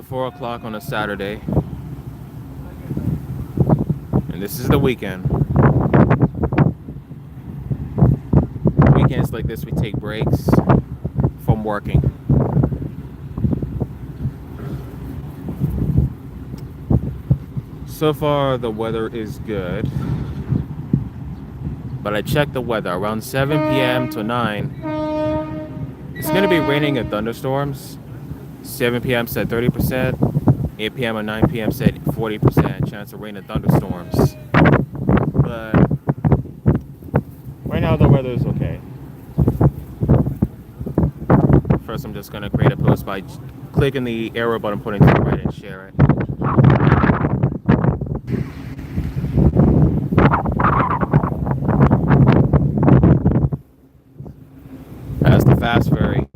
4 o'clock on a Saturday, and this is the weekend. Weekends like this, we take breaks from working. So far, the weather is good, but I checked the weather around 7 p.m. to 9. It's going to be raining and thunderstorms. 7 p.m. said 30%, 8 p.m. and 9 p.m. said 40% chance of rain and thunderstorms. But right now the weather is okay. First, I'm just going to create a post by clicking the arrow button, putting to the right, and share it. That's the fast ferry.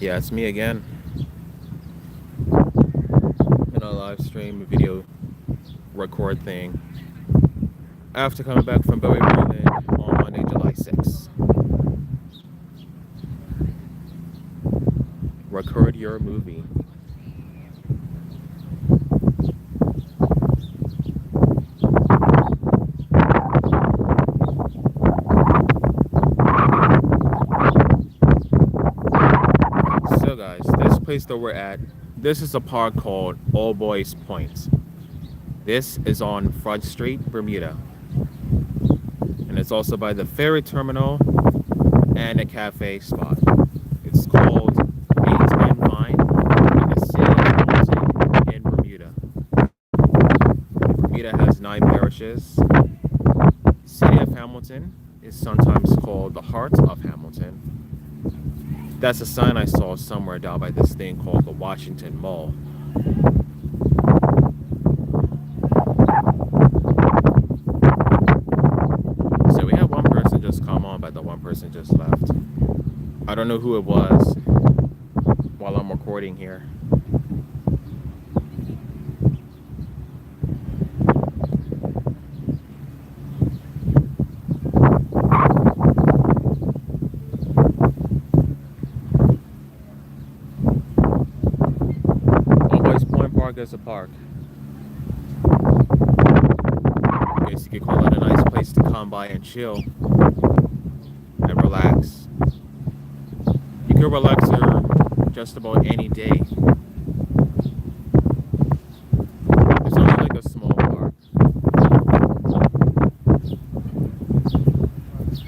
Yeah, it's me again in a live stream video record thing after coming back from Bermuda on Monday, July 6th. Record your movie. So guys, this place that we're at, this is a park called All Boys Point. This is on Front Street, Bermuda. And it's also by the ferry terminal and a cafe spot. It's called 810 Vine in the city of Hamilton in Bermuda. Bermuda has 9 parishes. City of Hamilton is sometimes called the heart of Hamilton. That's a sign I saw somewhere down by this thing called the Washington Mall. So we had one person just come on, but the one person just left. I don't know who it was while I'm recording here. As a park. I guess you could call it a nice place to come by and chill and relax. You could relax here just about any day. It's only like a small park.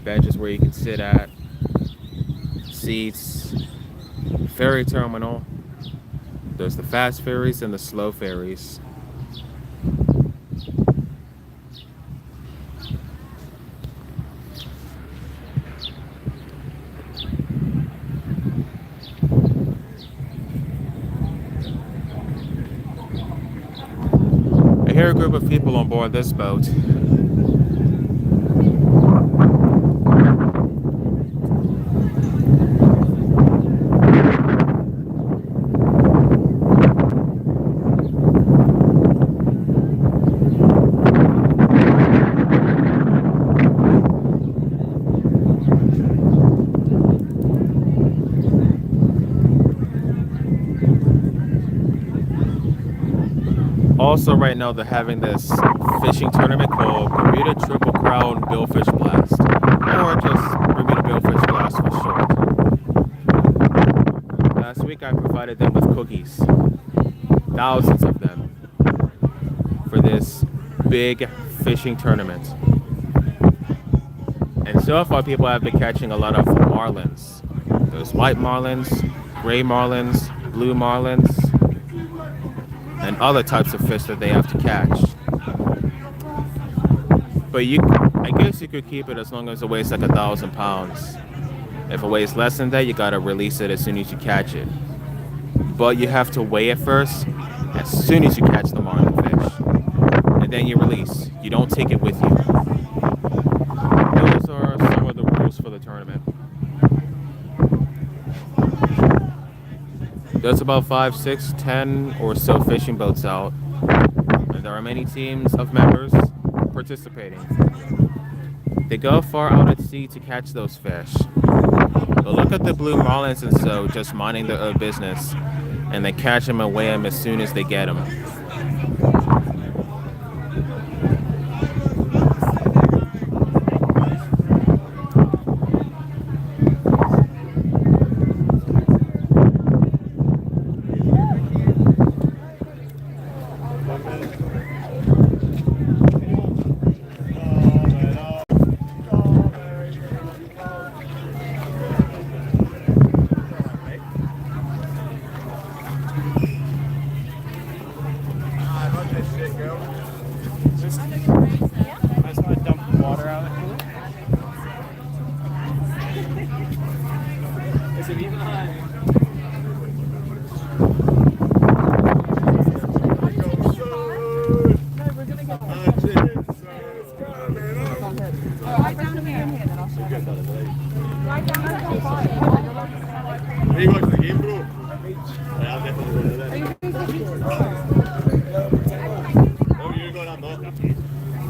Benches where you can sit at, seats, ferry terminal. There's the fast ferries and the slow ferries. I hear a group of people on board this boat. Also, right now they're having this fishing tournament called Bermuda Triple Crown Billfish Blast, or just Bermuda Billfish Blast for short. Last week I provided them with cookies, thousands of them, for this big fishing tournament. And so far, people have been catching a lot of marlins. There's white marlins, gray marlins, blue marlins, and other types of fish that they have to catch. But I guess you could keep it as long as it weighs like 1,000 pounds. If it weighs less than that, you gotta release it as soon as you catch it. But you have to weigh it first, as soon as you catch the marlin fish, and then you release. You don't take it with you. Those are some of the rules for the tournament. There's about 5, 6, 10 or so fishing boats out, and there are many teams of members participating. They go far out at sea to catch those fish. But look at the blue marlins and so just minding their own business, and they catch them and weigh them as soon as they get them.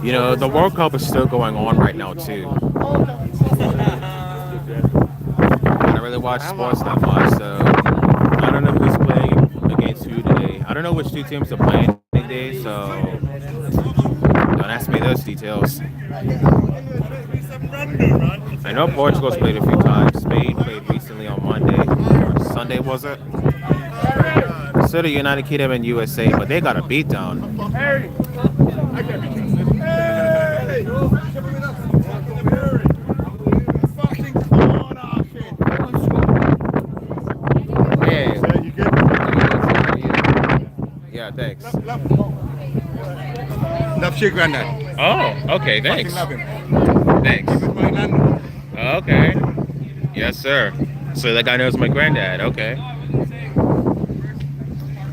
You know, the World Cup is still going on right now, too. I don't really watch sports that much, so I don't know who's playing against who today. I don't know which two teams are playing today, so don't ask me those details. I know Portugal's played a few times. Spain played recently on Monday, or Sunday, was it? So the United Kingdom and USA, but they got a beat down. Yeah, thanks. Love your granddad. Oh, okay, thanks. Love him. Thanks. Okay. Yes, sir. So that guy knows my granddad. Okay.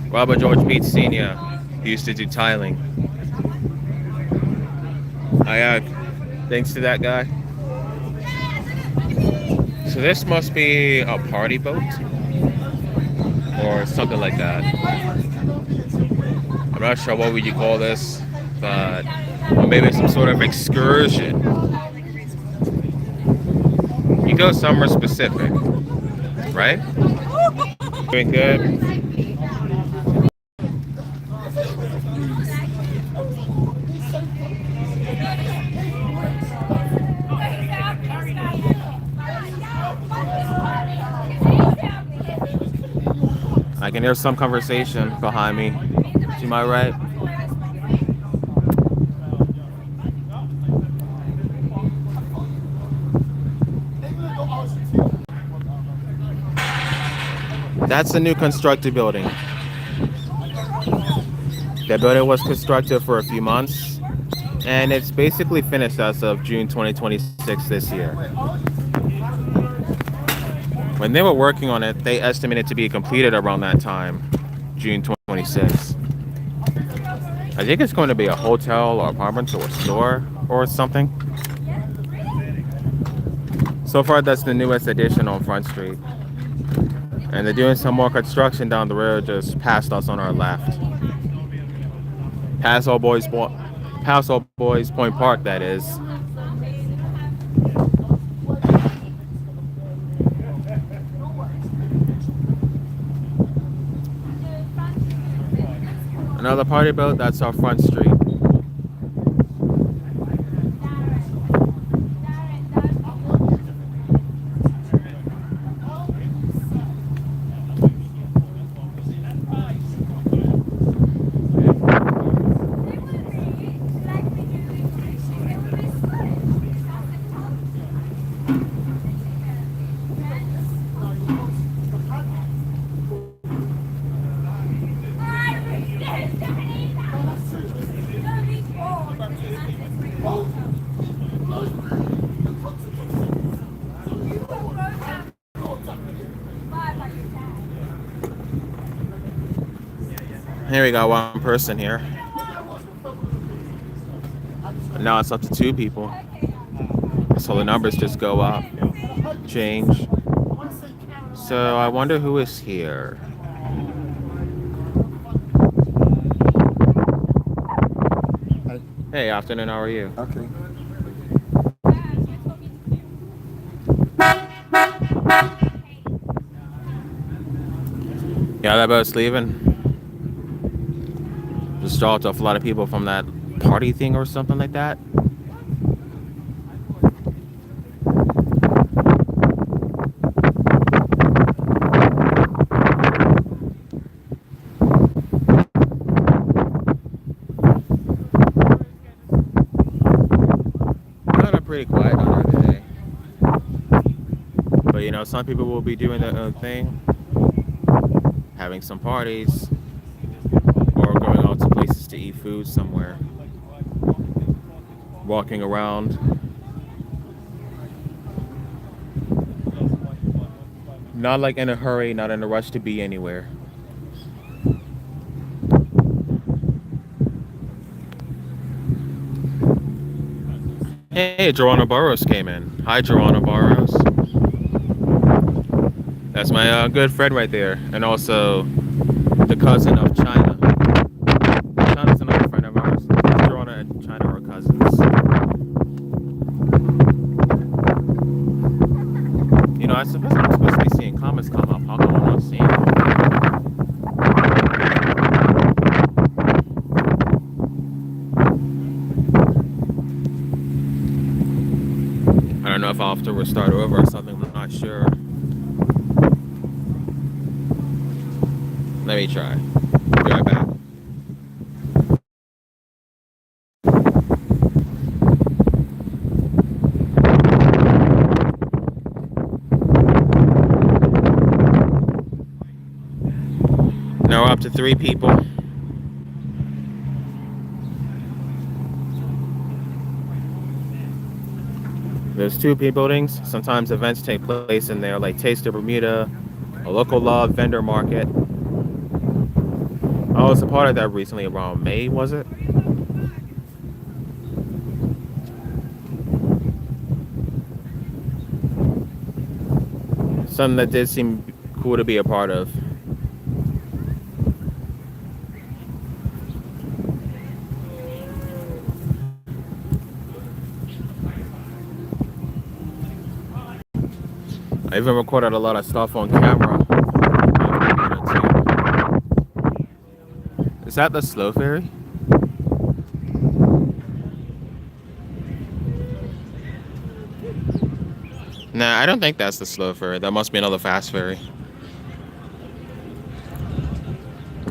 Robert George Beats Sr. He used to do tiling. Thanks to that guy. So this must be a party boat or something like that. I'm not sure what would you call this, but or maybe some sort of excursion. You go somewhere specific, right? Doing good. I can hear some conversation behind me. To my right. That's a new constructed building. The building was constructed for a few months, and it's basically finished as of June 2026 this year. When they were working on it, they estimated to be completed around that time, June 2026. I think it's going to be a hotel or apartment or a store or something. So far, that's the newest addition on Front Street. And they're doing some more construction down the road just past us on our left. Past Old Boys Point Park, that is. Another party boat, that's our front street. Here we got one person here. Now it's up to two people. So the numbers just go up, change. So I wonder who is here. Hi. Hey, afternoon, how are you? Okay. Yeah, that boat's leaving. Just dropped off a lot of people from that party thing or something like that. Kind of pretty quiet on Earth today. But you know, some people will be doing their own thing, having some parties, or going out to places to eat food somewhere, walking around. Not like in a hurry, not in a rush to be anywhere. Hey, Joanna Burrows came in. Hi, Joanna Burrows. That's my good friend right there, and also the cousin of China. China's another friend of ours. Joanna and China are cousins. You know, I suppose I'm supposed to be seeing comments come up. How come I'm not seeing them? I don't know if I'll have to restart over or something. I'm not sure. Let me try. Be right back. Now we're up to 3 people. There's 2 buildings. Sometimes events take place in there, like Taste of Bermuda, a local law vendor market. I was a part of that recently around May, was it? Something that did seem cool to be a part of. I even recorded a lot of stuff on camera. Is that the slow ferry? Nah, I don't think that's the slow ferry. That must be another fast ferry.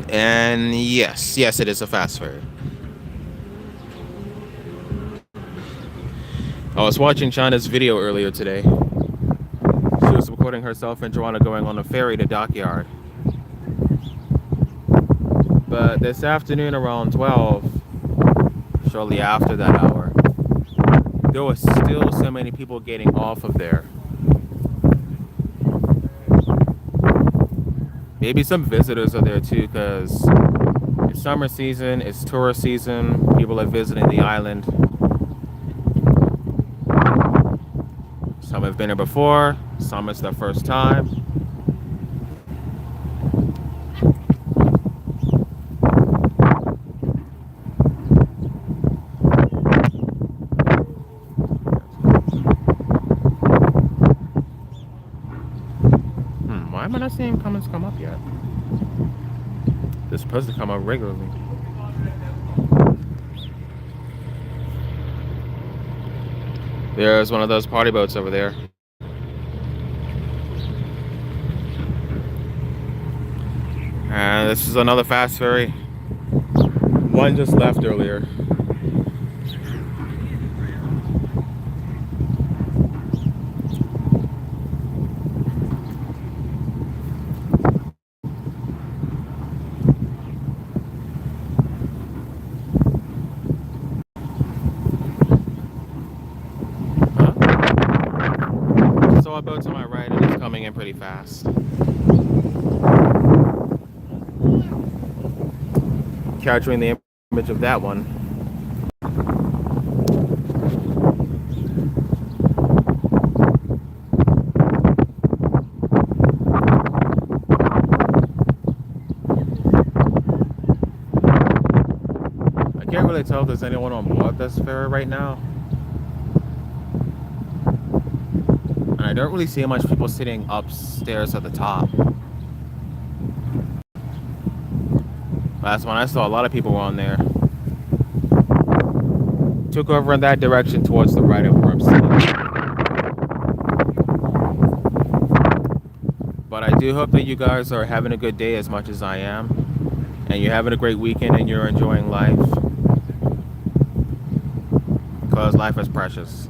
And yes, it is a fast ferry. I was watching China's video earlier today. She was recording herself and Joanna going on a ferry to Dockyard. But this afternoon around 12, shortly after that hour, there was still so many people getting off of there. Maybe some visitors are there too, because it's summer season, it's tourist season, people are visiting the island. Some have been here before, some it's their first time. Why am I not seeing comments come up yet? They're supposed to come up regularly. There's one of those party boats over there. And this is another fast ferry. One just left earlier. So a boat to my right and it's coming in pretty fast. Capturing the image of that one. I can't really tell if there's anyone on board this ferry right now. And I don't really see much people sitting upstairs at the top. Last one I saw, a lot of people were on there. Took over in that direction towards the right of where I'm sitting. But I do hope that you guys are having a good day as much as I am. And you're having a great weekend and you're enjoying life. Because life is precious.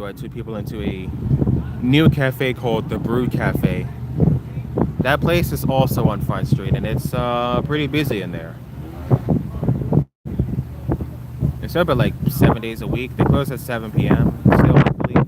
I took people into a new cafe called the Brew Cafe. That place is also on Front Street and it's pretty busy in there. It's open like 7 days a week. They close at 7 p.m. still, I believe.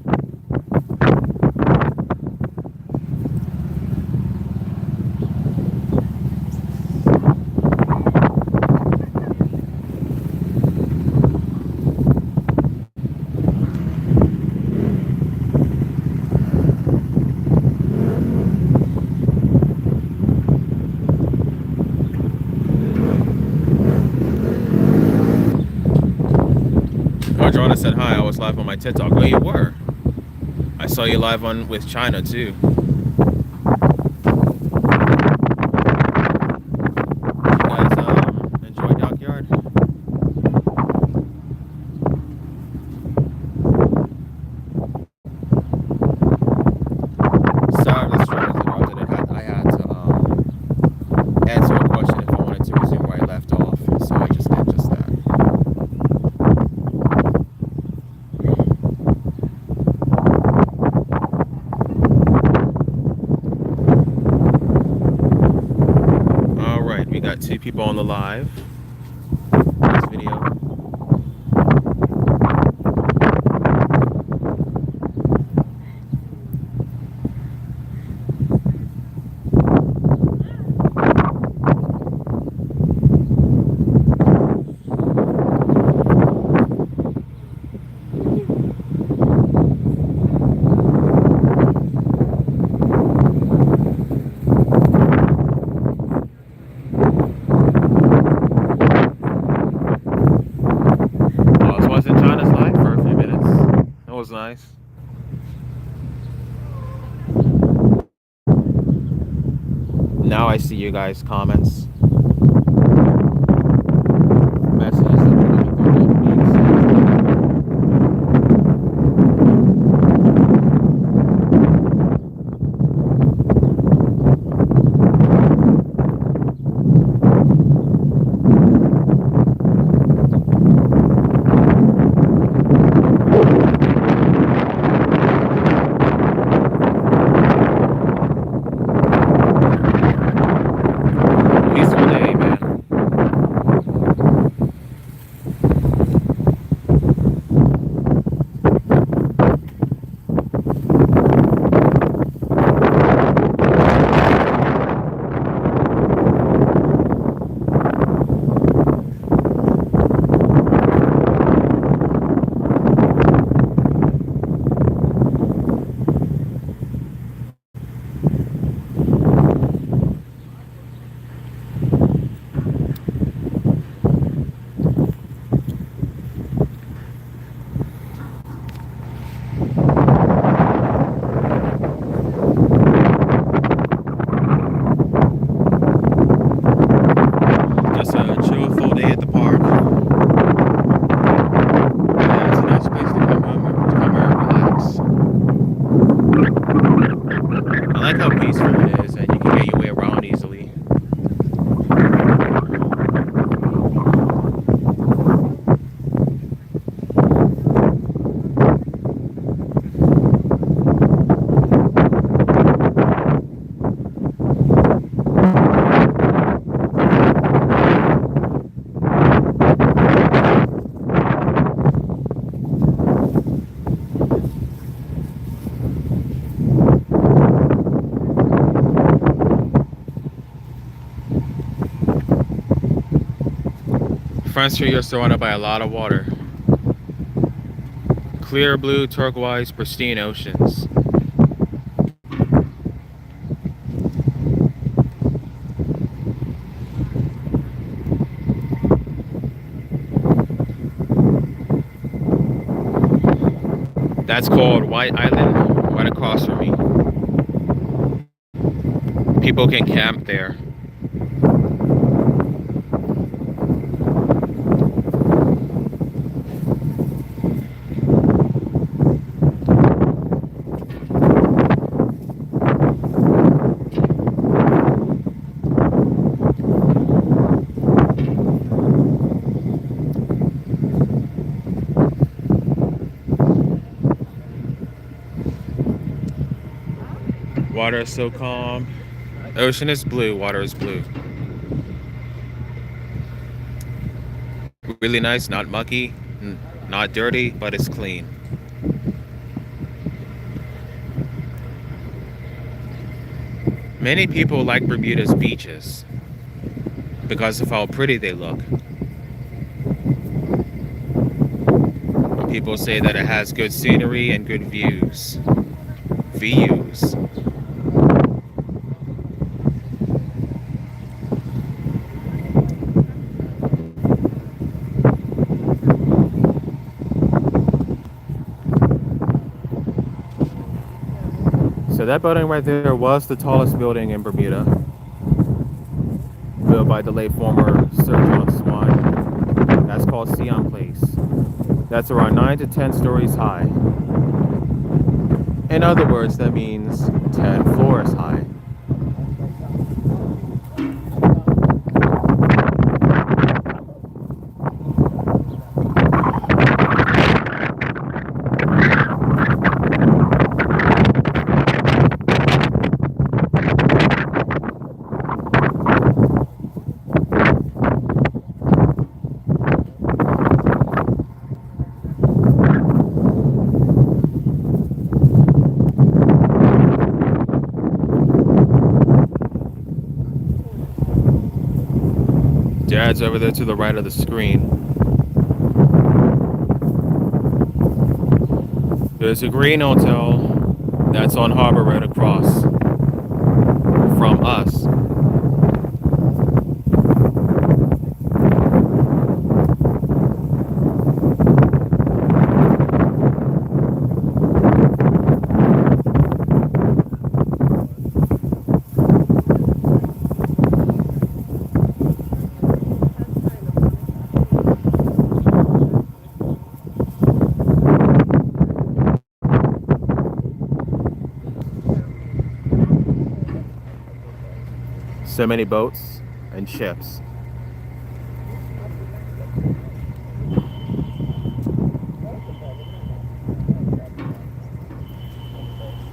Adriana said hi. I was live on my TikTok. Oh, you were. I saw you live on with China too. You guys enjoy Dockyard? Sorry, the stream was interrupted. I had to answer a question if I wanted to resume where I left off, so I just did just that. We got 2 people on the live. This video. Nice. Now I see you guys' comments. Messages that were being At least when Front Street, you're surrounded by a lot of water. Clear blue, turquoise, pristine oceans. That's called White Island, right across from me. People can camp there. Water is so calm. The ocean is blue, water is blue. Really nice, not mucky, not dirty, but it's clean. Many people like Bermuda's beaches because of how pretty they look. People say that it has good scenery and good views. Views. So that building right there was the tallest building in Bermuda, built by the late former Sir John Swan. That's called Sion Place. That's around 9 to 10 stories high. In other words, that means 10 floors high. Dad's over there to the right of the screen. There's a green hotel that's on Harbor right across from us. So many boats and ships.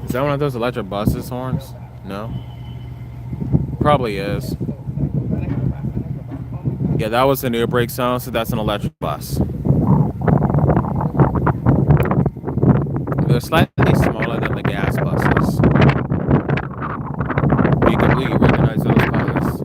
Is that one of those electric buses horns? No? Probably is. Yeah, that was an ear brake sound, so that's an electric bus. They're slightly smaller than the gas buses. You completely recognize those colors.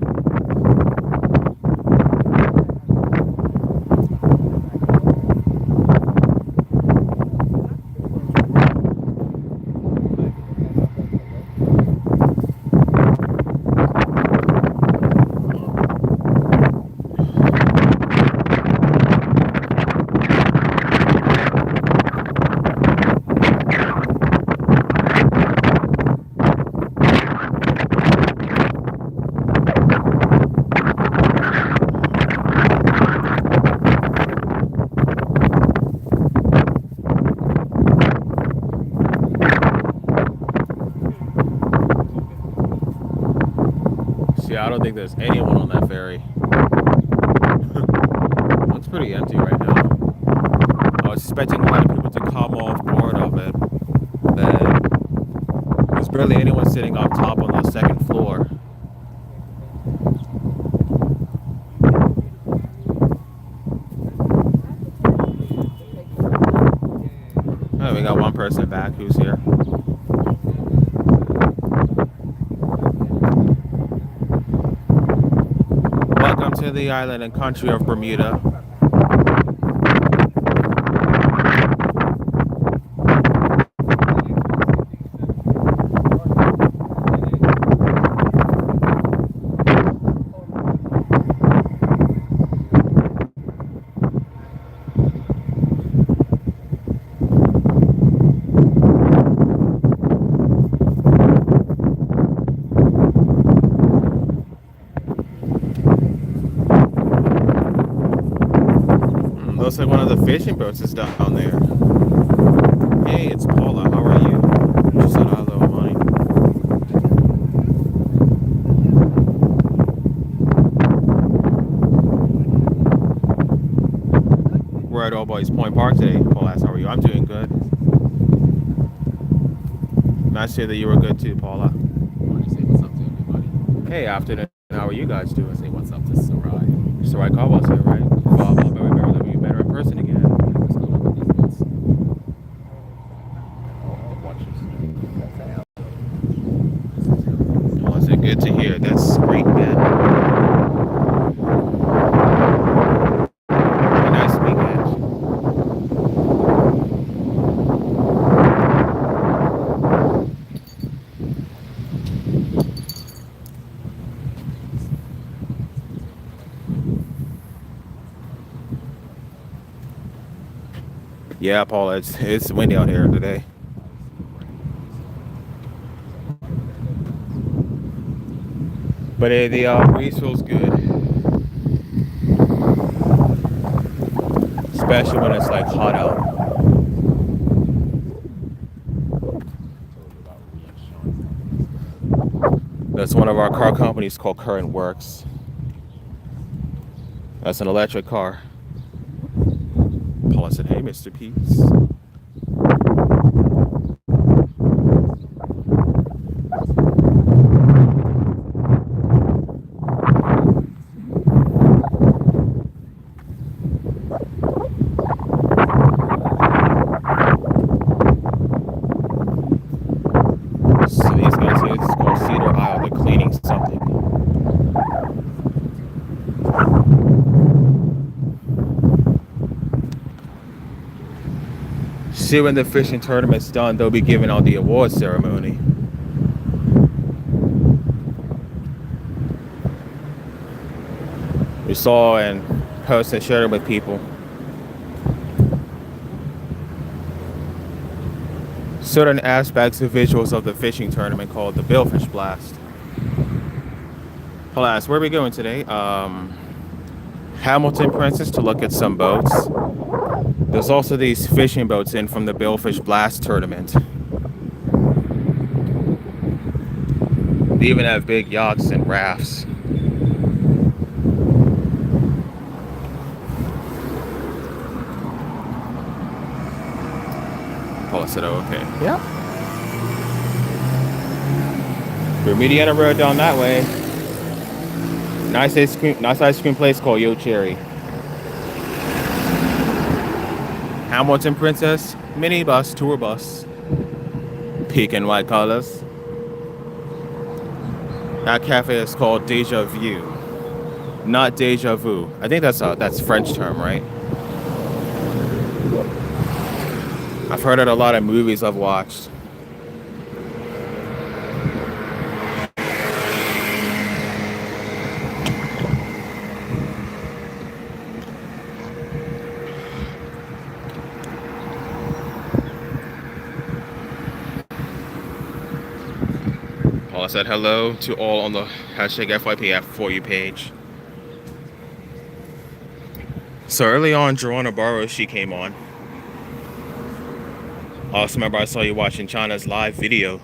I don't think there's anyone on that ferry. Looks pretty empty right now. I was expecting a lot of people to come off board of it, but there's barely anyone sitting up top on the second floor. Oh, we got one person back who's here. Welcome to the island and country of Bermuda. like one of the fishing boats is down there. Hey, it's Paula. How are you? She said hello, money. We're at Old Boys Point Park today. Paula asked, how are you? I'm doing good. Nice to hear that you were good too, Paula. Want to say what's up to everybody? Hey, afternoon. How are you guys doing? Say what's up to Sarai. Sarai Cowboys here, right? Well, remember that we better in person again. Let's go look at these bits. Well, is it good to hear? That's great, man. A nice weekend. Yeah, Paula, it's windy out here today. But the breeze feels good, especially when it's like hot out. That's one of our car companies called Current Works. That's an electric car. Paula said, hey, Mr. Peace. So these guys here, it's called Cedar Isle. They're cleaning something. See, when the fishing tournament's done, they'll be giving out the award ceremony. We saw and posted and shared it with people. Certain aspects of visuals of the fishing tournament called the Billfish Blast. Alas, where are we going today? Hamilton, Princess, to look at some boats. There's also these fishing boats in from the Billfish Blast tournament. They even have big yachts and rafts. Paula said, oh, okay. Yeah. Bermuda Road down that way. Nice ice cream place called Yo Cherry. Hamilton Princess, minibus, tour bus. Pink and white colors. That cafe is called Deja Vu, not Deja Vu. I think that's French term, right? I've heard it in a lot of movies I've watched. Paula said hello to all on the hashtag FYPF for you page. So early on, Joanna Barrows, she came on. Also remember I saw you watching China's live video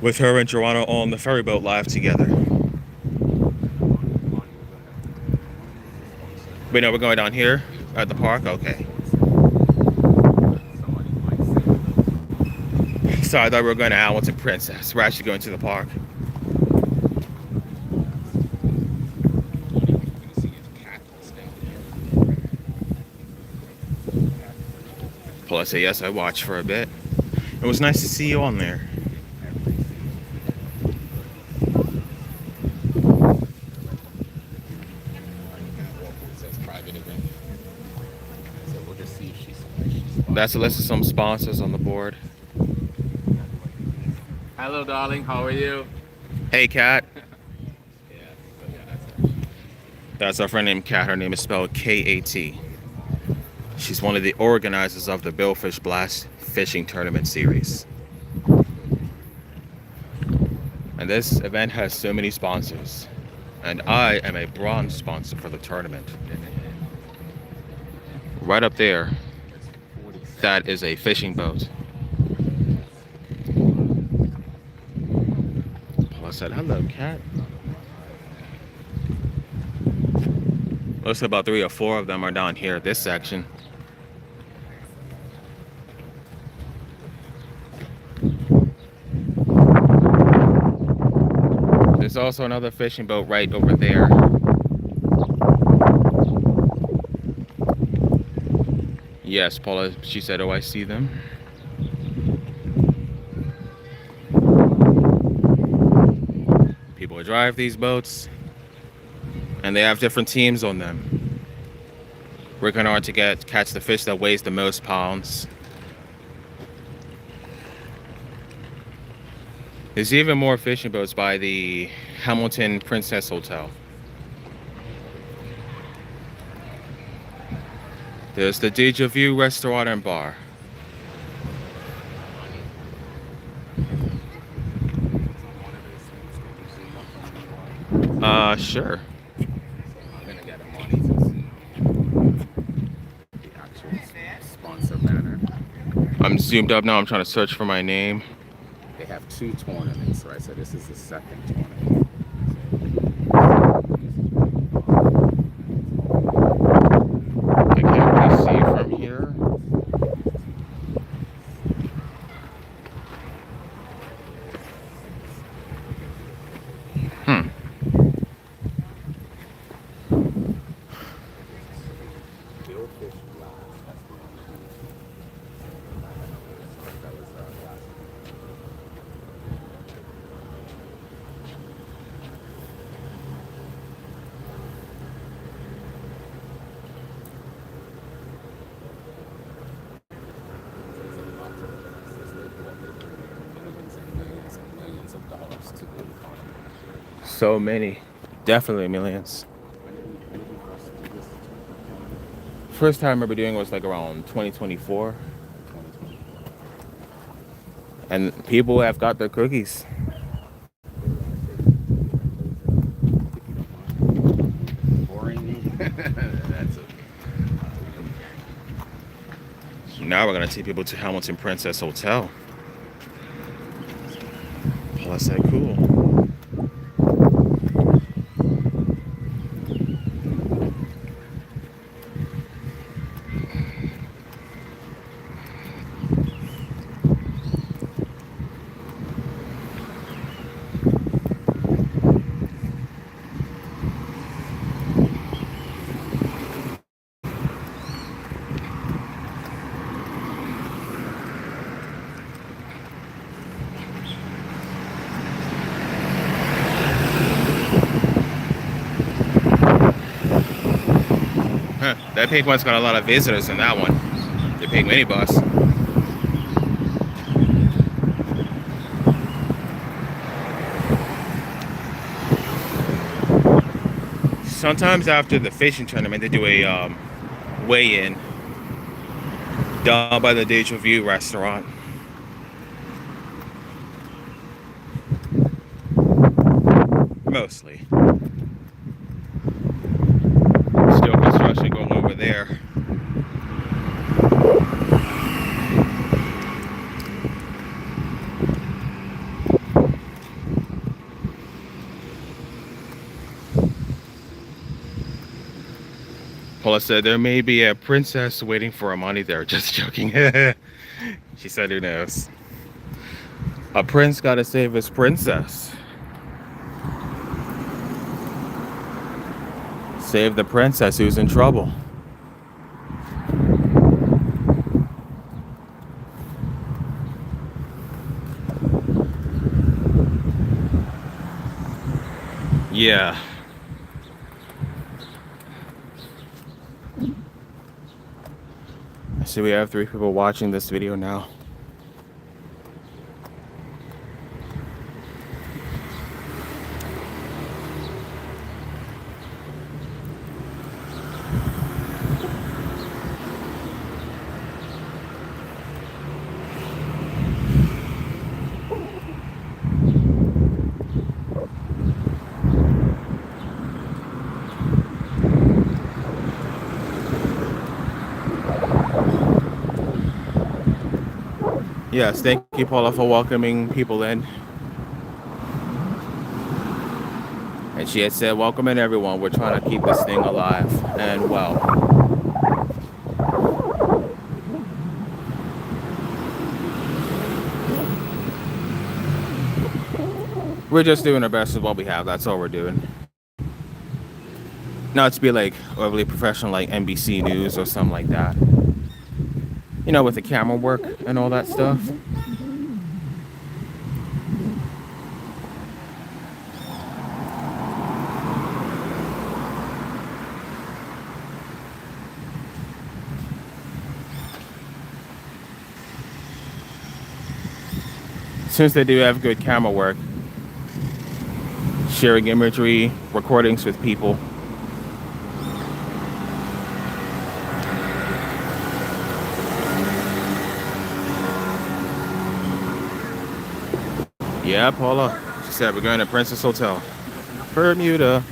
with her and Joanna on the ferry boat live together. Wait, no, we're going down here at the park? Okay. Sorry, I thought we were going to Hamilton Princess. We're actually going to the park. Paul, I say yes, I watched for a bit. It was nice to see you on there. That's a list of some sponsors on the board. Hello, darling. How are you? Hey, Kat. Yeah, That's our friend named Kat. Her name is spelled K-A-T. She's one of the organizers of the Billfish Blast Fishing Tournament Series. And this event has so many sponsors. And I am a bronze sponsor for the tournament. Right up there, that is a fishing boat. Paula said, hello, cat. Looks like about 3 or 4 of them are down here at this section. There's also another fishing boat right over there. Yes, Paula, she said, oh, I see them. People drive these boats, and they have different teams on them. Working hard to catch the fish that weighs the most pounds. There's even more fishing boats by the Hamilton Princess Hotel. There's the Deja Vu Restaurant and Bar. Sure. I'm gonna get a money to see the actual sponsor banner. I'm zoomed up now. I'm trying to search for my name. They have 2 tournaments, right? So this is the second tournament. I can't really see from here. So many. Definitely millions. First time I remember doing it was like around 2024. And people have got their cookies. Boring. That's it. Now we're gonna take people to Hamilton Princess Hotel. Paula said, cool. That pink one's got a lot of visitors in that one. The pink minibus. Sometimes after the fishing tournament, they do a weigh-in down by the Deja Vu restaurant. Mostly. Still construction going over there. Paula said there may be a princess waiting for her money there. Just joking. She said, who knows? A prince gotta save his princess. Save the princess who's in trouble. Yeah. I see we have 3 people watching this video now. Yes, thank you, Paula, for welcoming people in. And she had said, welcome in, everyone. We're trying to keep this thing alive and well. We're just doing our best with what we have. That's all we're doing. Not to be like overly professional like NBC News or something like that. You know, with the camera work and all that stuff. Since they do have good camera work, sharing imagery, recordings with people. Yeah, Paula. She said we're going to Princess Hotel. Bermuda.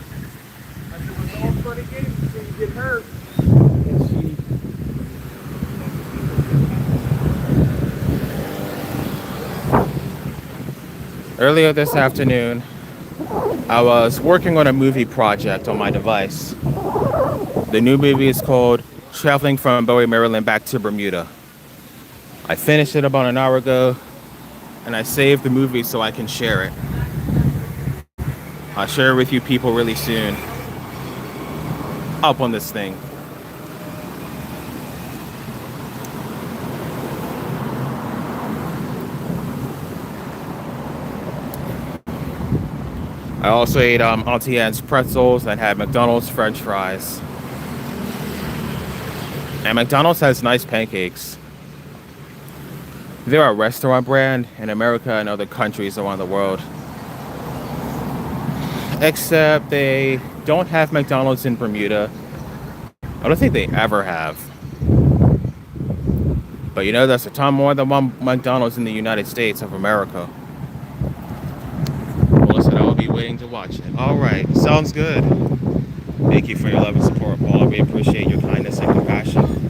Earlier this afternoon, I was working on a movie project on my device. The new movie is called Traveling from Bowie, Maryland back to Bermuda. I finished it about an hour ago, and I saved the movie so I can share it. I'll share it with you people really soon. Up on this thing. I also ate Auntie Anne's pretzels and had McDonald's French fries. And McDonald's has nice pancakes. They're a restaurant brand in America and other countries around the world. Except they don't have McDonald's in Bermuda. I don't think they ever have. But you know, there's a ton more than one McDonald's in the United States of America. Well, listen, I will be waiting to watch it. All right, sounds good. Thank you for your love and support, Paula. We appreciate your kindness and compassion.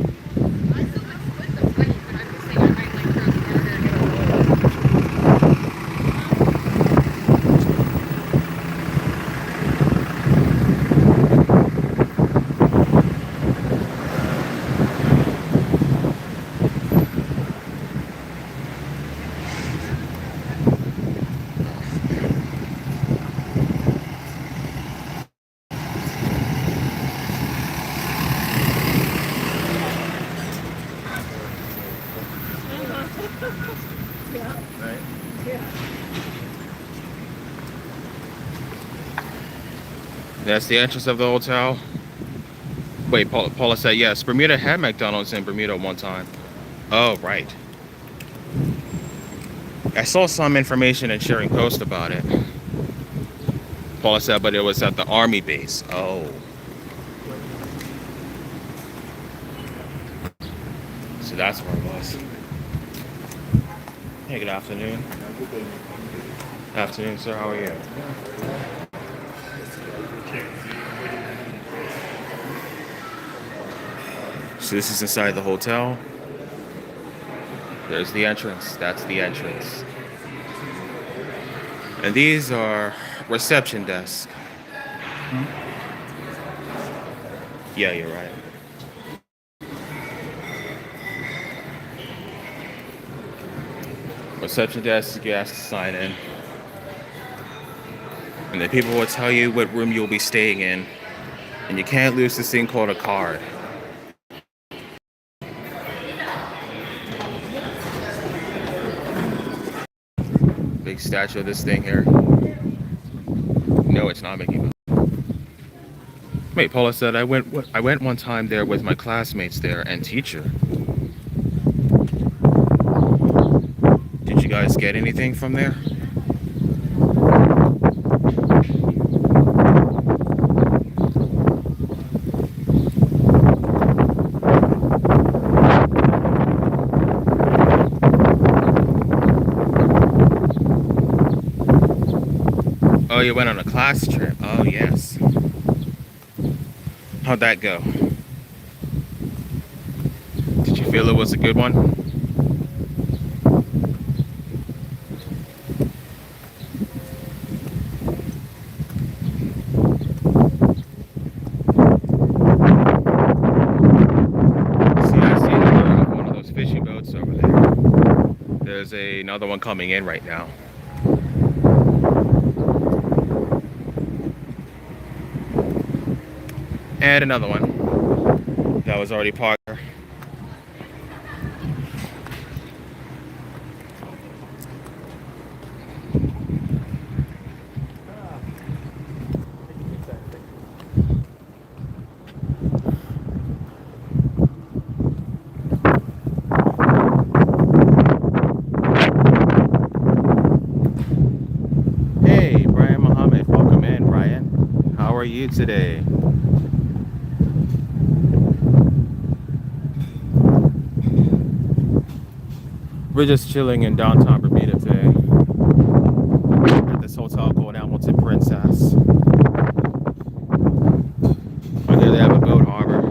That's the entrance of the hotel. Wait, Paula said yes. Bermuda had McDonald's in Bermuda one time. Oh, right. I saw some information in Sharing Post about it. Paula said, but it was at the Army base. Oh. So that's where it was. Hey, good afternoon. Afternoon, sir. How are you? So this is inside the hotel. There's the entrance. That's the entrance. And these are reception desks. Yeah, you're right. Reception desk, you ask to sign in. And then people will tell you what room you'll be staying in. And you can't lose this thing called a card. Big statue of this thing here. No, it's not Mickey Mouse. Wait, Paula said I went one time there with my classmates there and teacher. Did you guys get anything from there? Oh, you went on a class trip. Oh, yes. How'd that go? Did you feel it was a good one? boats over there. There's another one coming in right now. And another one that was already parked there. Hey, Brian Muhammad, welcome in, Brian. How are you today? We're just chilling in downtown Bermuda today at this hotel called Hamilton Princess. Out here they have a boat harbor.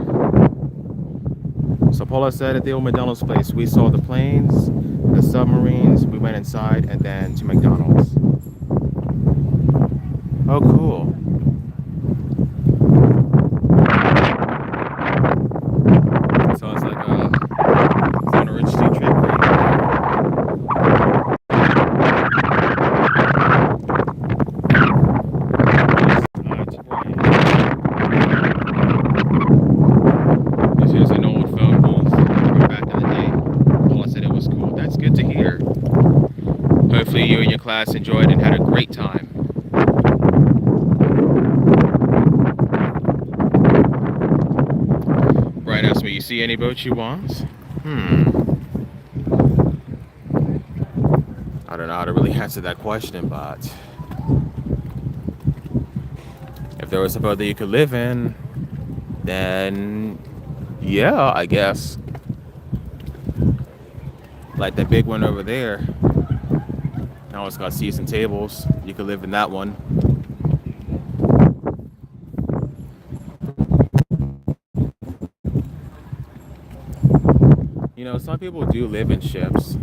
So Paula said at the old McDonald's place, we saw the planes, the submarines, we went inside, and then to McDonald's. Oh, cool. So it's like it's on a rich sea trip right now. This is an old phone booth from back in the day. Paula said it was cool. That's good to hear. Hopefully you and your class enjoyed and had a great time. Brian asked me, you see any boats you want? I don't know how to really answer that question, but if there was a boat that you could live in, then yeah, I guess. Like that big one over there. Now it's got seats and tables. You could live in that one. You know, some people do live in ships.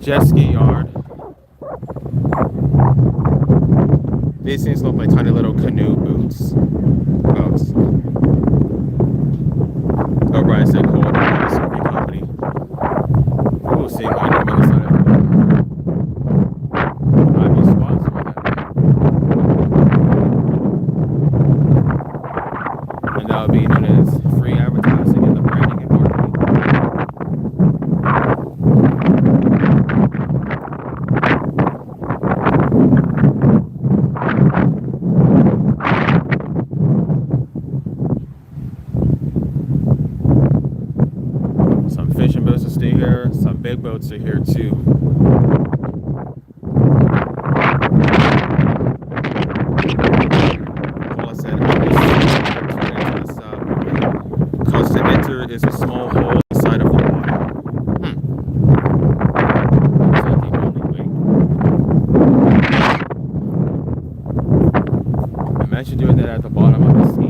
Jet ski yard. These things look like tiny little canoe boats. Oh, Brian said cold surfing company. Oh, seeing one on the other side of it. Might be spots for that. And that would be known as free advertising in the branding and marketing. Some fishing boats are still here. Some big boats are here too. Paula said, cause to enter is a small hole inside of the water. Imagine doing that at the bottom of the sea.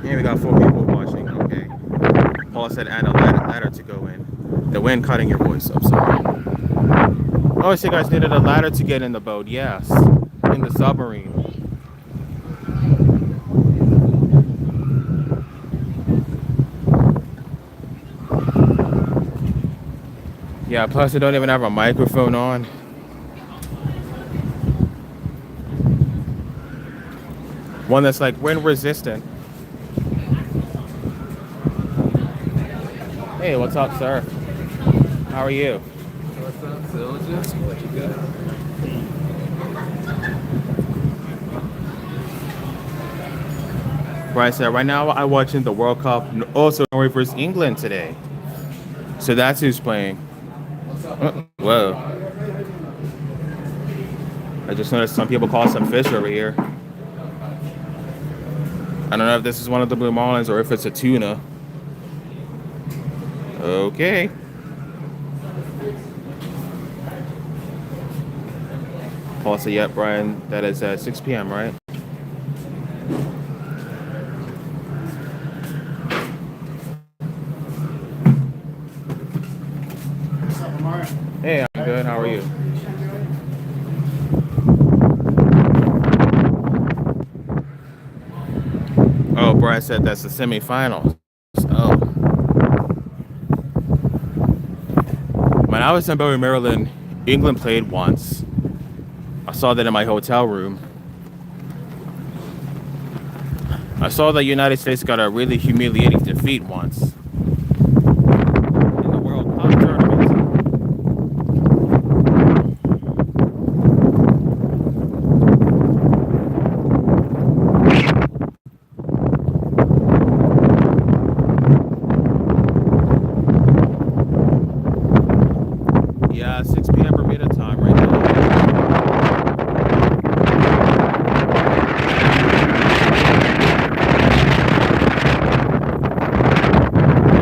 Yeah, we got 4 people watching. Okay. Paula said, add a ladder to go in. The wind cutting your voice up, sorry. Oh, so you guys needed a ladder to get in the boat. Yes. In the submarine. Yeah, plus they don't even have a microphone on. One that's like wind resistant. Hey, what's up, sir? How are you? What's up, soldier? What you got? Right, so right now I'm watching the World Cup, also Norway versus England today. So that's who's playing. Whoa. I just noticed some people caught some fish over here. I don't know if this is one of the blue marlins or if it's a tuna. Okay. Paul said, "Yep, Brian. That is at 6 p.m. Right?" What's up, Amar? Hey, I'm good. How are you? Oh, Brian said that's the semifinals. Oh, when I was in Bowie, Maryland, England played once. I saw that in my hotel room. I saw the United States got a really humiliating defeat once in the World Cup tournament. Yeah, 6 p.m. Bermuda time right now.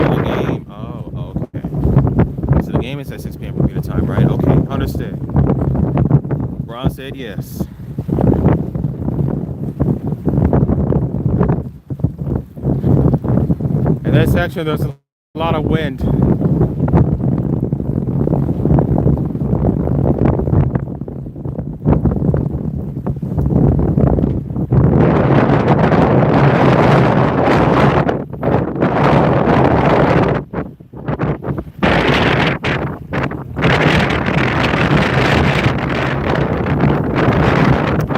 Oh, the game. Oh, okay. So the game is at 6 p.m. Bermuda time, right? Okay, understood. Ron said yes. In that section, there's a lot of wind.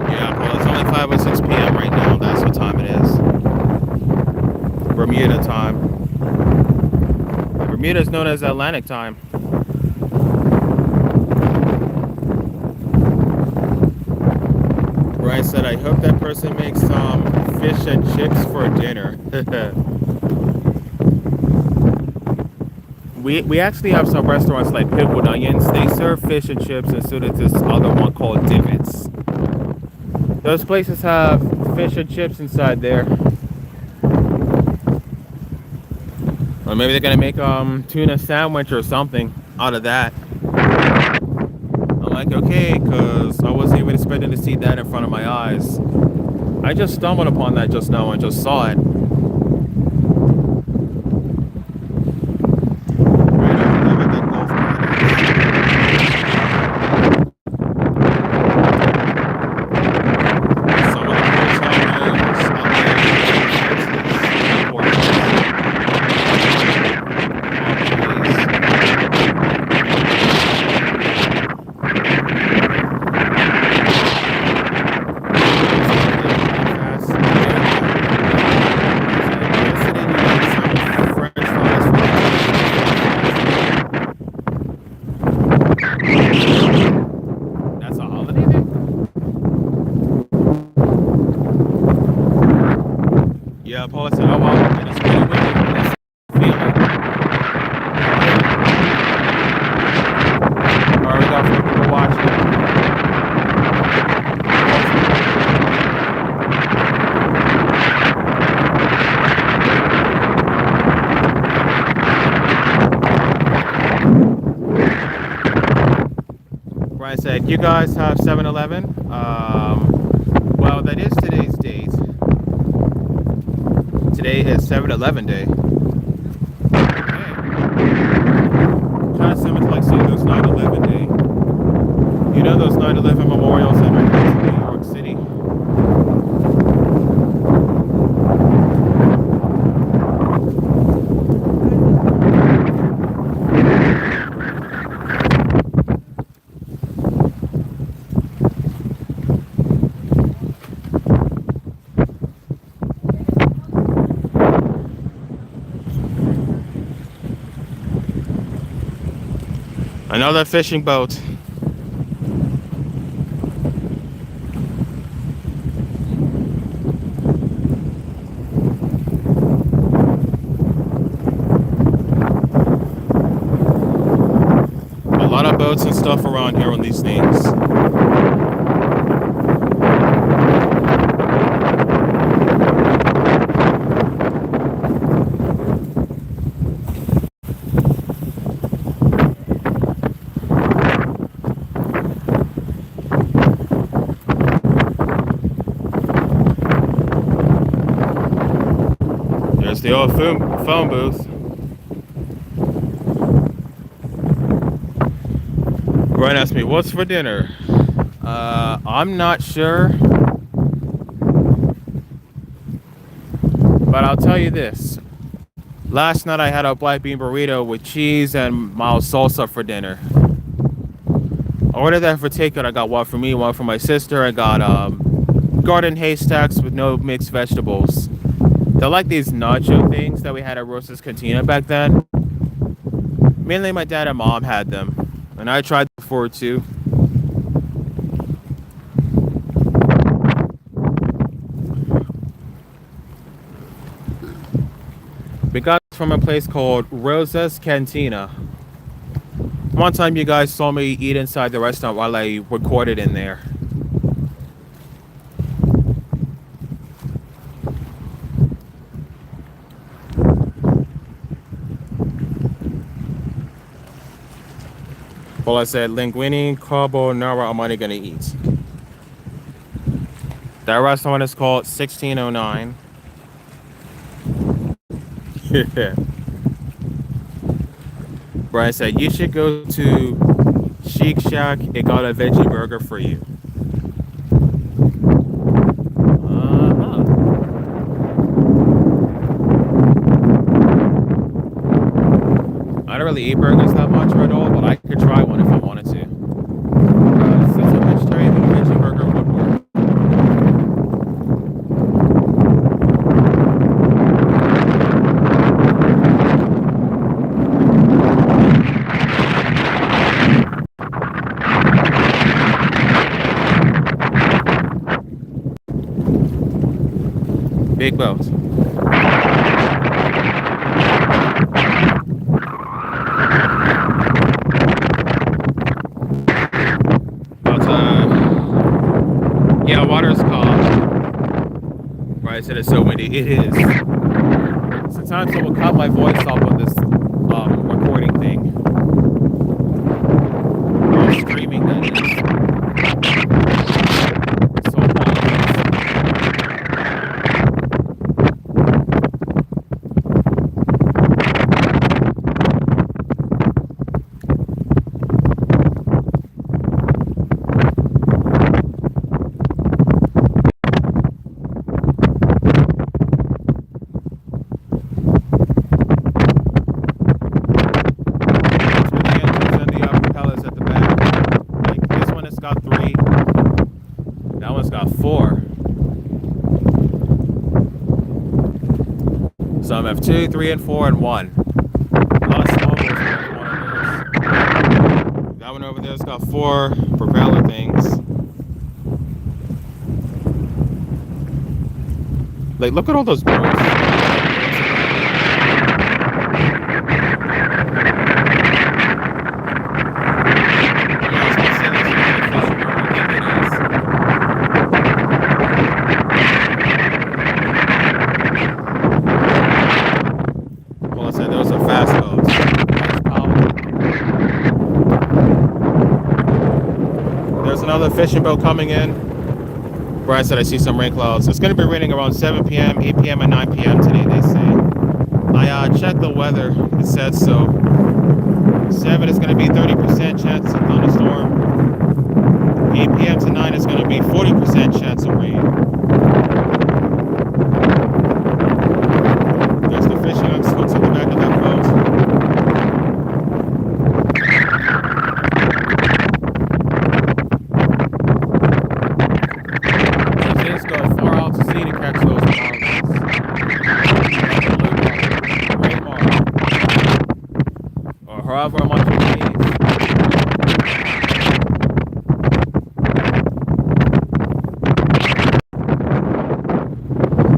Yeah, well, it's only 5:06 p.m. right now. That's what time it is. Bermuda time. Bermuda is known as Atlantic time. Brian said, I hope that person makes some fish and chips for dinner. We actually have some restaurants like Pickled Onions. They serve fish and chips, and so does this other one called Divots. Those places have fish and chips inside there. Or maybe they're gonna make tuna sandwich or something out of that. I'm like, okay, because I wasn't even expecting to see that in front of my eyes. I just stumbled upon that just now and just saw it. Some of the hotel rooms out That's a holiday day? Yeah, Paul said, oh well, and it's really windy. That's the feeling. Alright, we got four people watching. Brian said, you guys have 7-Eleven? Well, that is today's date. Today is 7-Eleven day. Kind of similar to like seeing those 9/11 day. You know those 9/11 memorials in New York City? Another fishing boat. A lot of boats and stuff around here on these things. the old phone booth. Brian asked me, "What's for dinner?" I'm not sure, but I'll tell you this. Last night I had a black bean burrito with cheese and mild salsa for dinner. I ordered that for takeout. I got one for me, one for my sister. I got garden haystacks with no mixed vegetables. They're like these nacho things that we had at Rosa's Cantina back then. Mainly my dad and mom had them, and I tried them before too. We got it from a place called Rosa's Cantina. One time you guys saw me eat inside the restaurant while I recorded in there. Well, I said linguine carbonara I'm only gonna eat. That restaurant is called 1609. Yeah. Brian said you should go to Chic Shack. It got a veggie burger for you. Uh-huh. I don't really eat burgers that much at all, but I could try one if I wanted to. Since I'm vegetarian, a veggie burger would work. Big boat. But yeah, water's calm. Right, I said it's so windy. It is. Sometimes it will cut my voice off on this recording thing. Or streaming that is. So some have 2, 3, and 4, and 1. A lot of small boats have one of those. That one over there's got 4 propeller things. Like, look at all those boats. Another fishing boat coming in. Brian said I see some rain clouds. It's going to be raining around 7 p.m., 8 p.m., and 9 p.m. today, they say. I checked the weather. It said so. 7 is going to be 30% chance of thunderstorm. 8 p.m. to 9 is going to be 40% chance of rain. There's the fishing boats at the back of that boat. However much it pays.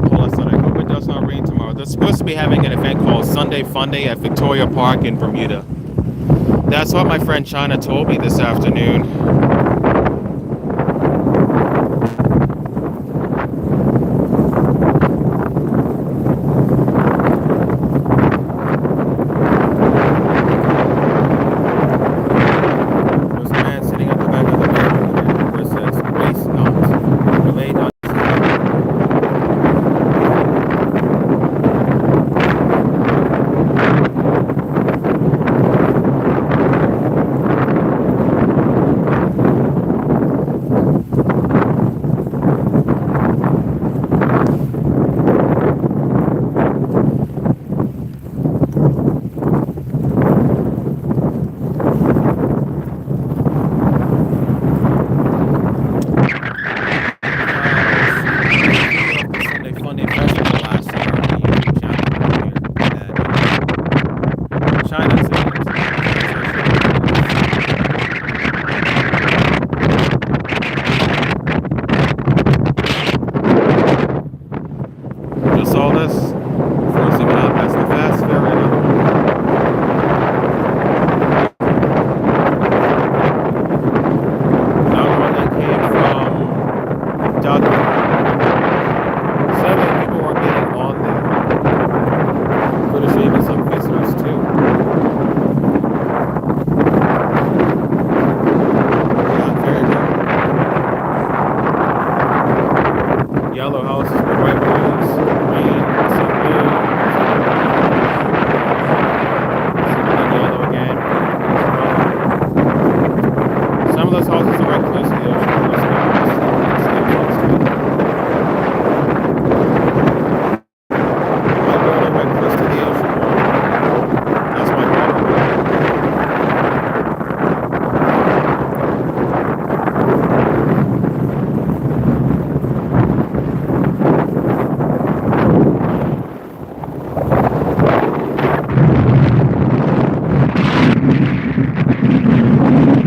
Hold on, son. I hope it does not rain tomorrow. They're supposed to be having an event called Sunday Fun Day at Victoria Park in Bermuda. That's what my friend China told me this afternoon. those houses are right close to the ocean. My building right close to the ocean. That's my apartment.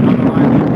Another island.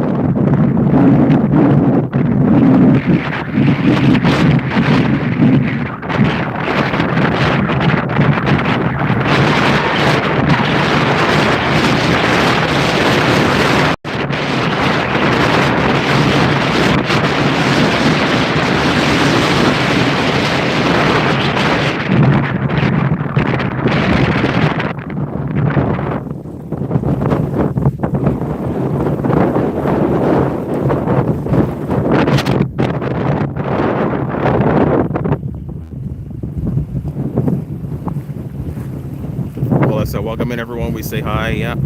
Well, so welcome in everyone. We say hi. Yeah.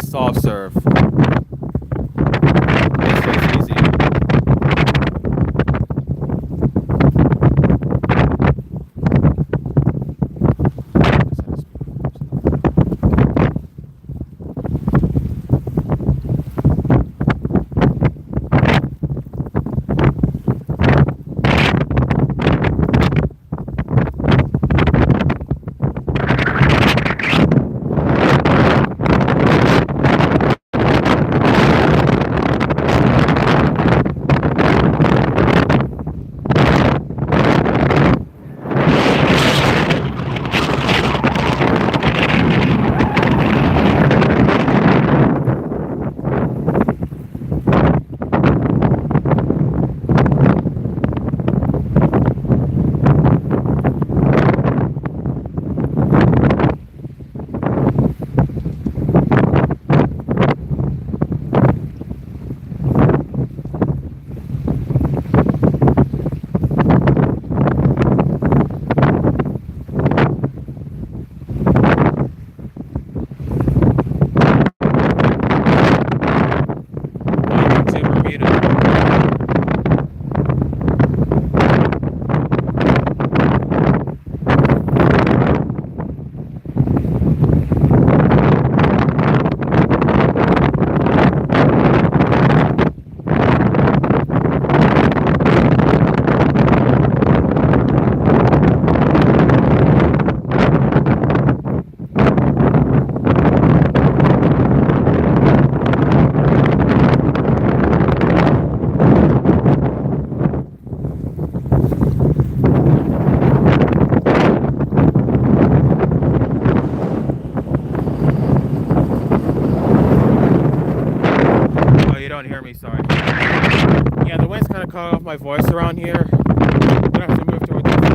Soft serve. It's just easy. Welcome to Bermuda. Oh, you don't hear me, sorry. Yeah, the wind's kind of cutting off my voice around here. I'm gonna have to move to a different.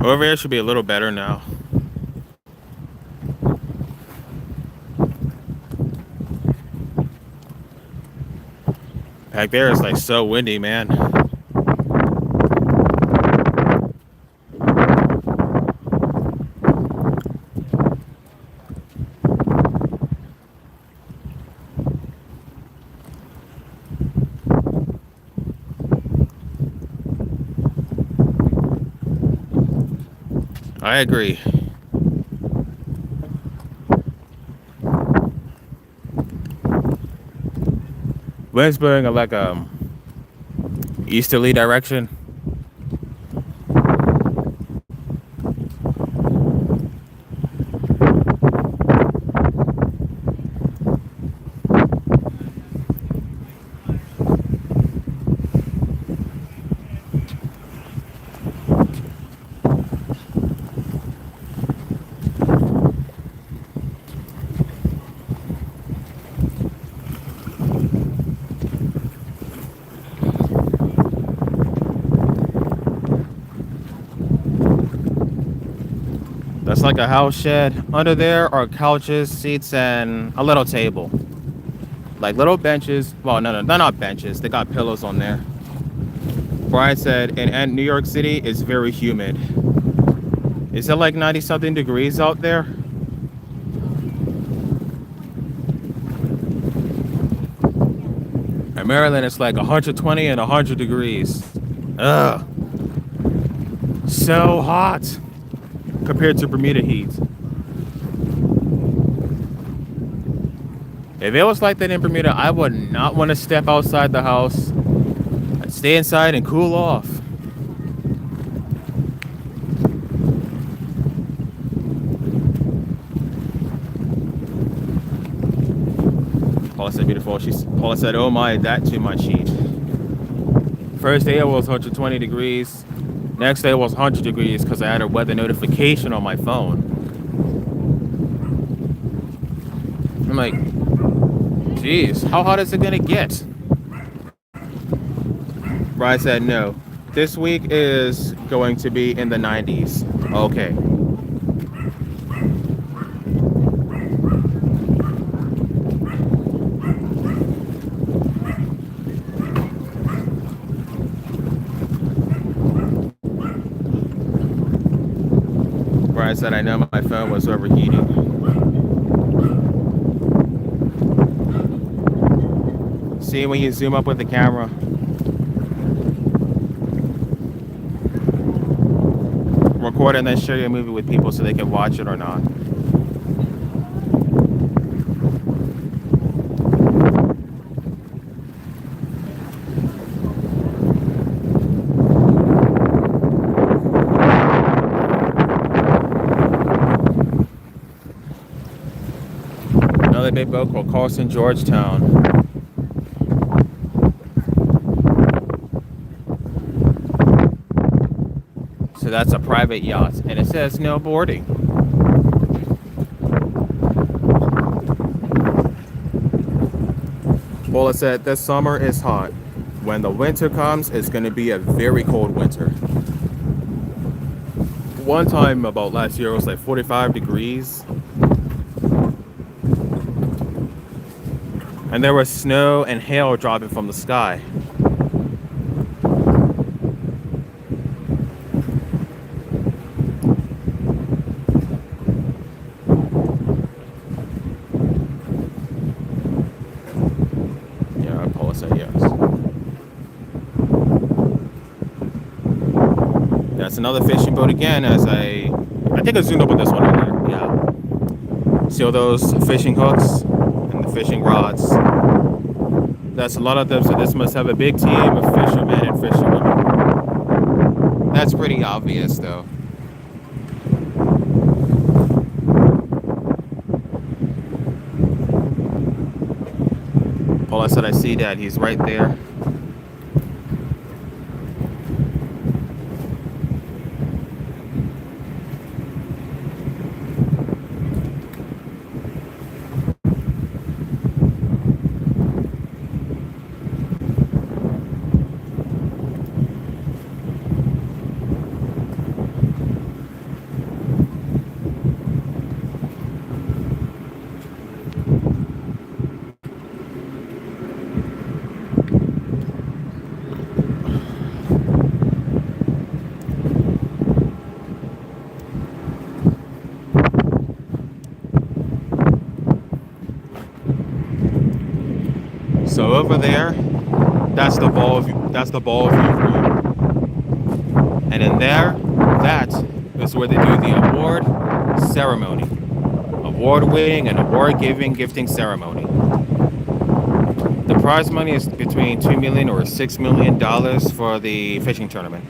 Over here should be a little better now. Back there is like so windy, man. I agree. Wind's blowing like easterly direction. That's like a house shed. Under there are couches, seats, and a little table. Like little benches. Well, no, they're not benches. They got pillows on there. Brian said, in New York City, it's very humid. Is it like 90 something degrees out there? In Maryland, it's like 120 and 100 degrees. Ugh. So hot compared to Bermuda heat. If it was like that in Bermuda, I would not want to step outside the house. I'd stay inside and cool off. Paula said beautiful. Paula said, oh my, that too much heat. First day it was 120 degrees. Next day it was 100 degrees because I had a weather notification on my phone. I'm like, geez, how hot is it gonna get? Brian said no. This week is going to be in the 90s. Okay. Brian said I know my phone was overheating. See when you zoom up with the camera. Record and then share your movie with people so they can watch it or not. Another big boat called Carlson Georgetown. So that's a private yacht, and it says no boarding. Paula said this summer is hot. When the winter comes, it's going to be a very cold winter. One time about last year, it was like 45 degrees. And there was snow and hail dropping from the sky. Yeah, Paula said yes. That's another fishing boat again. As I think I zoomed up on this one earlier. Yeah. See all those fishing hooks and the fishing rods? That's a lot of them, so this must have a big team of fishermen and fisherwomen. That's pretty obvious, though. Paula said, I see that. He's right there. over there, that's the ball view room. And in there, that is where they do the award ceremony. Award winning and award gifting ceremony. The prize money is between $2 million or $6 million for the fishing tournament.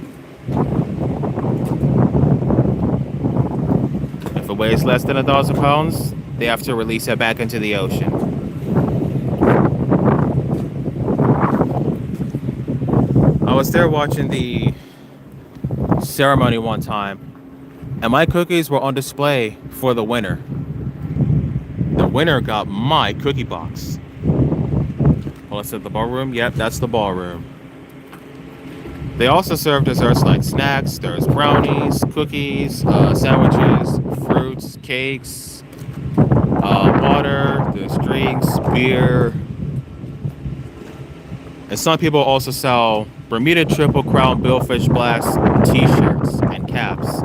If it weighs less than 1,000 pounds, they have to release it back into the ocean. I was there watching the ceremony one time, and my cookies were on display for the winner. The winner got my cookie box. Well, it's at the ballroom. Yep, that's the ballroom. They also serve desserts like snacks. There's brownies, cookies, sandwiches, fruits, cakes, water, there's drinks, beer. And some people also sell Bermuda Triple Crown Billfish Blast t-shirts and caps.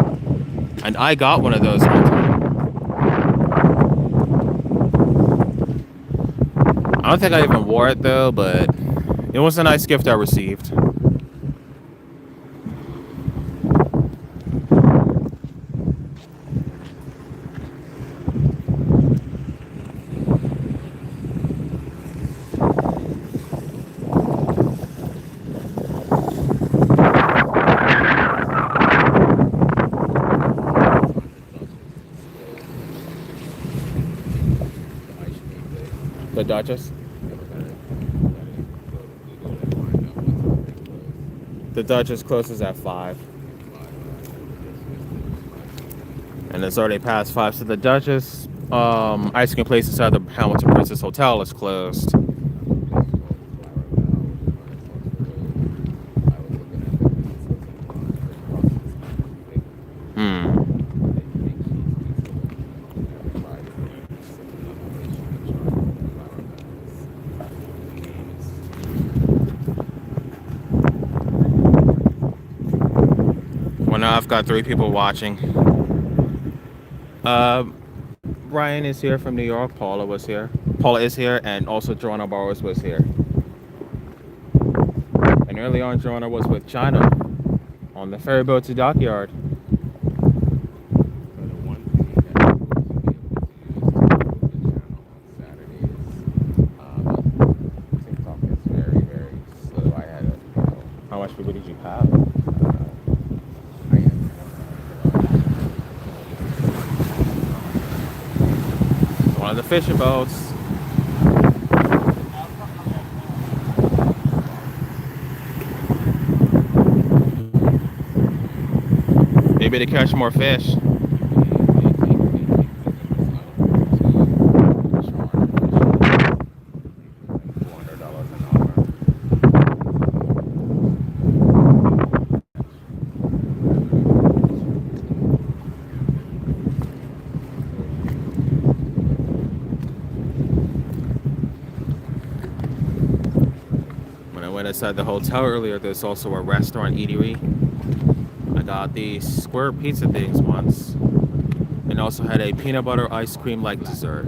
And I got one of those one time. I don't think I even wore it though, but it was a nice gift I received. The Duchess? The Duchess closes at 5. And it's already past 5. So the Duchess ice cream place inside the Hamilton Princess Hotel is closed. Well, now I've got 3 people watching. Ryan is here from New York. Paula was here. Paula is here, and also Joanna Bowers was here. And early on, Joanna was with China on the ferry boat to Dockyard. How much people did you have? One of the fishing boats. Maybe to catch more fish. Inside the hotel earlier, there's also a restaurant eatery. I got the square pizza things once, and also had a peanut butter ice cream like dessert.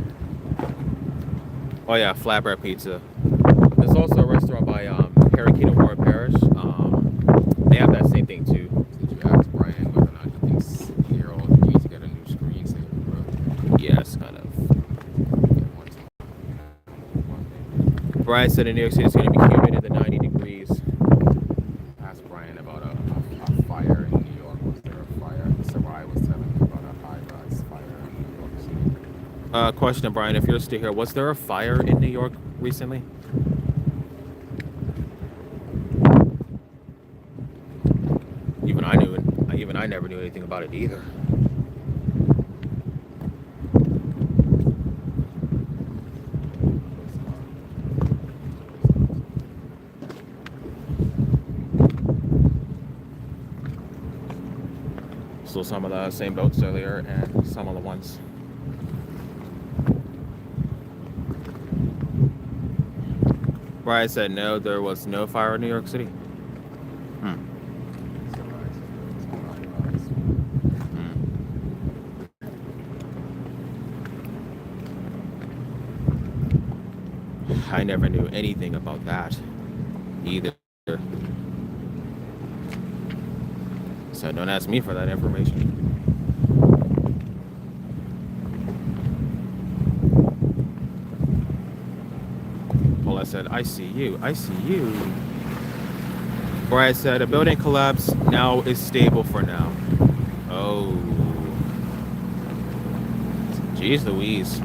Oh yeah, flatbread pizza. There's also a restaurant by Parakeet Warren Parish. They have that same thing too. Did you ask Brian whether or not he thinks you're all due to get a new screensaver, bro? Yes, kind of. Brian said in New York City it's going to be humid in the 90 degrees. Ask Brian about a fire in New York. Was there a fire? Sarai was telling me about a high-rise fire in New York City. Question, Brian, if you're still here, was there a fire in New York recently? Even I never knew anything about it either. So some of the same boats earlier and some of the ones. Brian said no, there was no fire in New York City. I never knew anything about that either. So don't ask me for that information. Paula said, I see you. I see you. Brad said, a building collapse now is stable for now. Oh. Jeez Louise.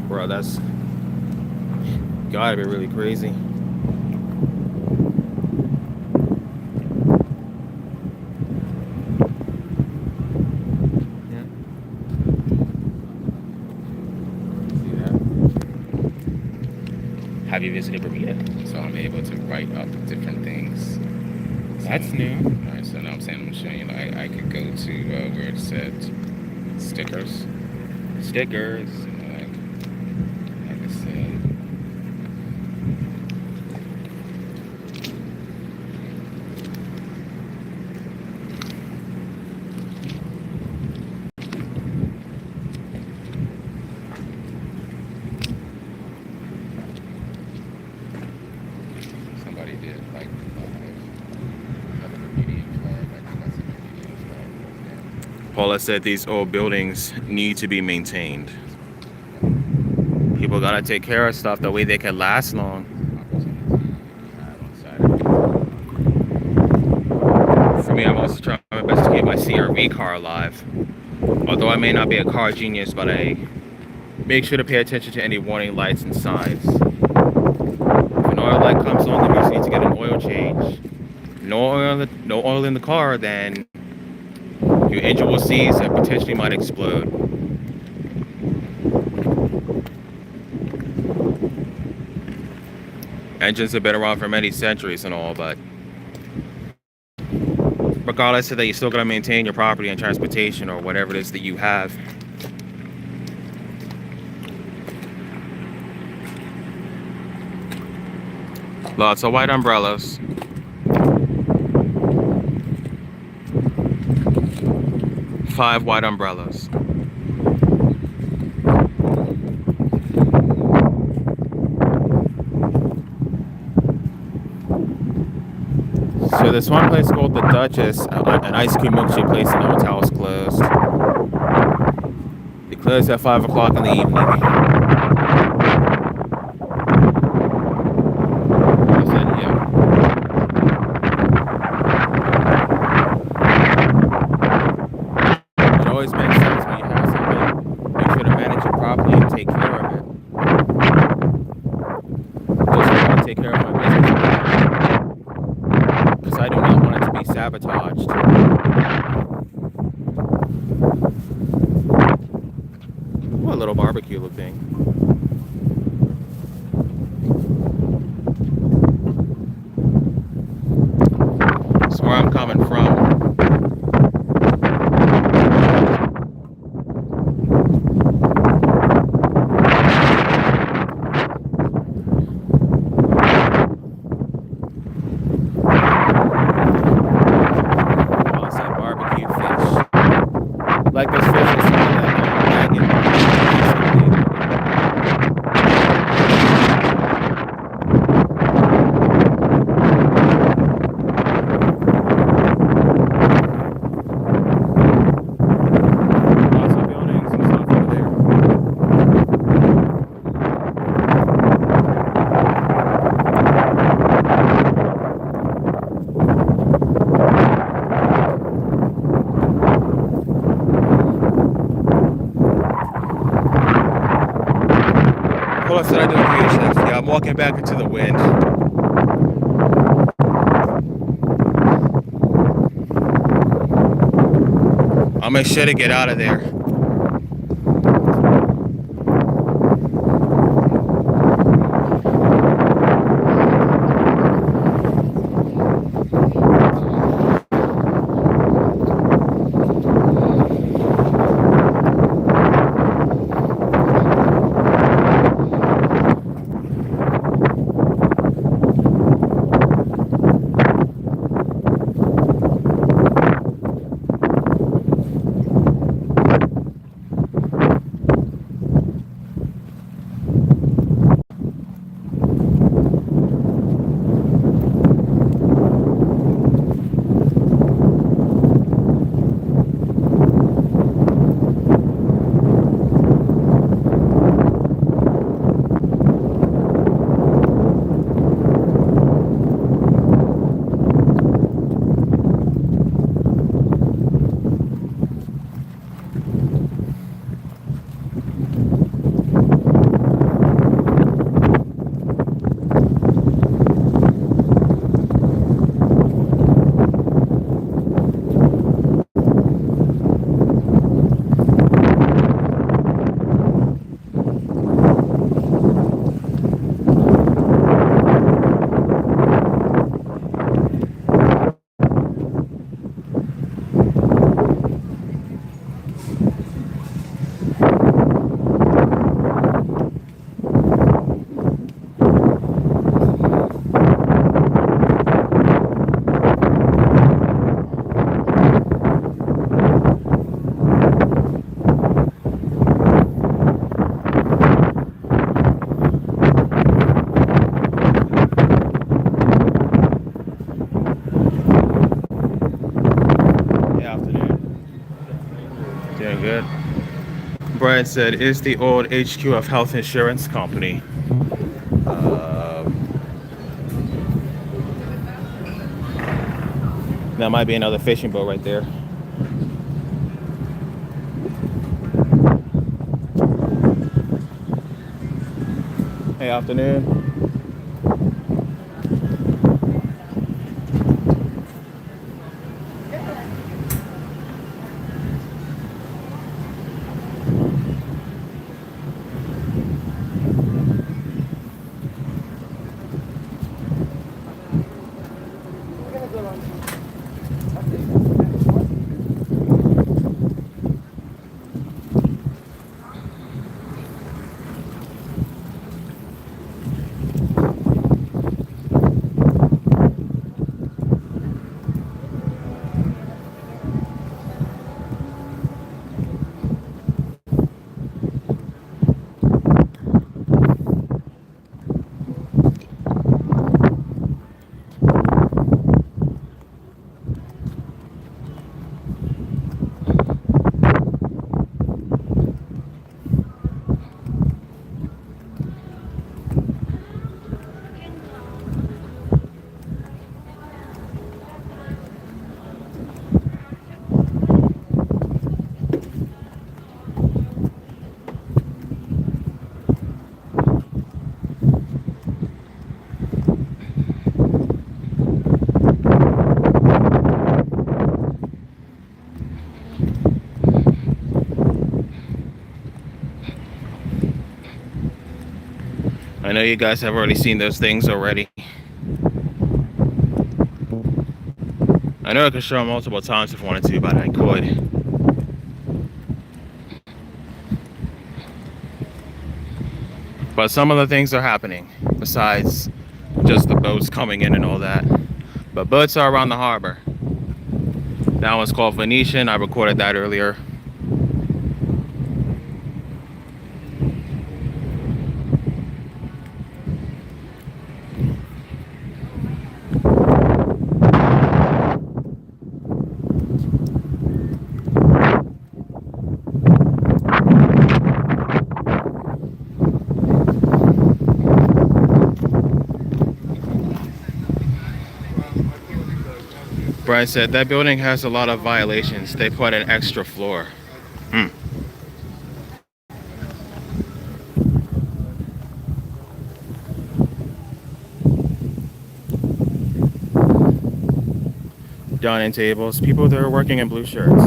Bro, that's gotta be really crazy. Yeah. See that? Have you visited Bermuda? So I'm able to write up different things. That's new. All right, so now I'm saying I'm showing you. I could go to where it said stickers. Stickers. Like I said. Somebody did like a Bermudian flag. I think that's a Bermudian flag. Paula said these old buildings need to be maintained. People gotta take care of stuff the way they can last long. For me, I'm also trying my best to keep my CRV car alive. Although I may not be a car genius, but I make sure to pay attention to any warning lights and signs. If an oil light comes on, that means you need to get an oil change. No oil in the car, then your engine will seize and potentially might explode. Engines have been around for many centuries and all, but regardless of that, you still gotta maintain your property and transportation or whatever it is that you have. Lots of white umbrellas. Five white umbrellas. So this one place called the Duchess, an ice cream milkshake place in the hotel is closed. They close at 5 o'clock in the evening. I said, yeah. It always makes sense when you have something. Make sure to manage it properly and take care of it. Just want to take care of my business. Because I do not want it to be sabotaged. What a little barbecue thing. That's where I'm coming from. Like this fish is that wagon. Lots of buildings and stuff over there. Hold on, said I do appreciate. Yeah, I'm walking back into the wind. I'll make sure to get out of there. Brian said, is the old HQ of Health Insurance Company. That might be another fishing boat right there. Hey, afternoon. I know you guys have already seen those things already. I know I could show them multiple times if I wanted to, but I could. But some of the things are happening besides just the boats coming in and all that. But boats are around the harbor. That one's called Venetian. I recorded that earlier. Brian said that building has a lot of violations. They put an extra floor. Dining tables, people that are working in blue shirts.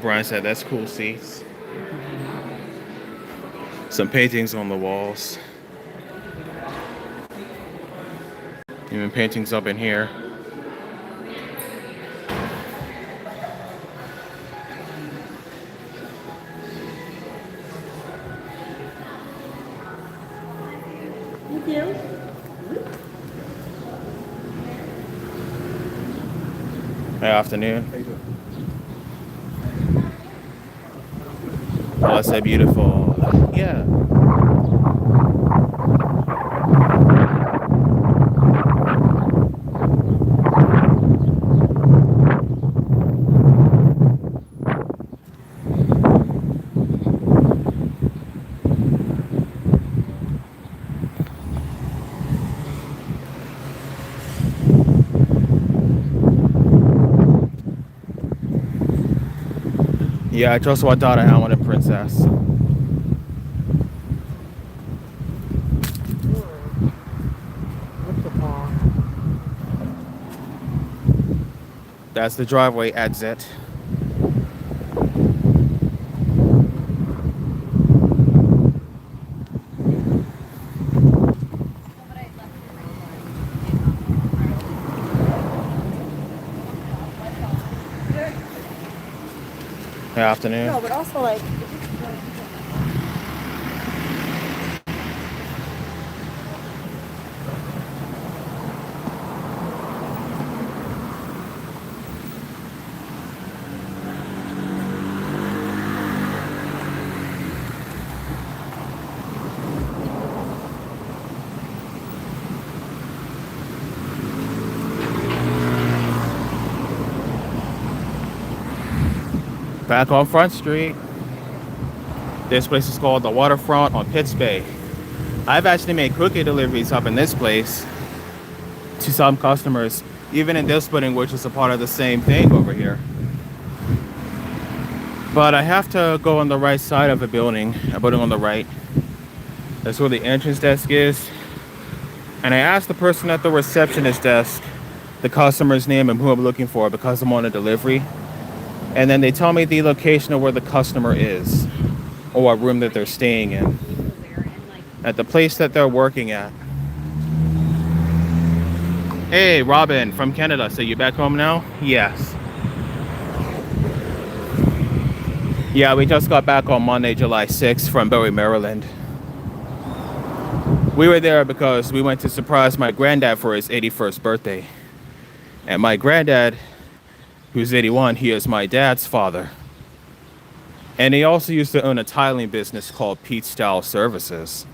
Brian said that's cool seats. Some paintings on the walls. Even paintings up in here. Thank you. Hey, afternoon. How you doing? Oh, I said beautiful. Yeah. Yeah, I just walked out of Hamilton Princess. What's the pond? That's the driveway exit. Afternoon. No, but also like. Back on Front Street. This place is called the Waterfront on Pitts Bay. I've actually made cookie deliveries up in this place to some customers, even in this building, which is a part of the same thing over here. But I have to go on the right side of a building on the right. That's where the entrance desk is. And I asked the person at the receptionist desk the customer's name and who I'm looking for because I'm on a delivery. And then they tell me the location of where the customer is or what room that they're staying in at the place that they're working at. Hey, Robin from Canada. So you back home now? Yes. Yeah, we just got back on Monday, July 6th from Bermuda, Maryland. We were there because we went to surprise my granddad for his 81st birthday. And my granddad, who's 81, he is my dad's father. And he also used to own a tiling business called Pete Style Services.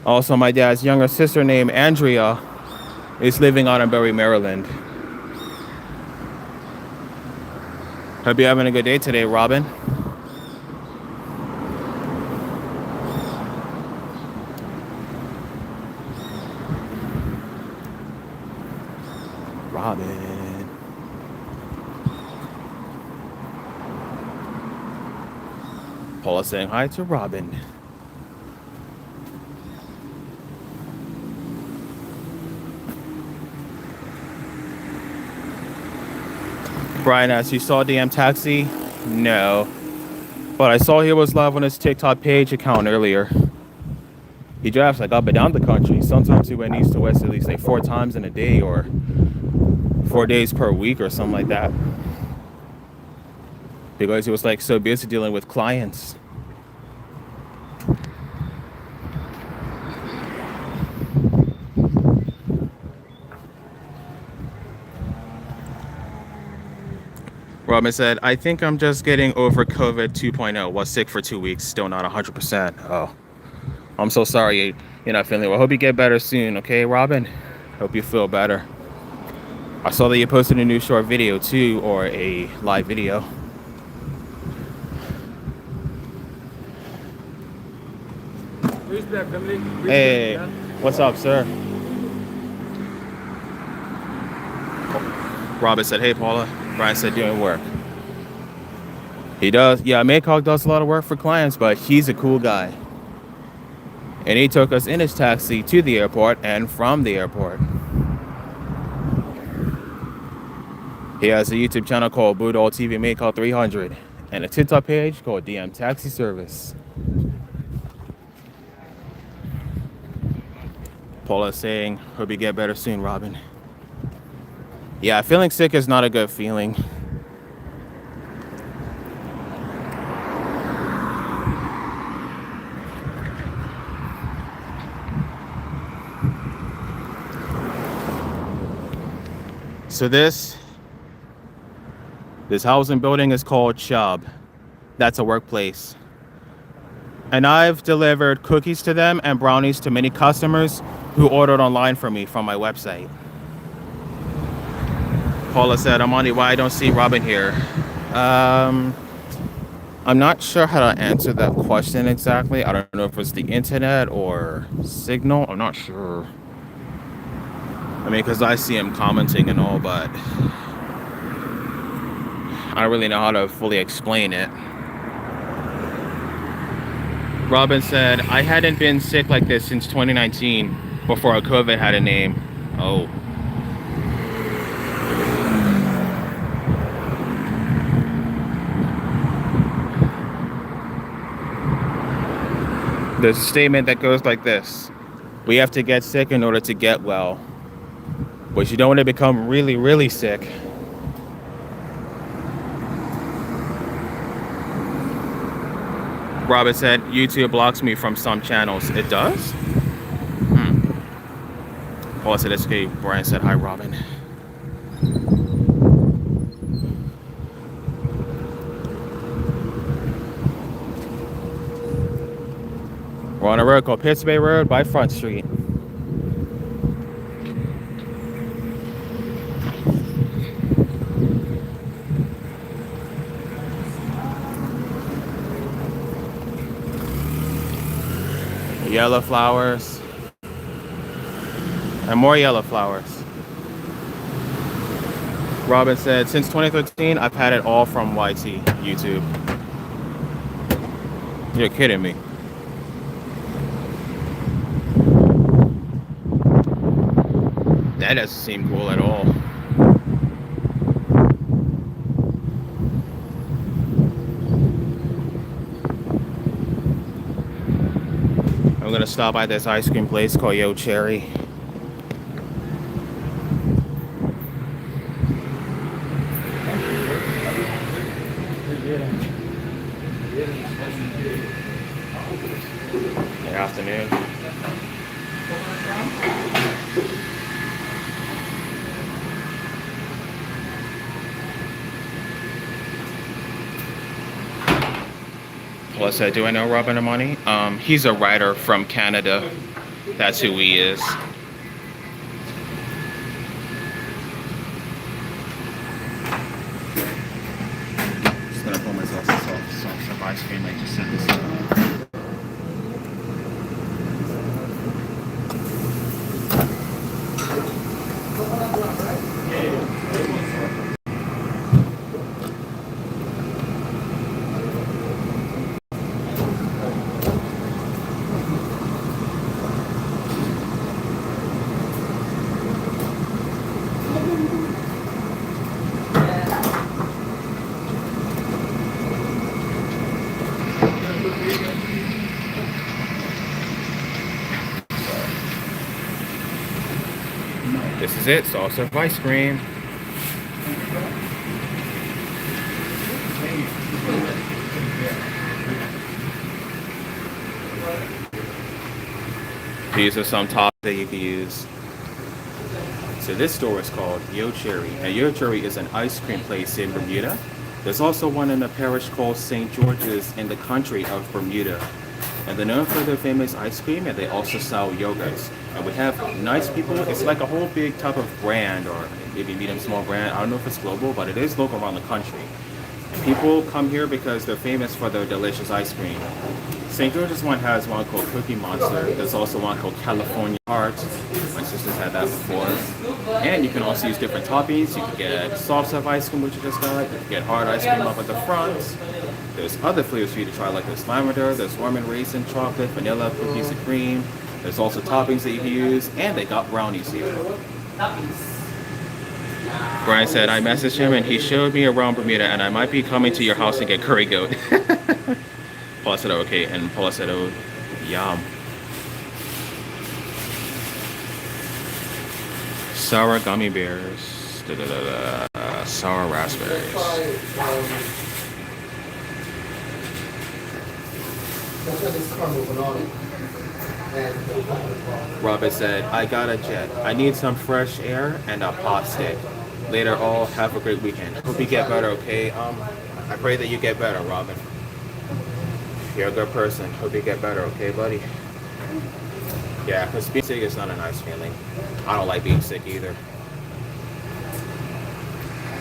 Also, my dad's younger sister named Andrea is living out in Berry, Maryland. Hope you're having a good day today, Robin. Robin. Paula saying hi to Robin. Brian asks, you saw DM Taxi? No. But I saw he was live on his TikTok page account earlier. He drives like up and down the country. Sometimes he went east to west at least like 4 times in a day or 4 days per week or something like that. Because he was like so busy dealing with clients. Robin said, I think I'm just getting over COVID 2.0. Was sick for 2 weeks, still not 100%. Oh, I'm so sorry you're not feeling well. Hope you get better soon, okay, Robin? Hope you feel better. I saw that you posted a new short video too, or a live video. Hey, what's up, sir? Robin said, hey, Paula. Brian said, doing work. He does. Yeah, Maycock does a lot of work for clients, but he's a cool guy. And he took us in his taxi to the airport and from the airport. He has a YouTube channel called Boodle TV Maycock 300 and a TikTok page called DM Taxi Service. Paula saying, hope you get better soon, Robin. Yeah, feeling sick is not a good feeling. So this housing building is called Chubb. That's a workplace. And I've delivered cookies to them and brownies to many customers who ordered online from me from my website. Paula said, I'm on it. Why I don't see Robin here? I'm not sure how to answer that question exactly. I don't know if it's the internet or signal. I'm not sure. I mean, because I see him commenting and all, but I don't really know how to fully explain it. Robin said, I hadn't been sick like this since 2019 before COVID had a name. Oh. There's a statement that goes like this. We have to get sick in order to get well. But you don't want to become really, really sick. Robert said YouTube blocks me from some channels. It does? Paul said escape. Brian said hi, Robin. We're on a road called Pitts Bay Road by Front Street. Yellow flowers. And more yellow flowers. Robin said, since 2013, I've had it all from YT, YouTube. You're kidding me. That doesn't seem cool at all. I'm gonna stop by this ice cream place called Yo Cherry. Good afternoon. Plus, do I know Robin Amani? He's a writer from Canada. That's who he is. Just gonna pull myself some ice cream. I just sent this. This is it, saucer of ice cream. These are some tops that you can use. So this store is called Yo Cherry. Now Yo Cherry is an ice cream place in Bermuda. There's also one in a parish called St. George's in the country of Bermuda. And they're known for their famous ice cream, and they also sell yogurts. And we have nice people. It's like a whole big type of brand, or maybe medium small brand. I don't know if it's global, but it is local around the country. And people come here because they're famous for their delicious ice cream. St. George's one has one called Cookie Monster. There's also one called California Heart. My sister's had that before. And you can also use different toppings. You can get soft serve ice cream, which you just got. You can get hard ice cream up at the front. There's other flavors for you to try, like there's lavender, there's almond raisin, chocolate, vanilla, cookies and cream. There's also toppings that you can use, and they got brownies here. Brian said, I messaged him and he showed me around Bermuda, and I might be coming to your house to get curry goat. Paul said, okay, and Paul said, oh, yum. Sour gummy bears, sour raspberries. Robert said, I got a jet. I need some fresh air and a pot stick. Later, all have a great weekend. Hope you get better, okay? I pray that you get better, Robin. You're a good person. Hope you get better, okay, buddy? Yeah, because being sick is not a nice feeling. I don't like being sick either.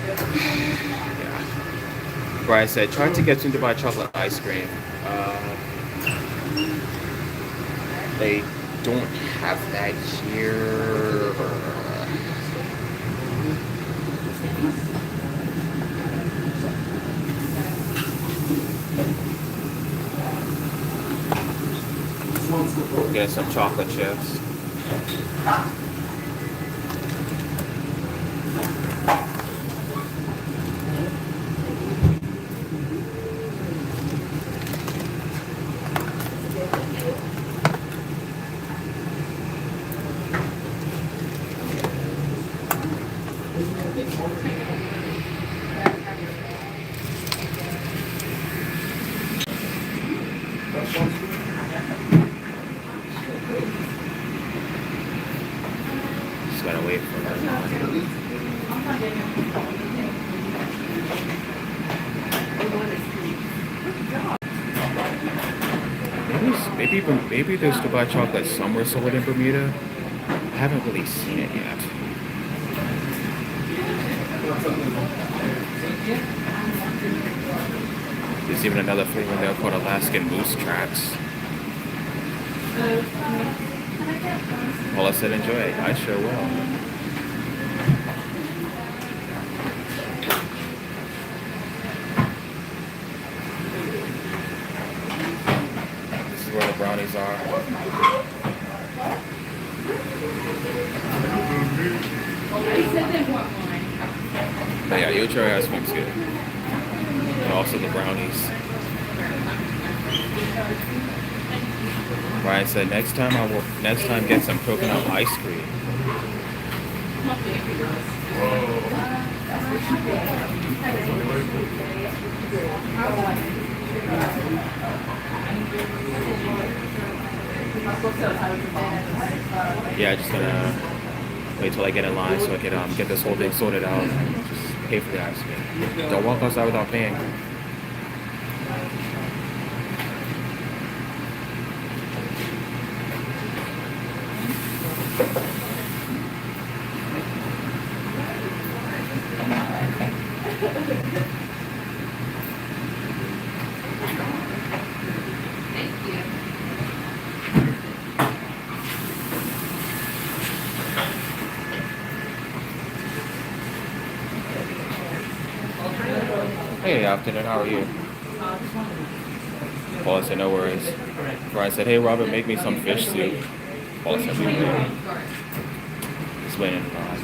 Yeah. Brian said, try to get into buy chocolate ice cream. They don't have that here. We'll get some chocolate chips. Just gotta wait for that. Maybe there's Dubai chocolate somewhere sold in Bermuda. I haven't really seen it yet. There's even another flavor there called Alaskan Moose Tracks. Well, I said enjoy. I sure will. This is where the brownies are. But yeah, your cherry ice cream's good. And also the brownies. Brian said next time get some coconut ice cream. Yeah, just gonna wait till I get in line so I can get this whole thing sorted out. Just pay for the ice cream. Don't walk outside without paying. Hey, afternoon, how are you? Paula said, no worries. Brian said, hey, Robert, make me some fish soup. Paula said, we will. Just waiting in line.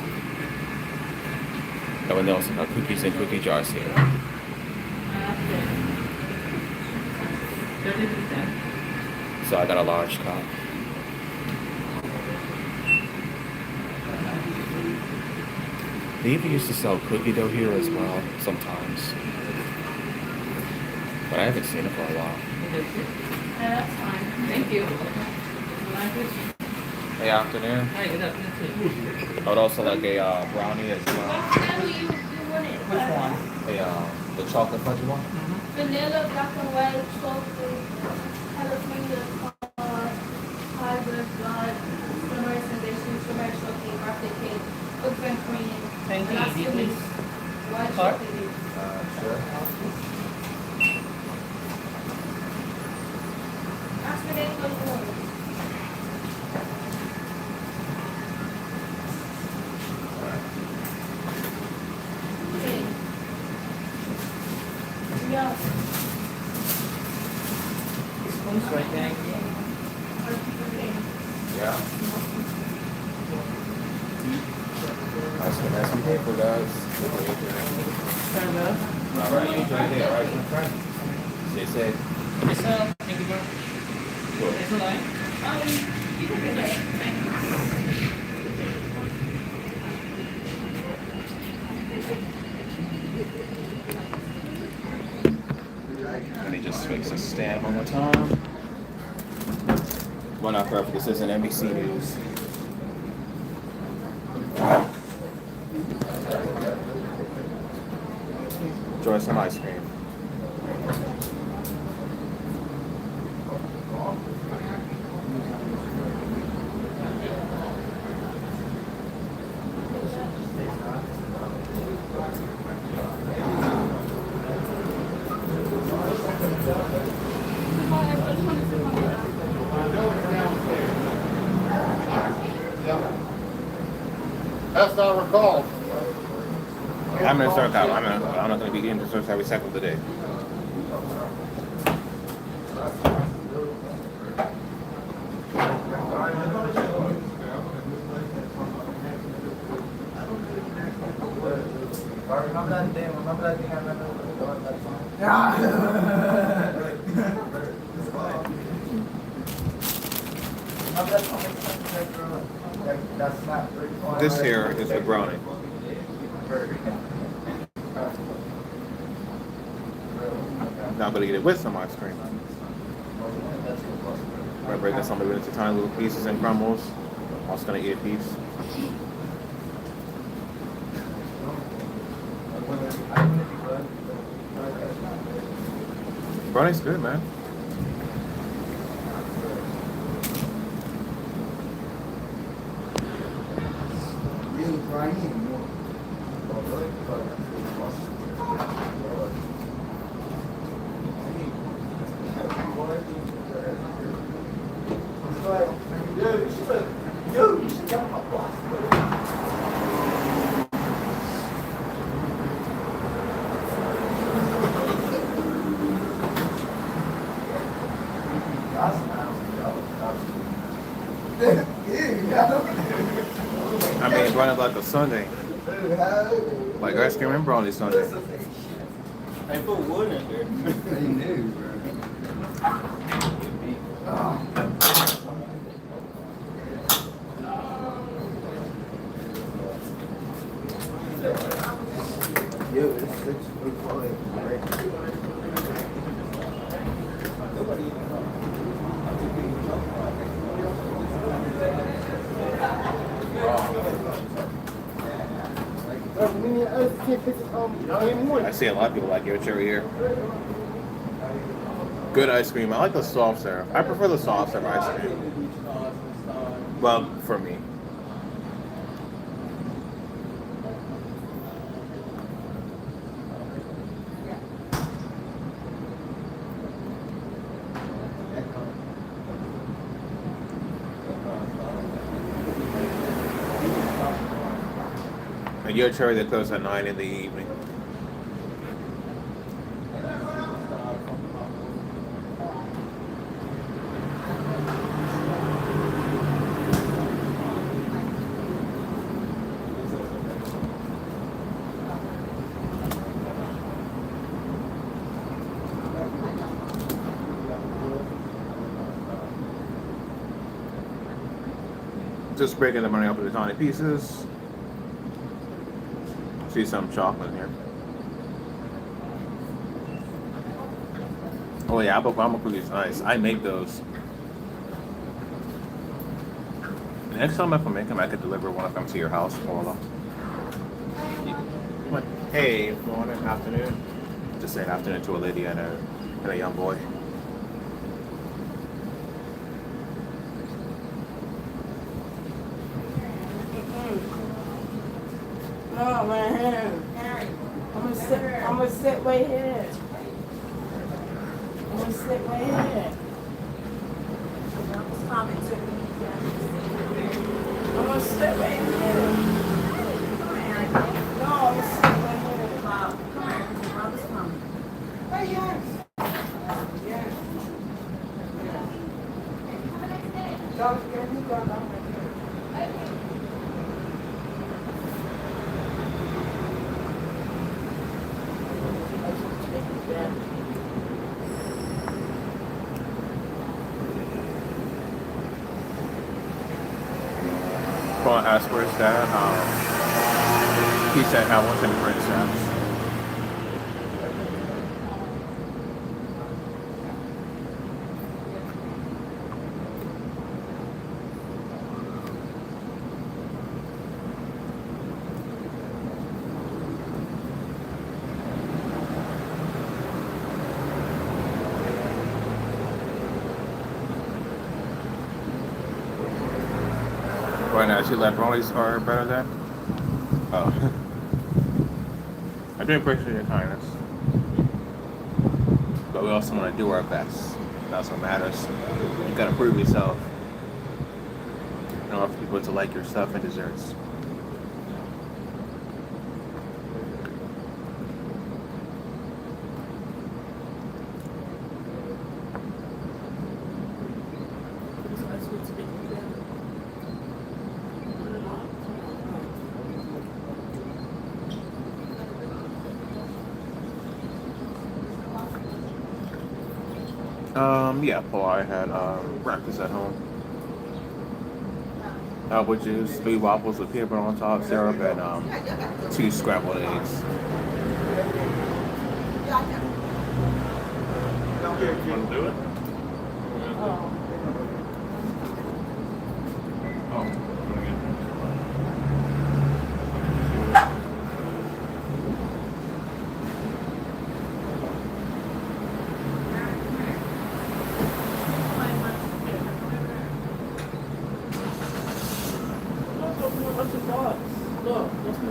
Everyone else got cookies and cookie jars here. So I got a large cup. They even used to sell cookie dough here as well, sometimes. But I haven't seen it for a while. That's fine. Thank you. Hey, afternoon. Hi, good afternoon. I would also like a brownie as well. Which one? The chocolate fudgy one. Vanilla, black and white, chocolate, jalapeno, hybrid blood, strawberry sensation, strawberry shortcake, birthday cake, cookies and cream. Thank you. Last Easy, two please. weeks, white Card? chocolate. Sure. Ask me then, go forward. Okay. Yeah. Spoon's right there. Yeah. Nice and paper, guys. Turn it up. All right, you enjoy it, all right, my friend. Stay safe. Yes, sir. Thank you, bro. Cool. It's a line. You can do that. Let me just fix a stand one more time. Well, not perfect. This isn't NBC News. Enjoy some ice cream. As I recall. I'm gonna start out. I'm not gonna be getting to service every second of the day. Remember that day? Remember that thing I remember doing that song? Remember that song? That's not This here is the brownie. Now I'm gonna get it with some ice cream. I'm gonna break this on into tiny little pieces and crumbles. I'm also gonna eat a piece. Brownie's good, man. I mean, it's running like a Sunday. Like ice cream and brownie Sunday. I put wood in there. They knew, bro. Yo, it's 6:05. Nobody even I see a lot of people like your cherry here. Good ice cream. I like the soft serve. I prefer the soft serve ice cream. Well, for me. And your cherry they close at 9 in the evening. Just breaking the money up into tiny pieces. See some chocolate in here. Oh yeah, apple caramel cookies, nice. I make those. Next time if I make them, I could deliver one of them to your house, Paula. Hey, morning, afternoon. Just say afternoon to a lady and a young boy. No, my hand. I'm gonna sit right here. I'm gonna sit right here. I'm gonna sit right here. No, I'm gonna sit right here. Right here. Yes. Don't get me going on right here. Paula asked where's dad. He said I want him to bring his house. Right now, she like brownies are better than. Oh. I do appreciate your kindness. But we also want to do our best. That's what matters. You gotta prove yourself. In order for people to like your stuff and desserts. Yeah, Paul, I had breakfast at home. Apple juice, 3 waffles with peanut butter on top, syrup, and 2 scrambled eggs. You want to do it? what's the thoughts? Look, what's the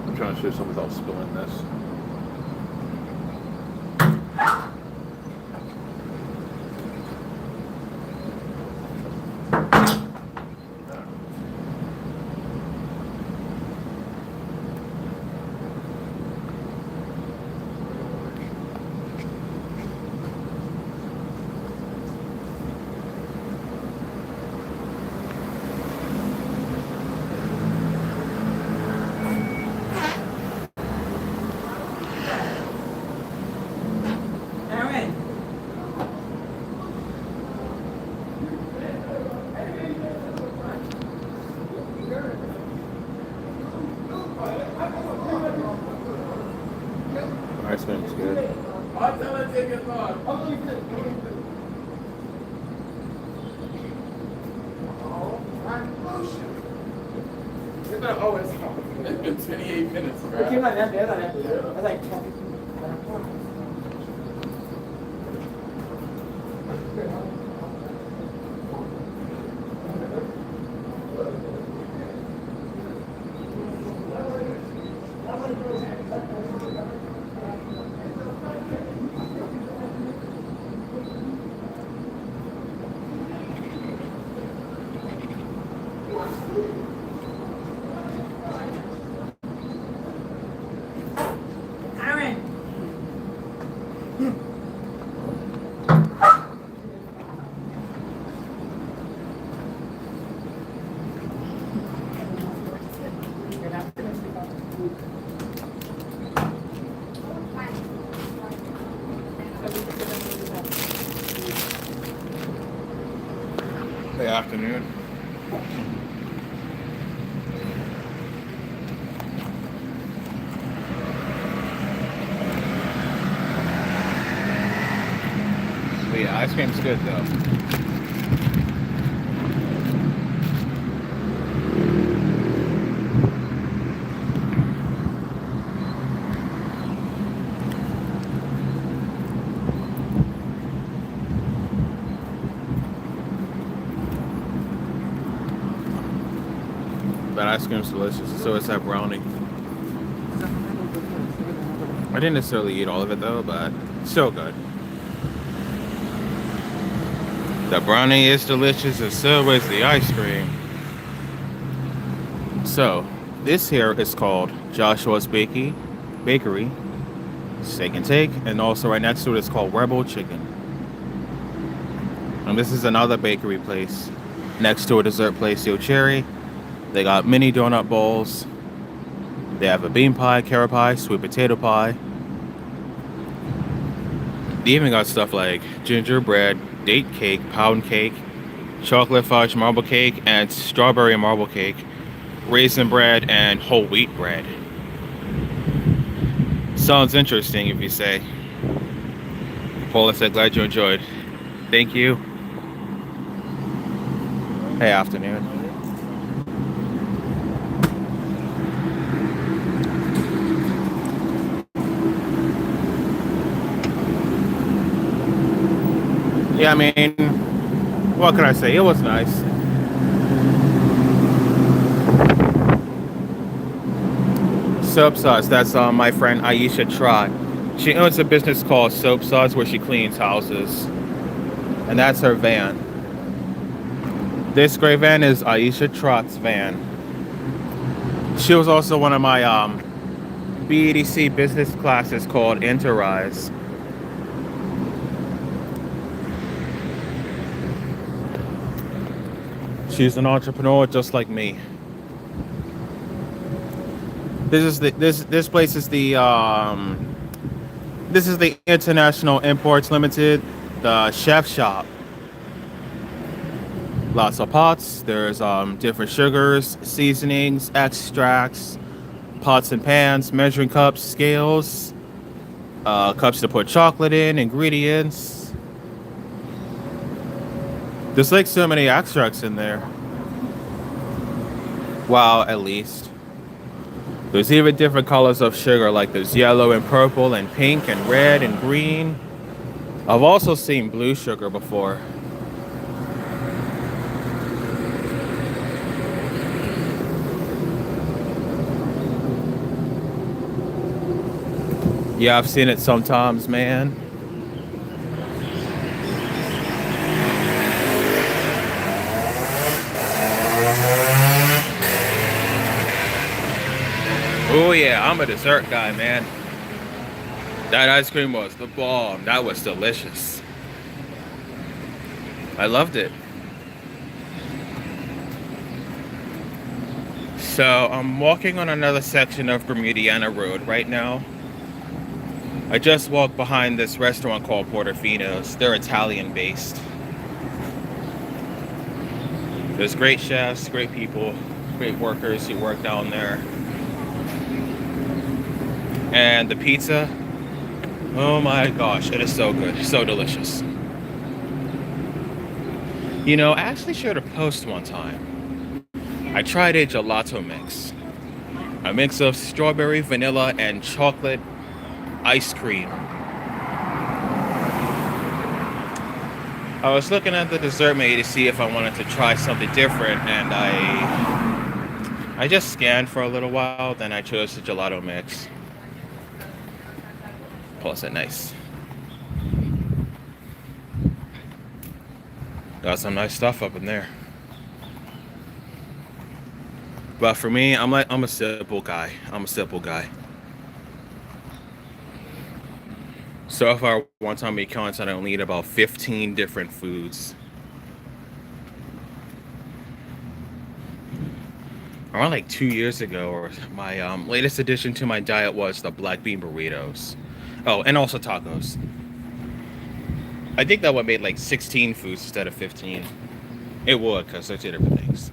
I'm trying to show something without spilling this. Aaron. Ice cream's good. I'll tell her to take your car. Oh, it's been 28 minutes, bro. It's like that, that's like 10. Aaron. Hey, afternoon. But yeah, ice cream's good though. But ice cream's delicious. So is that brownie. I didn't necessarily eat all of it though, but still good. The brownie is delicious, and so is the ice cream. So, this here is called Joshua's Bakery, Steak and Take, and also right next to it is called Rebel Chicken. And this is another bakery place. Next to a dessert place, Yo Cherry. They got mini donut bowls. They have a bean pie, carrot pie, sweet potato pie. They even got stuff like gingerbread, date cake, pound cake, chocolate fudge marble cake, and strawberry marble cake, raisin bread, and whole wheat bread. Sounds interesting if you say. Paula said, glad you enjoyed. Thank you. Hey, afternoon. Yeah, I mean, what can I say? It was nice. Soap Suds, that's my friend Aisha Trot. She owns a business called Soap Suds where she cleans houses. And that's her van. This gray van is Aisha Trot's van. She was also one of my BEDC business classes called Enterprise. She's an entrepreneur just like me. This place is the this is the International Imports Limited, the chef shop. Lots of pots. There's different sugars, seasonings, extracts, pots and pans, measuring cups, scales, cups to put chocolate in, ingredients. There's like so many extracts in there. Wow, at least. There's even different colors of sugar, like there's yellow and purple and pink and red and green. I've also seen blue sugar before. Yeah, I've seen it sometimes, man. Oh yeah, I'm a dessert guy, man. That ice cream was the bomb. That was delicious. I loved it. So I'm walking on another section of Bermudiana Road right now. I just walked behind this restaurant called Portofino's. They're Italian based. There's great chefs, great people, great workers who work down there. And the pizza, oh my gosh, it is so good, so delicious. You know, I actually shared a post one time. I tried a gelato mix. A mix of strawberry, vanilla, and chocolate ice cream. I was looking at the dessert menu to see if I wanted to try something different, and I just scanned for a little while, then I chose the gelato mix. Plus it nice. Got some nice stuff up in there. But for me, I'm a simple guy. I'm a simple guy. So far, one time we content, I only eat about 15 different foods. Around like 2 years ago, or my latest addition to my diet was the black bean burritos. Oh, and also tacos. I think that would make like 16 foods instead of 15. It would, because they're two different things.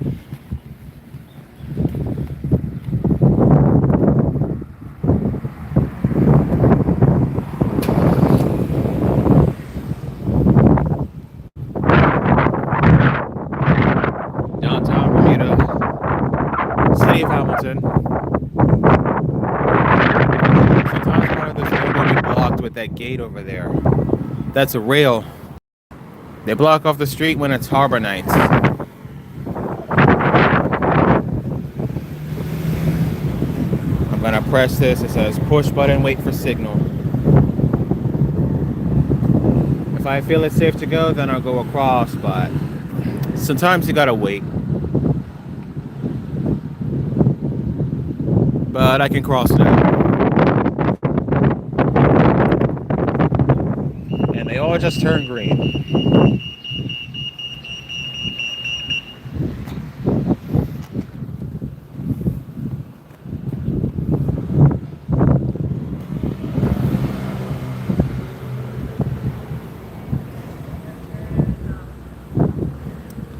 Downtown Bermuda, city of Hamilton. Sometimes part of this road will be blocked with that gate over there. That's a rail. They block off the street when it's harbor nights. I'm gonna press this. It says push button, wait for signal. If I feel it's safe to go, then I'll go across, but sometimes you gotta wait. But I can cross now. And they all just turn green.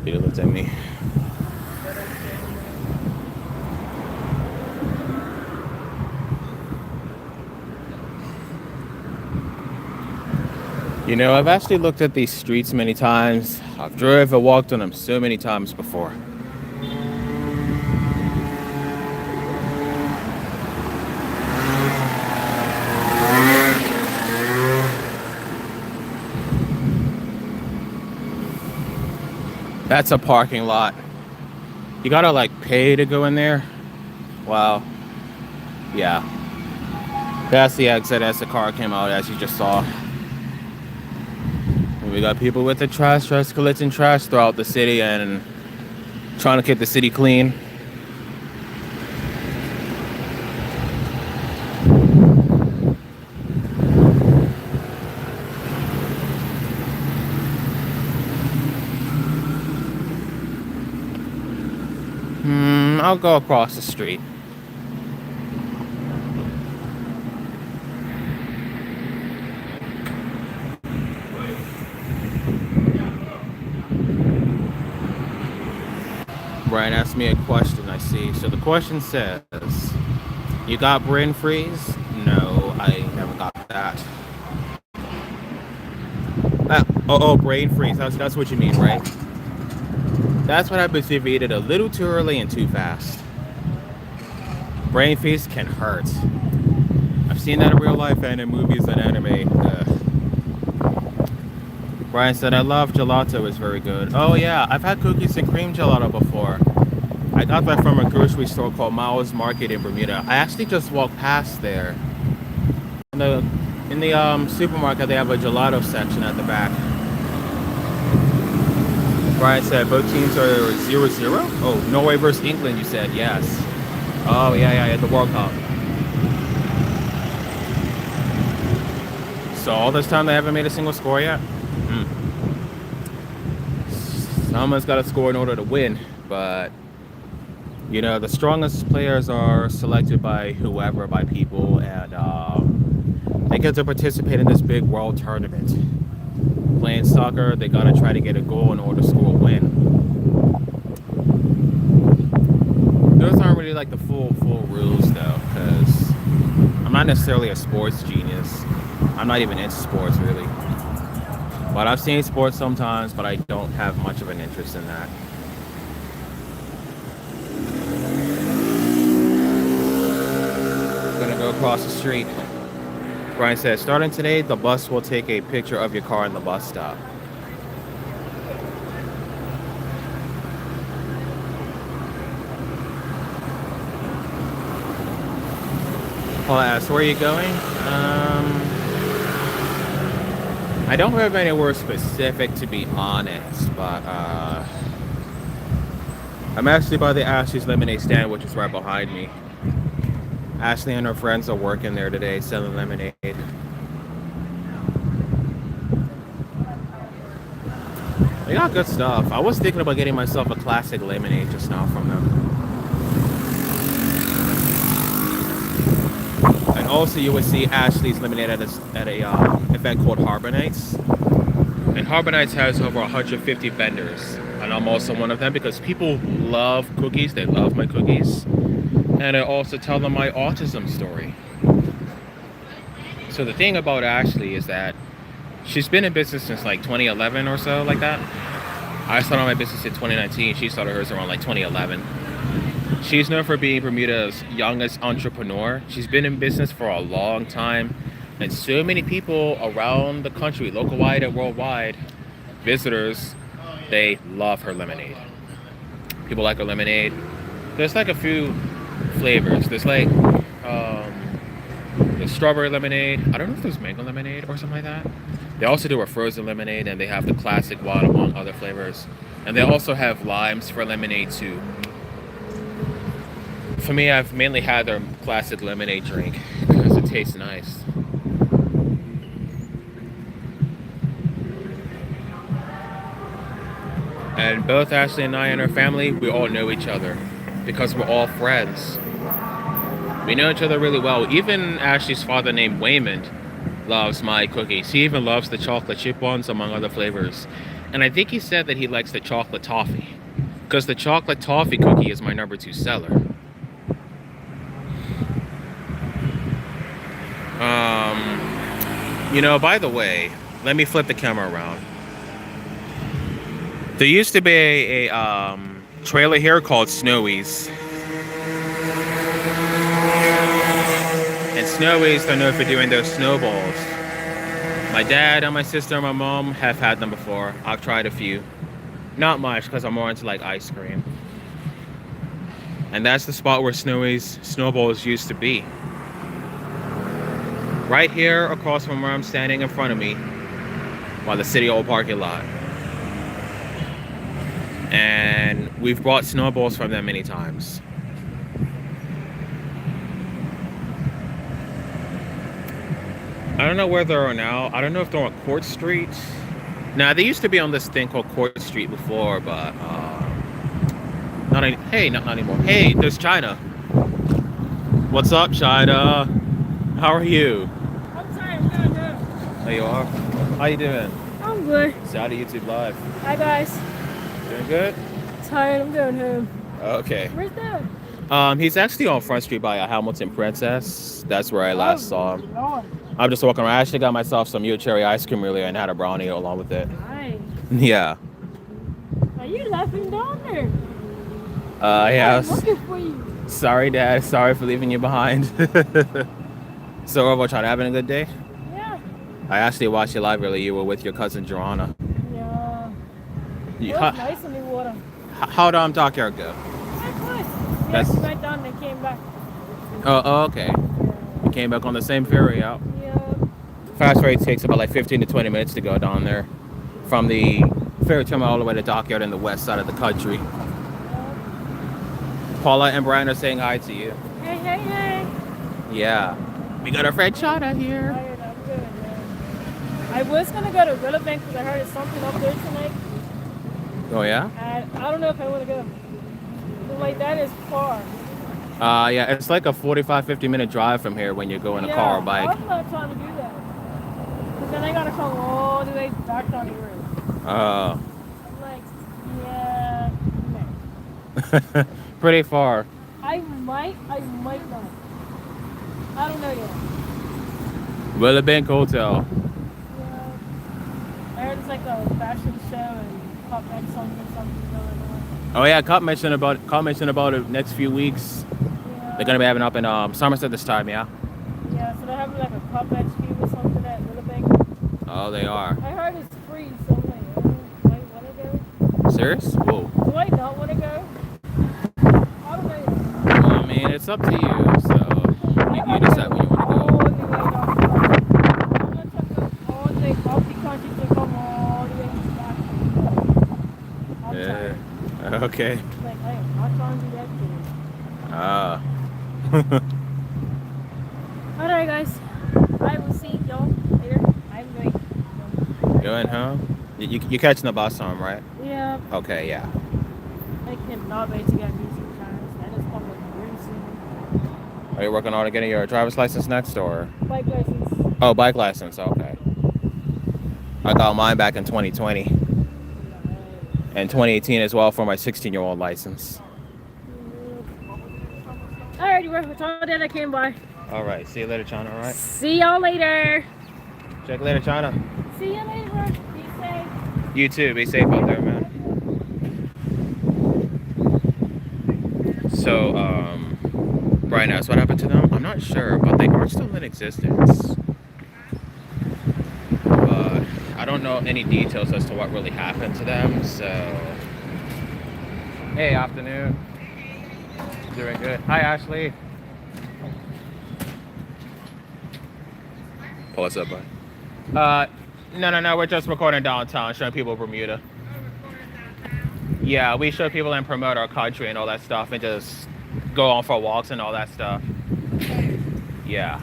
He looked at me. You know, I've actually looked at these streets many times. I've drove and walked on them so many times before. That's a parking lot. You gotta like pay to go in there. Wow. Yeah. That's the exit as the car came out, as you just saw. And we got people with the trash collecting trash throughout the city and trying to keep the city clean. I'll go across the street. Brian asked me a question, I see. So the question says, you got brain freeze? No, I never got that. Brain freeze. That's what you mean, right? That's what happens if you eat it a little too early and too fast. Brain freeze can hurt. I've seen that in real life and in movies and anime. Brian said, I love gelato, it's very good. Oh yeah, I've had cookies and cream gelato before. I got that from a grocery store called Miles Market in Bermuda. I actually just walked past there. In the supermarket, they have a gelato section at the back. Brian said, both teams are 0-0? Oh, Norway versus England, you said, yes. Oh, yeah, the World Cup. So all this time they haven't made a single score yet? Someone's got to score in order to win, but you know, the strongest players are selected by whoever, by people, and they get to participate in this big world tournament. Playing soccer, they got to try to get a goal in order to score a win. Those aren't really like the full rules though, because I'm not necessarily a sports genius. I'm not even into sports really. But I've seen sports sometimes, but I don't have much of an interest in that. Gonna go across the street. Brian said, starting today, the bus will take a picture of your car in the bus stop. Paula asked, where are you going? I don't have anywhere specific to be honest, but I'm actually by the Ashley's lemonade stand, which is right behind me. Ashley and her friends are working there today selling lemonade. They got good stuff. I was thinking about getting myself a classic lemonade just now from them. And also you would see Ashley's lemonade at a event called Harbor Nights. And Harbor Nights has over 150 vendors. And I'm also one of them because people love cookies. They love my cookies. And I also tell them my autism story. So the thing about Ashley is that she's been in business since like 2011 or so, like that. I started my business in 2019. She started hers around like 2011. She's known for being Bermuda's youngest entrepreneur. She's been in business for a long time. And so many people around the country, local-wide and worldwide, visitors, they love her lemonade. People like her lemonade. There's like a few flavors. There's like the strawberry lemonade. I don't know if there's mango lemonade or something like that. They also do a frozen lemonade, and they have the classic one among other flavors. And they also have limes for lemonade too. For me, I've mainly had their classic lemonade drink because it tastes nice. And both Ashley and I and her family, we all know each other because we're all friends. We know each other really well. Even Ashley's father, named Waymond, loves my cookies. He even loves the chocolate chip ones, among other flavors. And I think he said that he likes the chocolate toffee because the chocolate toffee cookie is my #2 seller. You know, by the way, let me flip the camera around. There used to be a trailer here called Snowy's. And Snowy's, they're known for doing those snowballs. My dad and my sister and my mom have had them before. I've tried a few. Not much, because I'm more into like ice cream. And that's the spot where Snowy's snowballs used to be. Right here across from where I'm standing in front of me, by the City Hall parking lot. And we've bought snowballs from them many times. I don't know where they are now. I don't know if they're on Court Street. Now, they used to be on this thing called Court Street before, but not anymore. Hey, there's China. What's up, China? How are you? I'm sorry, I'm doing good. There you are. How you doing? I'm good. It's out of YouTube Live. Hi guys. Doing good? Tired, I'm going home. Okay. Where's Dad? He's actually on Front Street by a Hamilton Princess. That's where I last saw him. Lord. I'm just walking around. I actually got myself some Yo Cherry ice cream earlier and had a brownie along with it. Nice. Yeah. Are you laughing down there? Yeah. I'm looking for you. Sorry, Dad. Sorry for leaving you behind. So, Overchild, having a good day? Yeah. I actually watched you live earlier. You were with your cousin, Joanna. Yeah. You, It how, was nice in the water. how'd Dockyard go? That's nice. Yeah, That's- we went down and came back. Oh, okay. You came back on the same ferry out. Yeah. Fast ferry takes about like 15 to 20 minutes to go down there. From the ferry terminal all the way to Dockyard in the west side of the country. Paula and Brian are saying hi to you. Hey, hey, hey. Yeah. We got our friend Shauna here. Tired, I'm good, man. I was gonna go to Riverbank because I heard it's something up there tonight. Oh, yeah? And I don't know if I want to go. But like that is far. Yeah, it's like a 45-50 minute drive from here when you go in a car or bike. I'm not trying to do that. Because then I gotta come all the way back down the road. I'm like, yeah, no. Pretty far. I might not. I don't know yet. Willow Bank Hotel. Yeah. I heard it's like a fashion show and pop and something going on. Oh yeah, Cup mentioned about it next few weeks. Yeah. They're gonna be having up in Somerset this time, yeah. Yeah, so they're having like a pop XP or something at Riverbank. Oh, they are. I heard it's free, so I'm like, oh, do I want to go? Serious? Whoa. Do I not want to go? I don't know. Well, I mean, it's up to you. So you decide when you want to go. All the way down to I'm gonna check out all the way off the country to come all the way back. I'm tired. Yeah. Okay. Like, I am not trying to do that today. Ah. Alright, guys. I will see y'all later. I'm going. Going home? You catching the bus home, right? Yeah. Okay, yeah. I cannot wait to get music insurance. That is coming very soon. Are you working on getting your driver's license next, or? Bike license. Oh, bike license. Okay. I got mine back in 2020 and 2018 as well for my 16-year-old license. Alrighty, we're all that I came by. All right. See you later, China. All right. See y'all later. Check later, China. See you later. Be safe. You too. Be safe out there, man. So, Brian asked what happened to them. I'm not sure, but they are still in existence. But I don't know any details as to what really happened to them. So, hey, afternoon. Doing good. Hi, Ashley. Pull us up, bud. No. We're just recording downtown, showing people Bermuda. Yeah, we show people and promote our country and all that stuff, and just go on for walks and all that stuff. Yeah.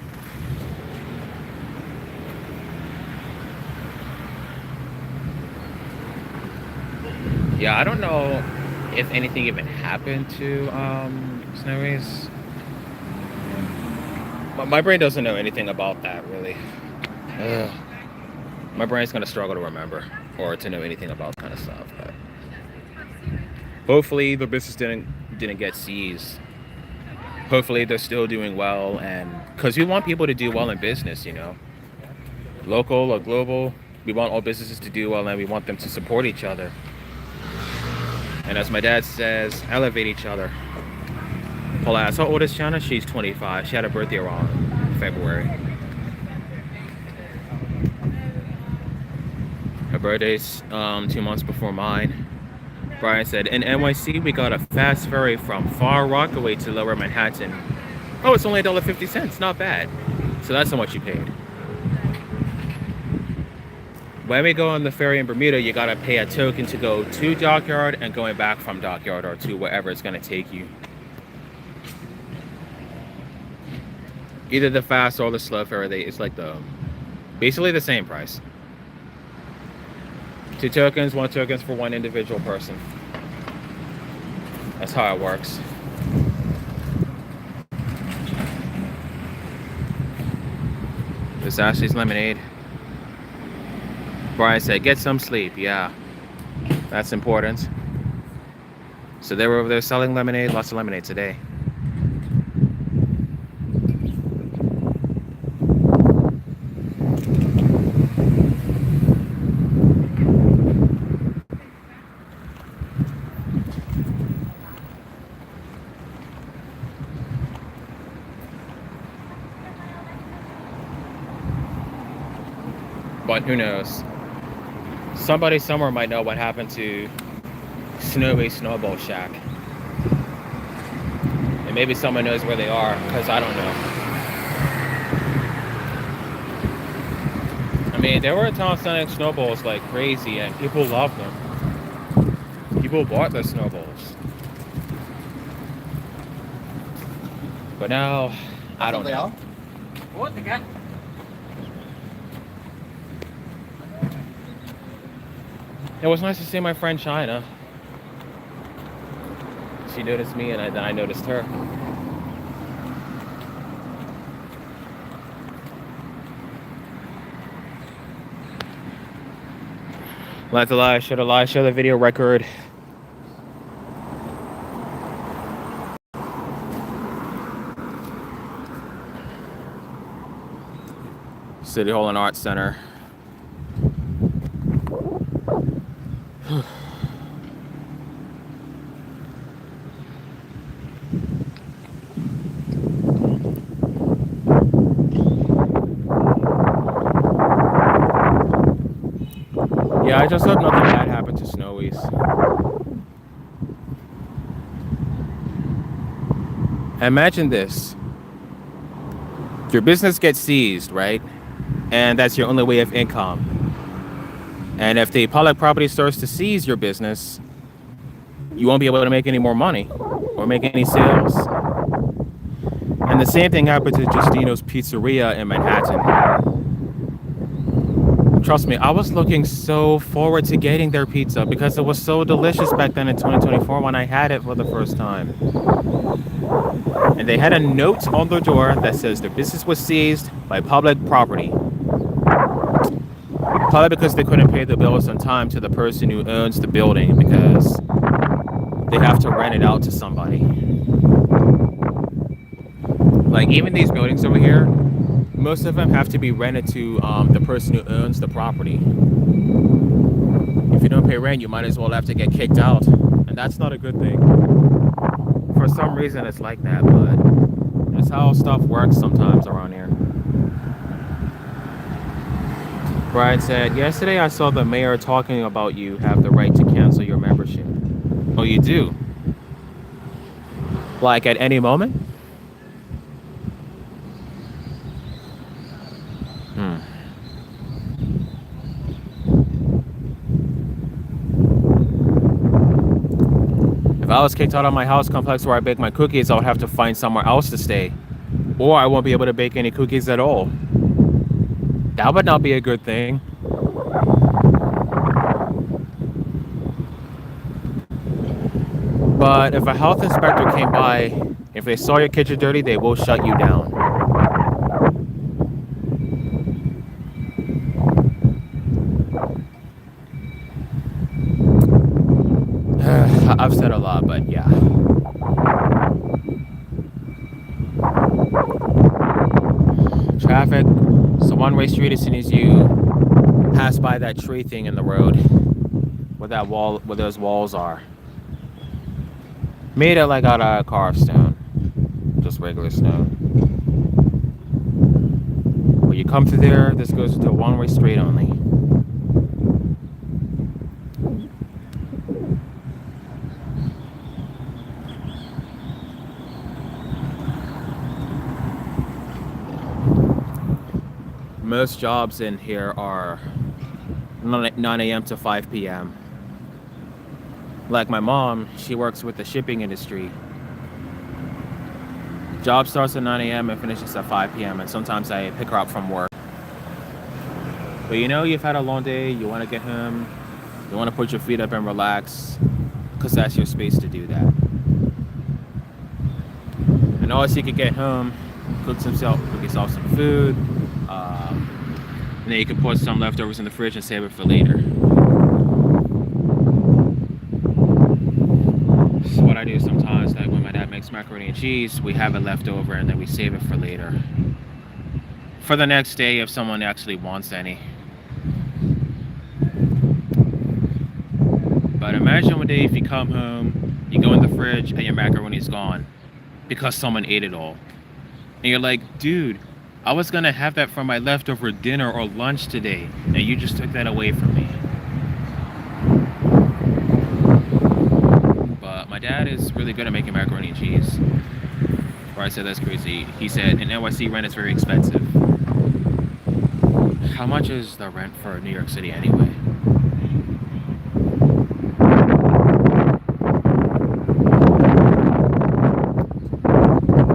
Yeah, I don't know if anything even happened to Snow Race. My brain doesn't know anything about that, really. Ugh. My brain's gonna struggle to remember or to know anything about kind of stuff. But hopefully the business didn't get seized. Hopefully they're still doing well, and because we want people to do well in business, you know, local or global. We want all businesses to do well, and we want them to support each other. And as my dad says, elevate each other. Paula asks, how old is Shanna? She's 25. She had a birthday around February. Her birthday's 2 months before mine. Brian said, in NYC, we got a fast ferry from Far Rockaway to Lower Manhattan. Oh, it's only $1.50. Not bad. So that's how much you paid. When we go on the ferry in Bermuda, you gotta pay a token to go to Dockyard and going back from Dockyard or to wherever it's gonna take you. Either the fast or the slow ferry, it's like basically the same price. 2 tokens, 1 token for 1 individual person. That's how it works. This is Ashley's lemonade. Brian said, get some sleep. Yeah, that's important. So they were over there selling lemonade, lots of lemonade today. But who knows? Somebody somewhere might know what happened to Snowy Snowball Shack. And maybe someone knows where they are, because I don't know. I mean, there were a time selling snowballs like crazy, and people loved them. People bought their snowballs. But now, I don't know. What the guy? It was nice to see my friend China. She noticed me, and then I noticed her. Let's lie, should have lied, show the video record. City Hall and Arts Center. Yeah, I just hope nothing bad happened to Snowies. Imagine this. Your business gets seized, right? And that's your only way of income. And if the public property starts to seize your business, you won't be able to make any more money or make any sales. And the same thing happened to Justino's Pizzeria in Manhattan. Trust me, I was looking so forward to getting their pizza because it was so delicious back then in 2024 when I had it for the first time. And they had a note on the door that says their business was seized by public property. Probably because they couldn't pay the bills on time to the person who owns the building because they have to rent it out to somebody. Like even these buildings over here, most of them have to be rented to the person who owns the property. If you don't pay rent, you might as well have to get kicked out. And that's not a good thing. For some reason, it's like that, but that's how stuff works sometimes around here. Brian said, yesterday I saw the mayor talking about you have the right to cancel your membership. Oh, you do? Like at any moment? If I was kicked out of my house complex where I bake my cookies, I would have to find somewhere else to stay. Or I won't be able to bake any cookies at all. That would not be a good thing. But if a health inspector came by, if they saw your kitchen dirty, they will shut you down. I've said a lot, but yeah. Traffic. It's a one-way street as soon as you pass by that tree thing in the road, where that wall, where those walls are. Made it like out of carved stone, just regular snow. When you come through there, this goes to a one-way street only. Most jobs in here are 9 a.m. to 5 p.m. Like my mom, she works with the shipping industry. Job starts at 9 a.m. and finishes at 5 p.m. and sometimes I pick her up from work. But you know, you've had a long day, you want to get home, you want to put your feet up and relax, because that's your space to do that. And always you could get home, cook yourself some food, and then you can put some leftovers in the fridge and save it for later. So what I do sometimes, like when my dad makes macaroni and cheese, we have it left over and then we save it for later. For the next day if someone actually wants any. But imagine one day if you come home, you go in the fridge and your macaroni's gone because someone ate it all. And you're like, dude, I was gonna have that for my leftover dinner or lunch today, and you just took that away from me. But my dad is really good at making macaroni and cheese. Or I said that's crazy. He said in NYC rent is very expensive. How much is the rent for New York City anyway?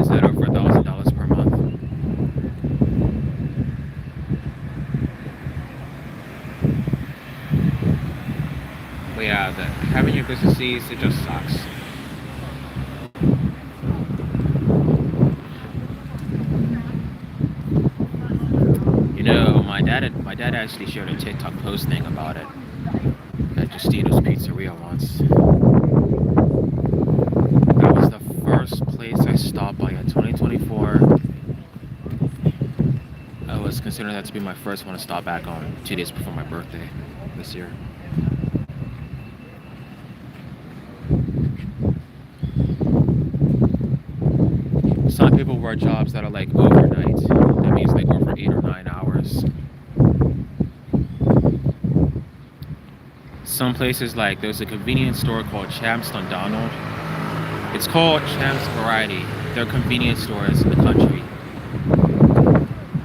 Is that over $1,000 per month? But yeah, having your businesses, it just sucks. You know, my dad actually shared a TikTok post thing about it at Justino's Pizzeria once. That was the first place I stopped by in 2024. I was considering that to be my first one to stop back on 2 days before my birthday this year. Some people work jobs that are like overnight. That means they work for 8 or 9 hours. Some places, like there's a convenience store called Champs on Donald. It's called Champs Variety. They're convenience stores in the country.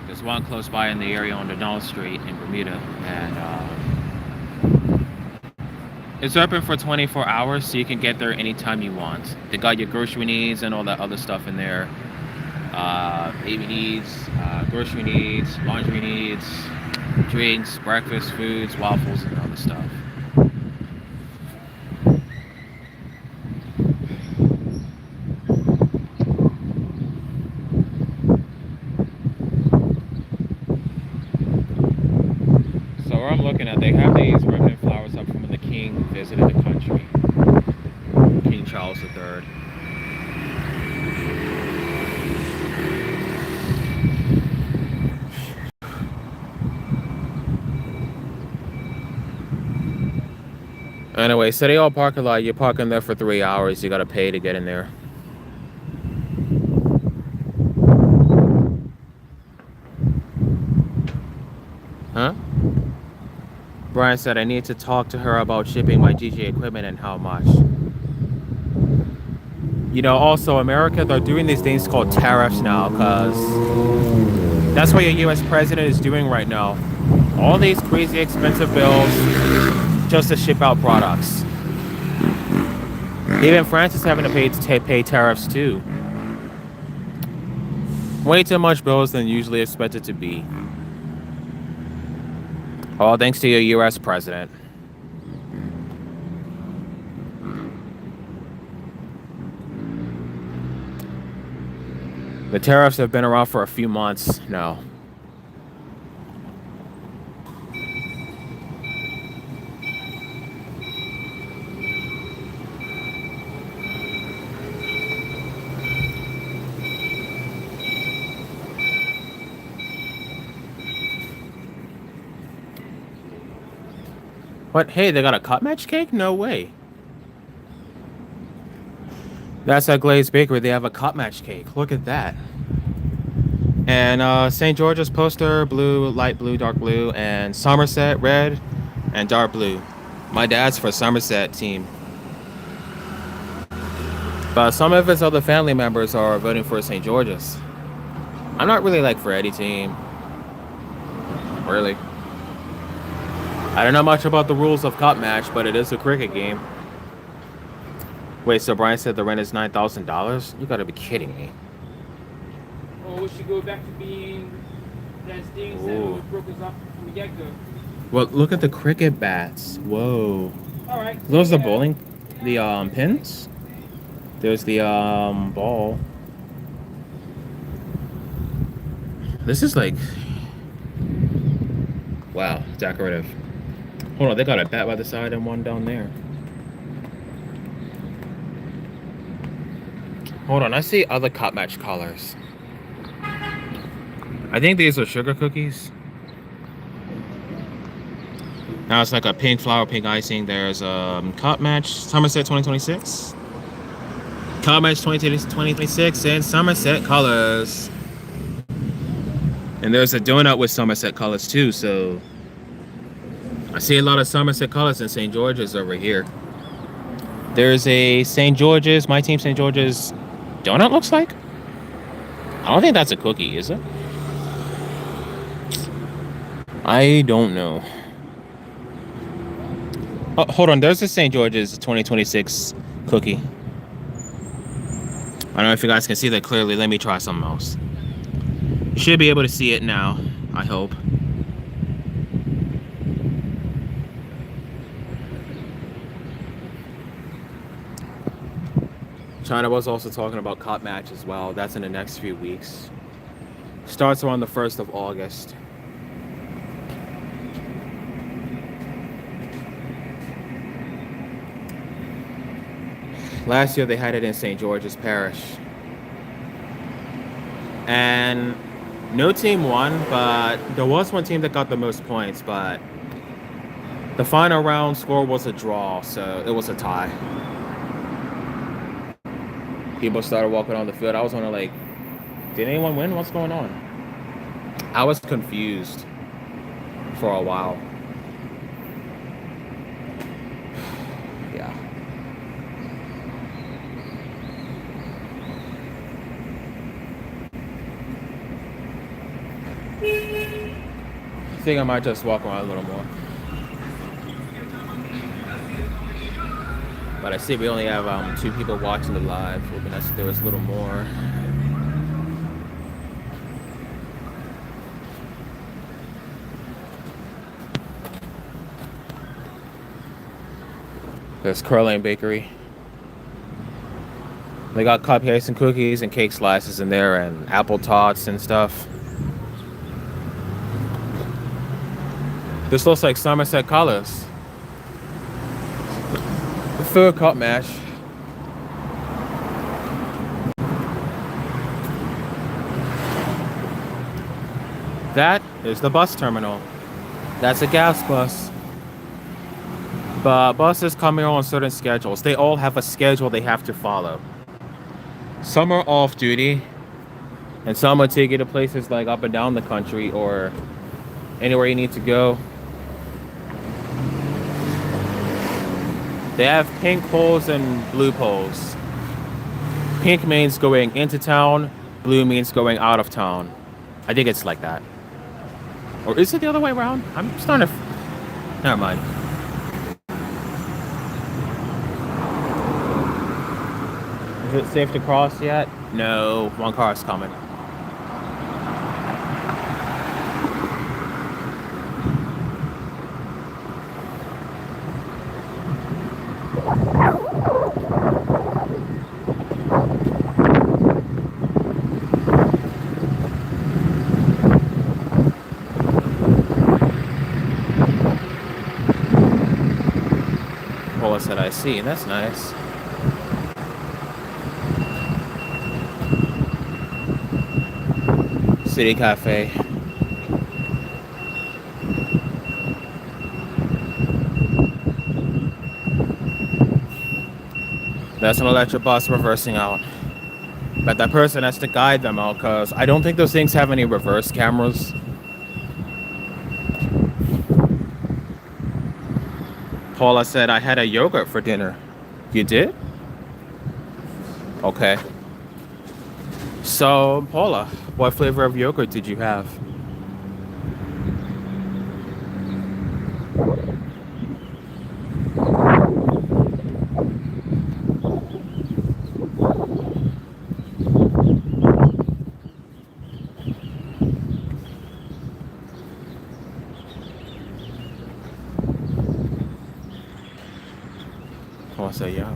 There's one close by in the area on Donald Street in Bermuda, and it's open for 24 hours, so you can get there anytime you want. They got your grocery needs and all that other stuff in there. Baby needs, grocery needs, laundry needs, drinks, breakfast, foods, waffles, and other stuff. So where I'm looking at, they have these remnant flowers up from when the king visited the country. King Charles III. Anyway, City Hall parking lot, you're parking there for 3 hours. You gotta pay to get in there. Huh? Brian said I need to talk to her about shipping my GG equipment and how much. You know, also America, they're doing these things called tariffs now, because that's what your US president is doing right now. All these crazy expensive bills just to ship out products. Even France is having to pay tariffs too. Way too much bills than usually expected to be. All thanks to your US president. The tariffs have been around for a few months now. What? Hey, they got a cut match cake? No way. That's at Glazed Bakery. They have a cut match cake. Look at that. And St. George's poster, blue, light blue, dark blue, and Somerset, red, and dark blue. My dad's for Somerset team. But some of his other family members are voting for St. George's. I'm not really like for any team. Really. I don't know much about the rules of cup match, but it is a cricket game. Wait, so Brian said the rent is $9,000? You gotta be kidding me. Or we should go back to being that things that broke us up from the get-go. Well, look at the cricket bats. Whoa. All right. Those are the bowling, the pins. There's the ball. This is like, wow, decorative. Hold on, they got a bat by the side and one down there. Hold on, I see other cup match colors. I think these are sugar cookies. Now it's like a pink flower, pink icing. There's cup match Somerset 2026. Cup match 2026 in Somerset colors. And there's a donut with Somerset colors too, so I see a lot of Somerset colors in St. George's over here. There's a St. George's, my team St. George's donut looks like. I don't think that's a cookie, is it? I don't know. Oh, hold on, there's a St. George's 2026 cookie. I don't know if you guys can see that clearly. Let me try something else. You should be able to see it now, I hope. China was also talking about cup match as well. That's in the next few weeks. Starts around the 1st of August. Last year they had it in St. George's Parish. And no team won, but there was one team that got the most points, but the final round score was a draw, so it was a tie. People started walking on the field. I was wondering, like, did anyone win? What's going on? I was confused for a while. Yeah. I think I might just walk around a little more. But I see we only have 2 people watching the live. It would be nice if there was a little more. There's Curling Bakery. They got cupcakes and cookies and cake slices in there and apple tots and stuff. This looks like Somerset colors. The third cup match. That is the bus terminal. That's a gas bus. But buses come here on certain schedules. They all have a schedule they have to follow. Some are off duty, and some will take you to places like up and down the country or anywhere you need to go. They have pink poles and blue poles. Pink means going into town, blue means going out of town. I think it's like that. Or is it the other way around? I'm starting to... Never mind. Is it safe to cross yet? No, one car is coming. Paula said I see, that's nice. City Cafe. That's an electric bus reversing out. But that person has to guide them out because I don't think those things have any reverse cameras. Paula said I had a yogurt for dinner. You did? Okay. So, Paula, what flavor of yogurt did you have? Paula said, yeah.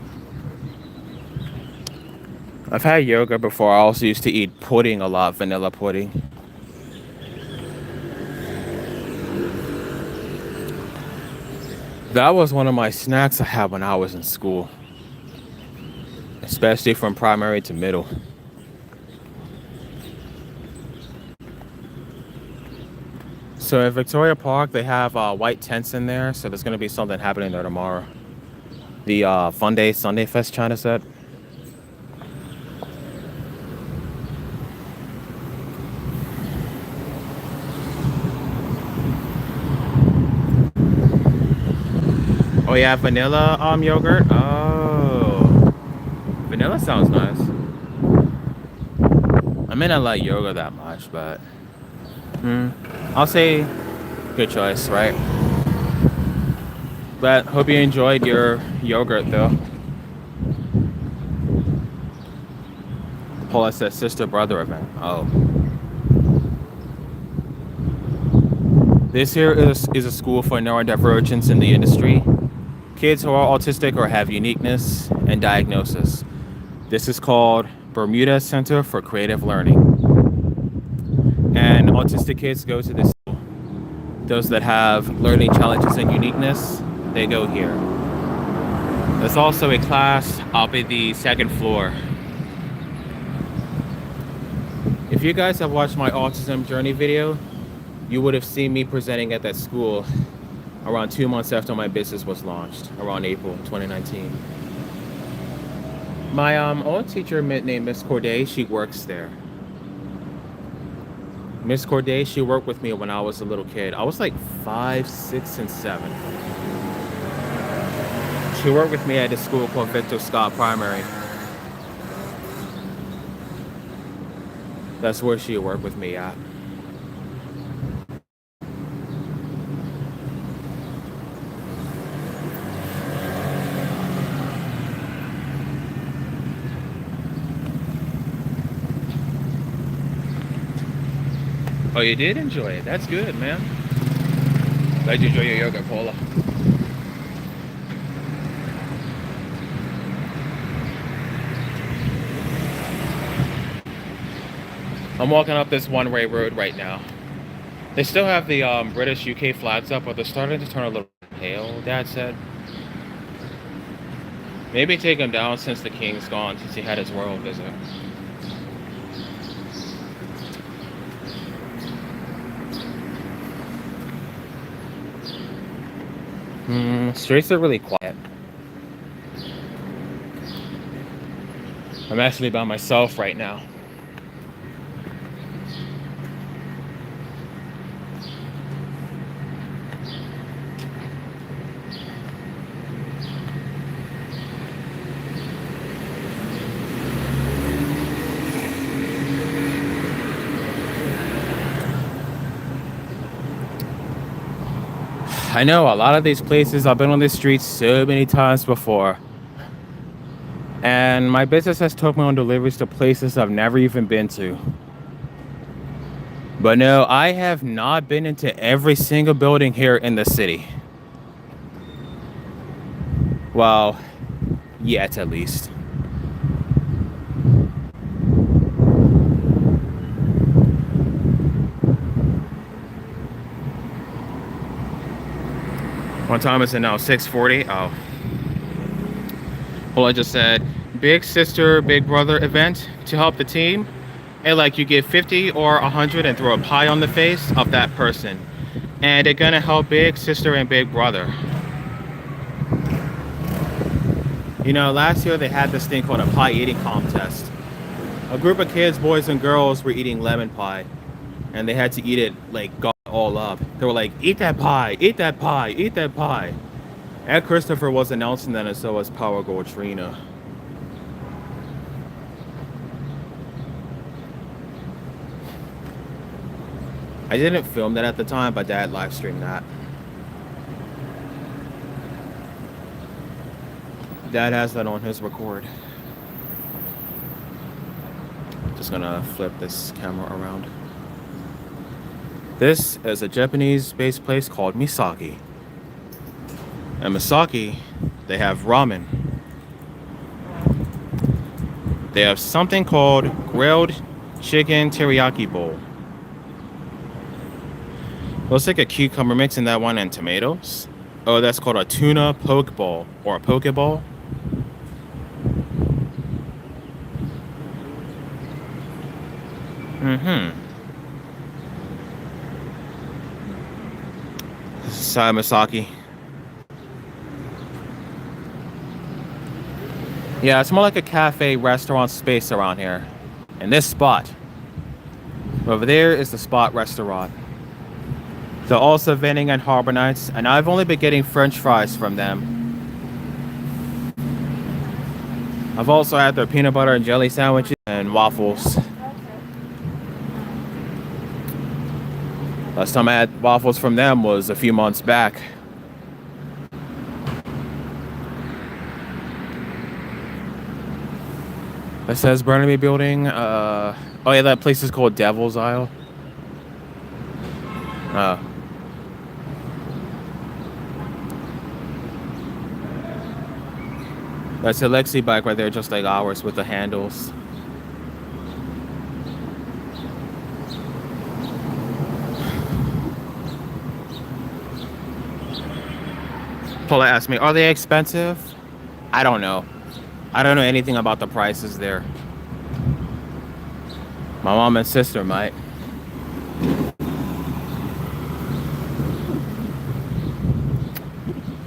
I've had yogurt before. I also used to eat pudding a lot, vanilla pudding. That was one of my snacks I had when I was in school. Especially from primary to middle. So at Victoria Park, they have white tents in there. So there's going to be something happening there tomorrow. The Fun Day Sunday Fest China set. Oh yeah, vanilla yogurt. Oh, vanilla sounds nice. I may not like yogurt that much, but I'll say good choice, right? But hope you enjoyed your yogurt though. Paula says sister brother event. Oh. This here is a school for neurodivergence in the industry. Kids who are autistic or have uniqueness and diagnosis. This is called Bermuda Center for Creative Learning. And autistic kids go to this school. Those that have learning challenges and uniqueness, they go here. There's also a class up at the second floor. If you guys have watched my autism journey video, you would have seen me presenting at that school around 2 months after my business was launched, around April 2019. My own teacher named Miss Corday, she works there. Miss Corday, she worked with me when I was a little kid. I was like 5, 6, and 7. She worked with me at a school called Victor Scott Primary. That's where she worked with me at. Oh, you did enjoy it. That's good, man. Glad you enjoy your yoga, Paula. I'm walking up this one-way road right now. They still have the British UK flags up, but they're starting to turn a little pale, Dad said. Maybe take them down since the king's gone, since he had his royal visit. Streets are really quiet. I'm actually by myself right now. I know a lot of these places, I've been on these streets so many times before. And my business has took me on deliveries to places I've never even been to. But no, I have not been into every single building here in the city. Well, yet at least. What time is it now? 6:40? Oh. Well, I just said, big sister, big brother event to help the team. And like you give 50 or 100 and throw a pie on the face of that person. And they're gonna help big sister and big brother. You know, last year they had this thing called a pie eating contest. A group of kids, boys and girls, were eating lemon pie. And they had to eat it like God all up. They were like, eat that pie, eat that pie, eat that pie. Ed Christopher was announcing that, and so was Power Girl Trina. I didn't film that at the time, but Dad live streamed that. Dad has that on his record. Just gonna flip this camera around. This is a Japanese-based place called Misaki. And Misaki, they have ramen. They have something called grilled chicken teriyaki bowl. Looks like a cucumber mix in that one and tomatoes. Oh, that's called a tuna poke ball or a poke ball. Sai Misaki. Yeah, it's more like a cafe restaurant space around here. And this spot over there is the Spot restaurant. They're also vending at Harbor Nights, and I've only been getting French fries from them. I've also had their peanut butter and jelly sandwiches and waffles. Okay. Last time I had waffles from them was a few months back. It says Burnaby Building. Oh yeah, that place is called Devil's Isle. That's a Lexi bike right there, just like ours with the handles. Paula asked me, are they expensive? I don't know. I don't know anything about the prices there. My mom and sister might.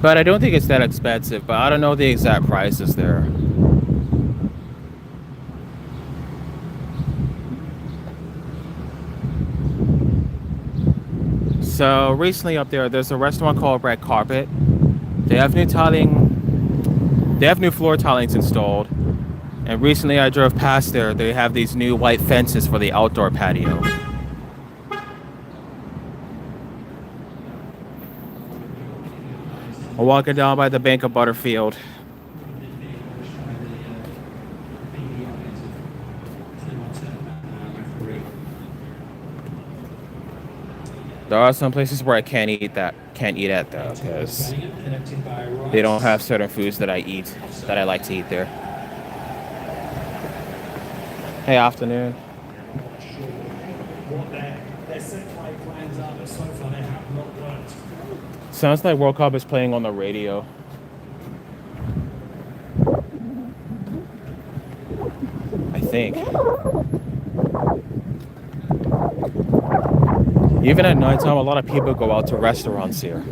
But I don't think it's that expensive, but I don't know the exact prices there. So recently up there's a restaurant called Red Carpet. They have new tiling, they have new floor tilings installed. And recently I drove past there, they have these new white fences for the outdoor patio. I'm walking down by the bank of Butterfield. There are some places where I can't eat at though, because they don't have certain foods that I like to eat there. Hey, afternoon. Sounds like World Cup is playing on the radio. I think. Even at nighttime, a lot of people go out to restaurants here.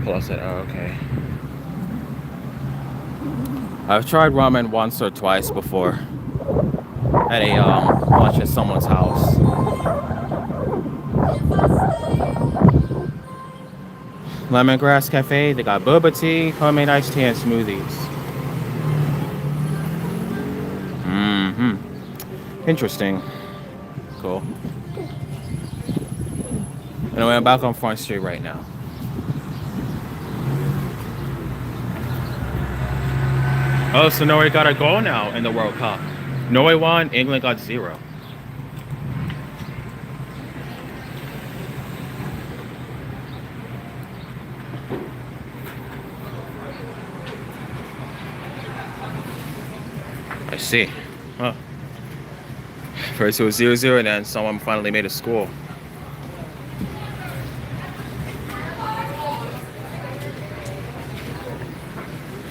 Paula said, oh, okay. I've tried ramen once or twice before at a lunch at someone's house. Lemongrass Cafe, they got boba tea, homemade iced tea, and smoothies. Interesting. Cool. Anyway, I'm back on Front Street right now. Oh, so Norway got a goal now in the World Cup. Norway won, England got 0. I see. Huh. First it was 0-0 and then someone finally made a score.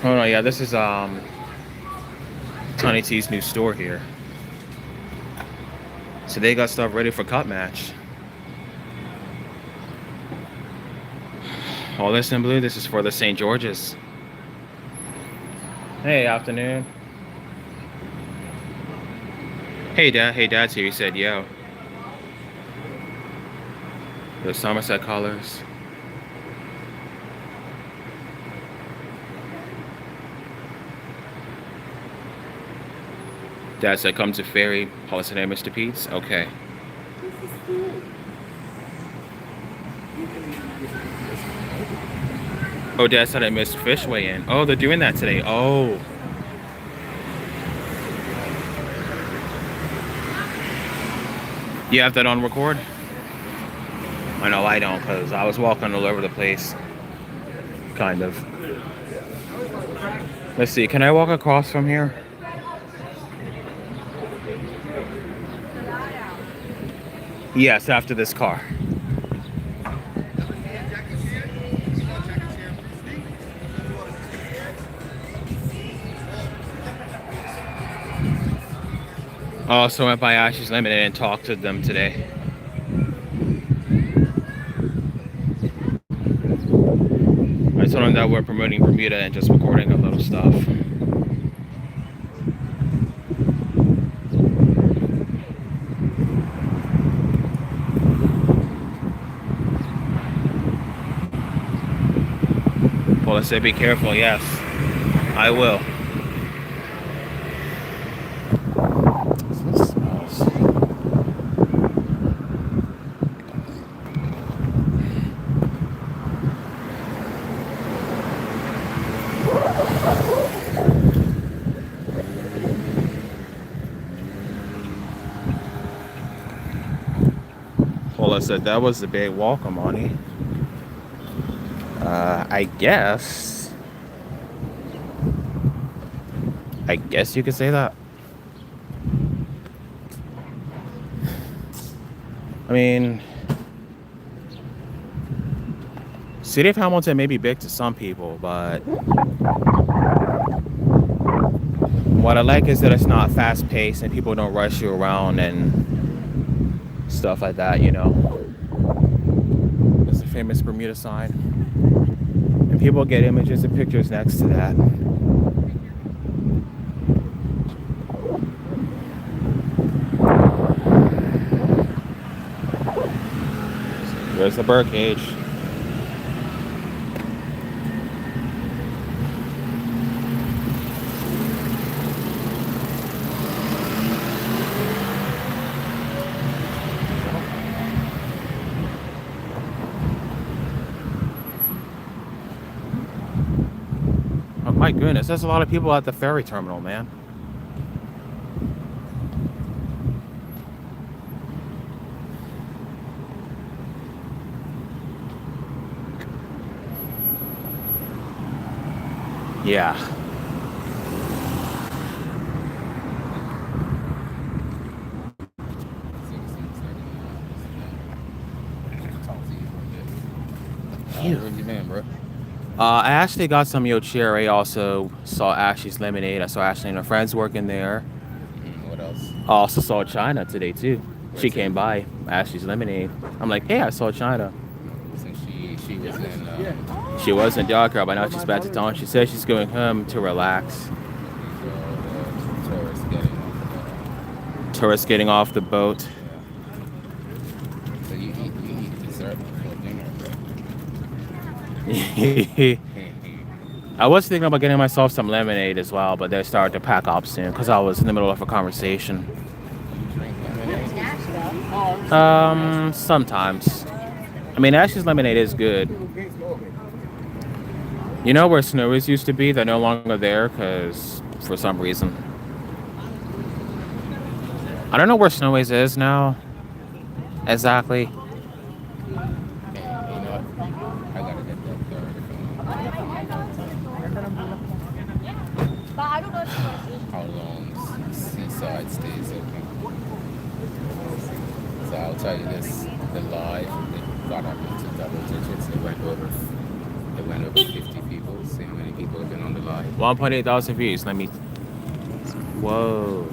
Oh no, yeah, this is Tiny T's new store here. So they got stuff ready for cup match. All this in blue, this is for the St. George's. Hey, afternoon. Hey Dad's here, he said yo. The Somerset colors. Dad said come to Ferry. Paula said, hey, Mr. Pete's? Okay. Oh, Dad said I missed fish weigh-in. Oh, they're doing that today. Oh. You have that on record? I know I don't, because I was walking all over the place. Kind of. Let's see, can I walk across from here? Yes, after this car. I also went by Ashes Limited and talked to them today. I told them that we're promoting Bermuda and just recording a little stuff. Paula said, be careful. Yes, I will. It smells. Paula said that was a big welcome, Monty. I guess you could say that. I mean, City of Hamilton may be big to some people, but what I like is that it's not fast paced and people don't rush you around and stuff like that, you know. There's a famous Bermuda sign. And people get images and pictures next to that. There's the bird cage. Oh my goodness, there's a lot of people at the ferry terminal, man. Yeah. Where you been, bro? I actually got some Yochira. I also saw Ashley's Lemonade. I saw Ashley and her friends working there. What else? I also saw China today too. She Where's came it? by, Ashley's Lemonade. I'm like, hey, I saw China. Since she was in She was in Dakar, but now she's back to town. She says she's going home to relax. Tourists getting off the boat. So you eat dessert for dinner, I was thinking about getting myself some lemonade as well, but they started to pack up soon because I was in the middle of a conversation. Drink lemonade? Sometimes. I mean, Ash's lemonade is good. You know where Snowy's used to be? They're no longer there because for some reason. I don't know where Snowy's is now. Exactly. You know what? I gotta get that third. How long Seaside stays open? So I'll tell you this: the live they got up into double digits. It went over 50 people. See how many people have been on the live? 1.8 thousand views. Let me. Whoa.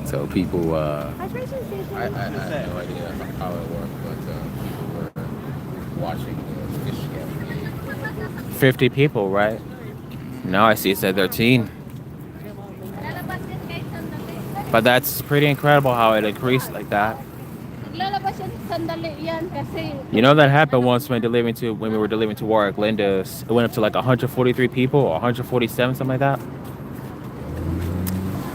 So people, I have no idea how it worked, but people were watching the fish game. 50 people, right? Now I see it said 13. But that's pretty incredible how it increased like that. You know that happened once when we were delivering to Warwick Linda's. It went up to like 143 people or 147, something like that.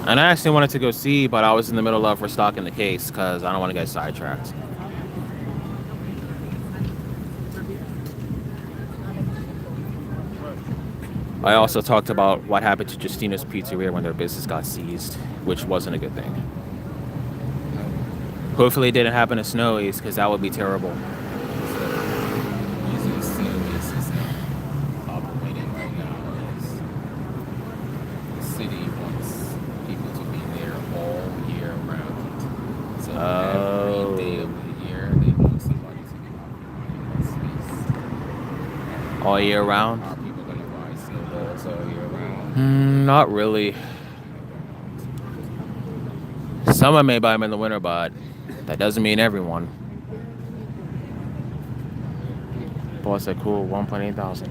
And I actually wanted to go see, but I was in the middle of restocking the case because I don't want to get sidetracked. I also talked about what happened to Justina's Pizzeria when their business got seized, which wasn't a good thing. Hopefully it didn't happen to Snowy's because that would be terrible. Using Snowy's is not operating right now. The city wants people to be there all year round. So every day of the year, they want somebody to be in that space. All year round? Are people going to buy snowballs all year round? Not really. Someone may buy them in the winter, but that doesn't mean everyone. Boy, it's a cool 1.8 thousand.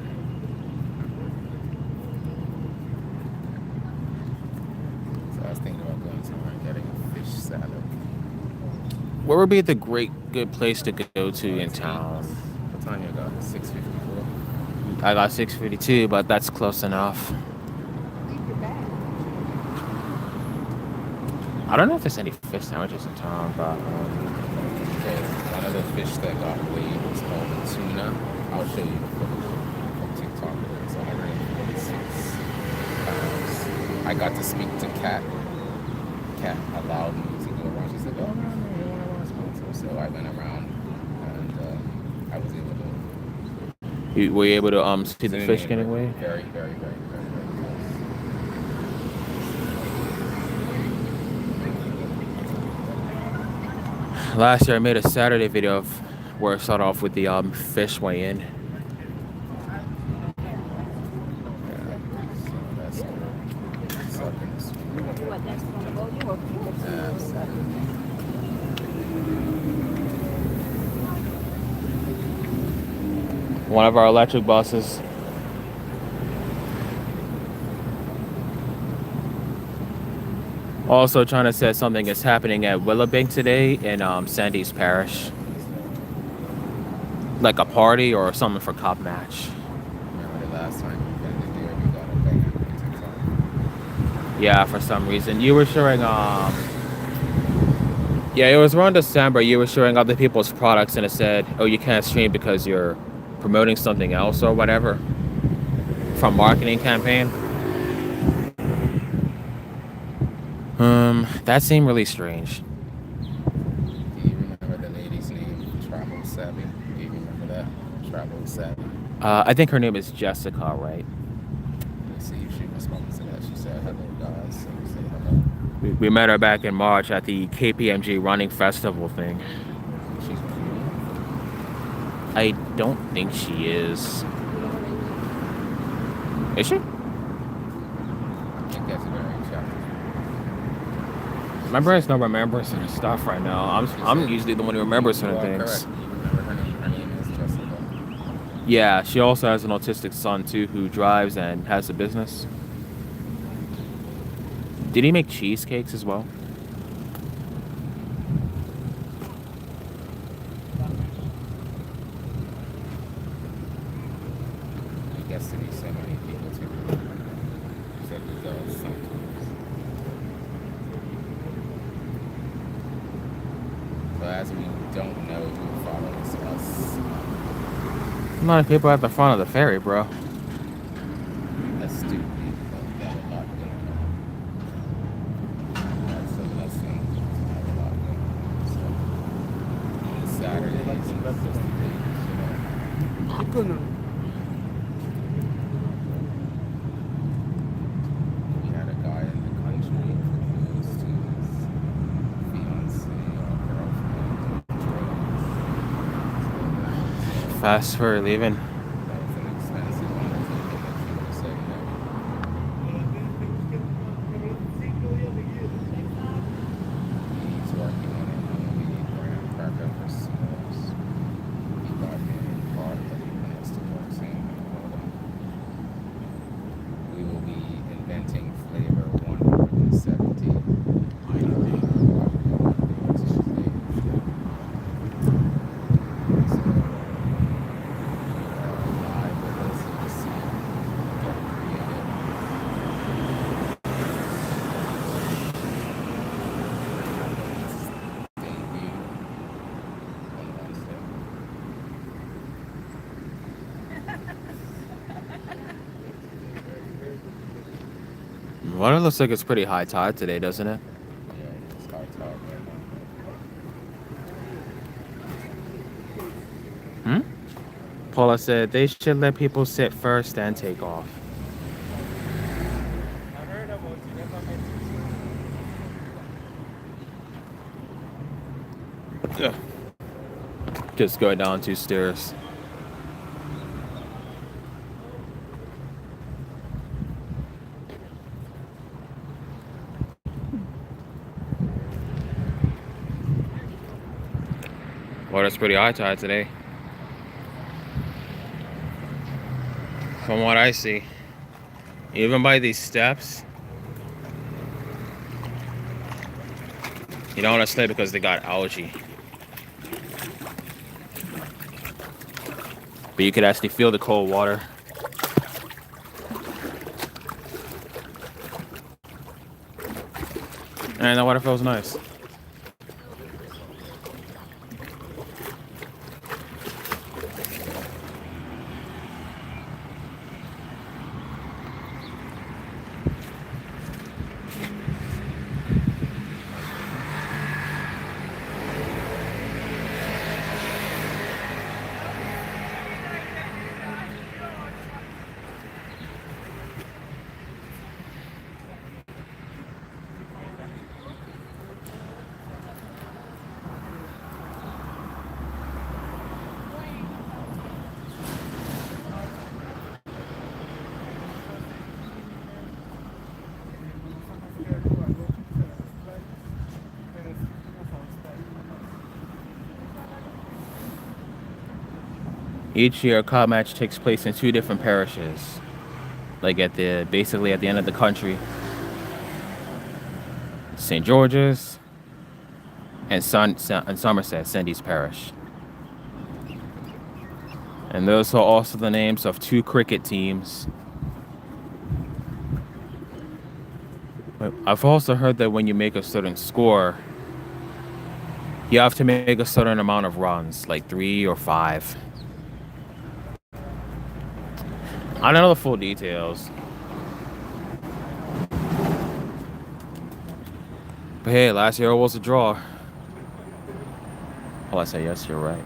So I was thinking about going somewhere and getting a fish salad. Where would be the good place to go to in town? What time you got? 6:54. I got 652, but that's close enough. Leave your bag. I don't know if there's any fish sandwiches in town, but Okay, one of the fish that got weighed was called a tuna. I'll show you the footage from TikTok. It's 146 pounds. I got to speak to Kat. Kat allowed me to go around. She said, "Oh, no, you want to run sponsor?" So I went around and I was able to. were you able to see the fish getting Very, weighed? very, very, very, very close. Last year I made a Saturday video of where I started off with the fish weigh-in. Yeah, so that's sucking this one. What, next one to go? You or Absolutely. One of our electric buses. Also trying to say something is happening at Willowbank today in Sandy's Parish. Like a party or something for cop match. Remember the last time we went there, we got a ban on TikTok. Yeah, for some reason. You were showing yeah, it was around December. You were showing other people's products and it said, "Oh, you can't stream because you're promoting something else or whatever." From marketing campaign. That seemed really strange. Do you remember the lady's name? Travel Savvy? Do you remember that? Travel Savvy? I think her name is Jessica, right? Let's see if she responds to that. She said, "Hello, guys." So we say hello. We met her back in March at the KPMG Running Festival thing. She's cute. I don't think she is. Is she? I think that's very attractive. My brain's not remembering certain stuff right now. I'm usually the one who remembers certain You are things. correct. You remember her name? Her name is Jessica. Yeah, she also has an autistic son too who drives and has a business. Did he make cheesecakes as well? I guess to be so many people too. Except it does sometimes. So as we don't know who follows us, A lot of people at the front of the ferry, bro. astute people got a lot going on. That's a blessing. Have a lot going on. So on the Saturdays, it's just a big, we had a guy in the country who was to his fiance or girlfriend. Fast for leaving. That was an expensive undertaking that she would have said no. He's working on it. We're gonna park up for s'mores. He got me in part that he wants to work soon. We will be inventing flavor 170. Well, it looks like it's pretty high tide today, doesn't it? Yeah, it's hard to talk right now. Paula said they should let people sit first and take off. I heard about you. That's what I meant to say. Just going down 2 stairs. Water's pretty high tide today. From what I see. Even by these steps. You don't want to stay because they got algae. But you could actually feel the cold water. And the water feels nice. Each year, a cup match takes place in two different parishes, like basically at the end of the country. St. George's and Somerset, Sandy's Parish. And those are also the names of two cricket teams. But I've also heard that when you make a certain score, you have to make a certain amount of runs, like 3 or 5. I don't know the full details. But hey, last year was a draw. Oh, I say yes, you're right.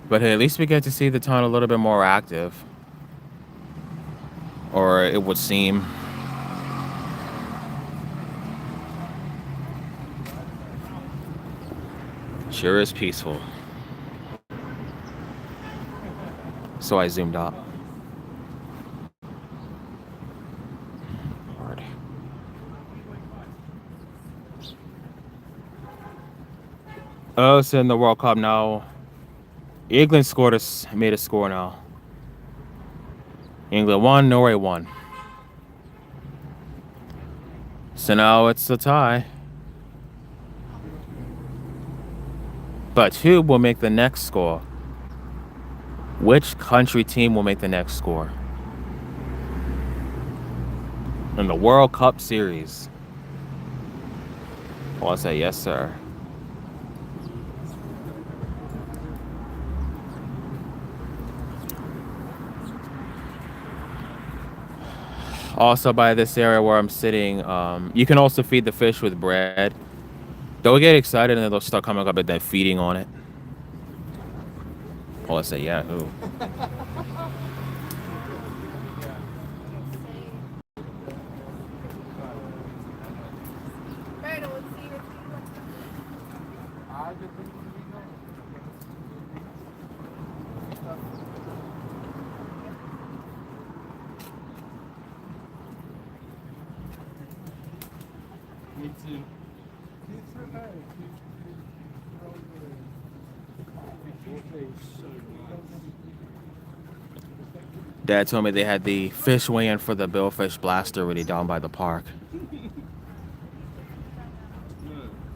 But hey, at least we get to see the town a little bit more active. Or it would seem. Sure is peaceful. So I zoomed up. Lord. Oh, it's in the World Cup now. England made a score now. England won, Norway won. So now it's a tie. But who will make the next score? Which country team will make the next score? In the World Cup Series. Well, I say yes, sir. Also, by this area where I'm sitting, you can also feed the fish with bread. They'll get excited and then they'll start coming up and then feeding on it. Oh, let's say yeah. Ooh. Dad told me they had the fish weigh-in for the Billfish Blaster already down by the park.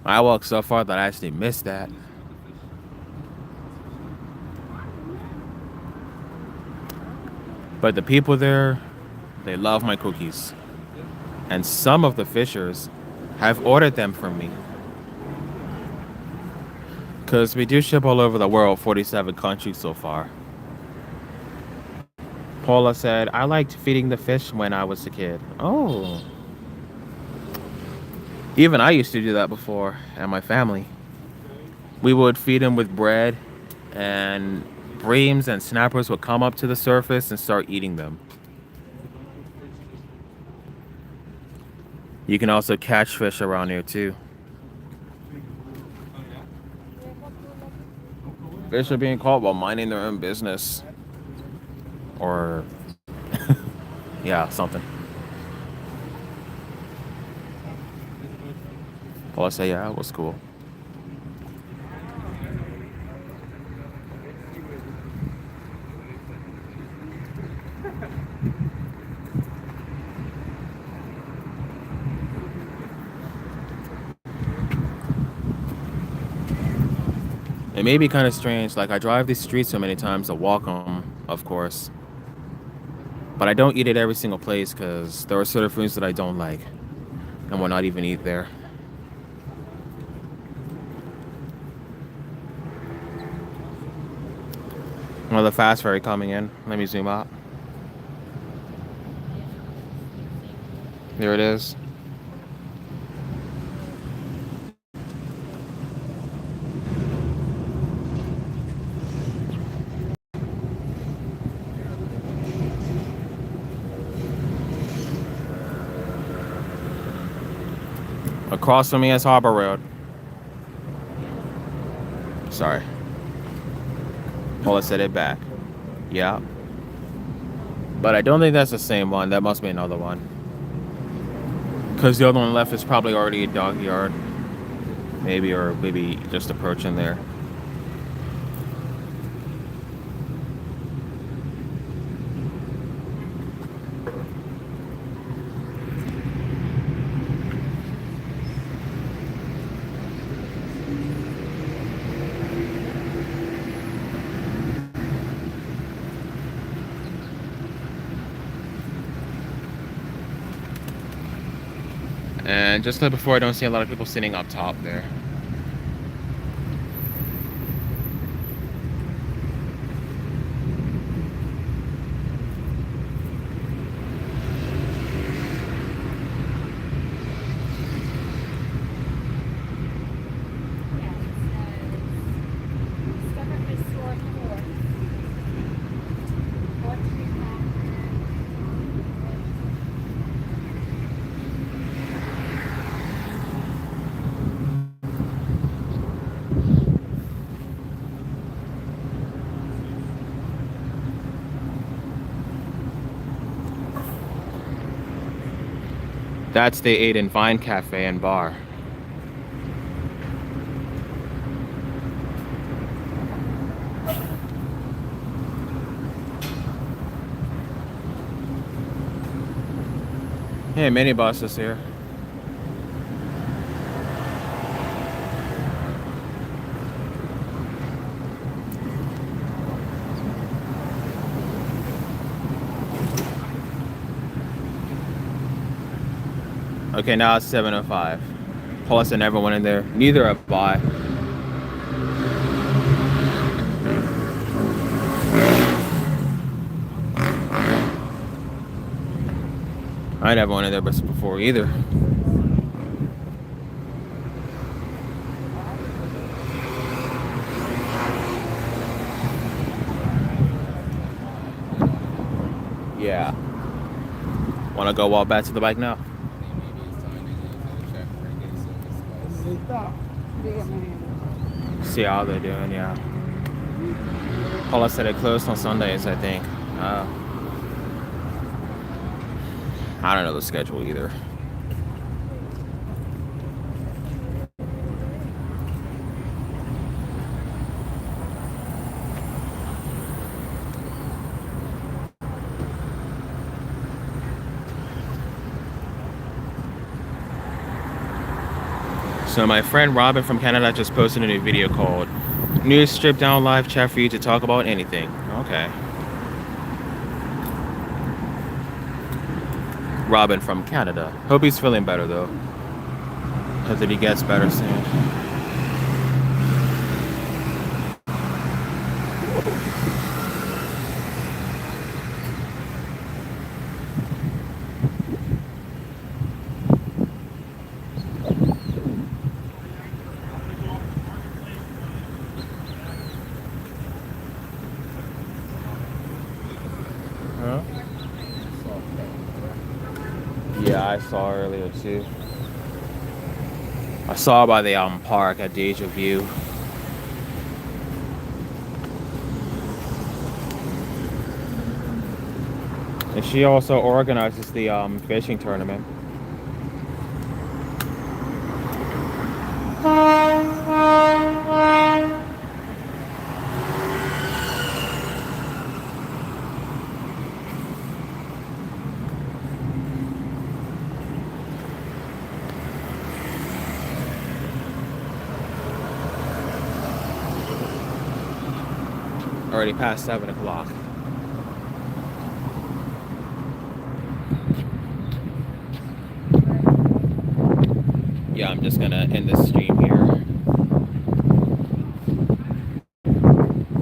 I walked so far that I actually missed that. But the people there, they love my cookies. And some of the fishers have ordered them from me. Because we do ship all over the world, 47 countries so far. Paula said, I liked feeding the fish when I was a kid. Oh. Even I used to do that before, and my family. We would feed them with bread, and breams and snappers would come up to the surface and start eating them. You can also catch fish around here too. Fish are being caught while minding their own business. Or, yeah, something. Well, I say, yeah, it was cool. It may be kind of strange. Like, I drive these streets so many times, I walk them, of course. But I don't eat it every single place because there are certain foods that I don't like and will not even eat there. Another fast ferry coming in. Let me zoom out. There it is. Across from me is Harbor Road. Sorry. Paula said it back. Yeah. But I don't think that's the same one. That must be another one. Because the other one left is probably already a dog yard. Maybe, or maybe just approaching there. And just like before, I don't see a lot of people sitting up top there. That's the Aiden Vine Cafe and Bar. Hey, minibus is here. Okay, now it's 7:05. Plus, and everyone in there. Neither have I. I ain't everyone in there before either. Yeah. Wanna go walk back to the bike now? See how they're doing, yeah. Paula said it closed on Sundays, I think. I don't know the schedule either. So my friend Robin from Canada just posted a new video called New Strip Down Live Chat for you to talk about anything. Okay. Robin from Canada. Hope he's feeling better though. Hope that he gets better soon. Yeah, I saw earlier too. I saw by the park at Deja View. And she also organizes the fishing tournament. Already past 7 o'clock. yeah, I'm just gonna end this stream here.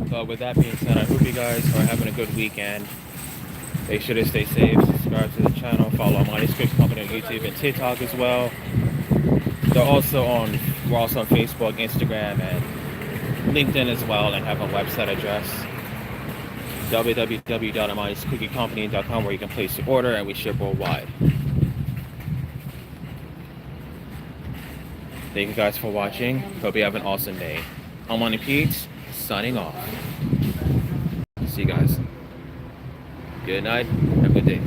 But with that being said, I hope you guys are having a good weekend. Make sure to stay safe, subscribe to the channel, follow Money Script Company on YouTube and TikTok as well. We're also on Facebook, Instagram, and LinkedIn as well, and have a website address, www.amani'scookiecompany.com, where you can place your order and we ship worldwide. Thank you guys for watching. Hope you have an awesome day. I'm Money Pete, signing off. See you guys. Good night. Have a good day.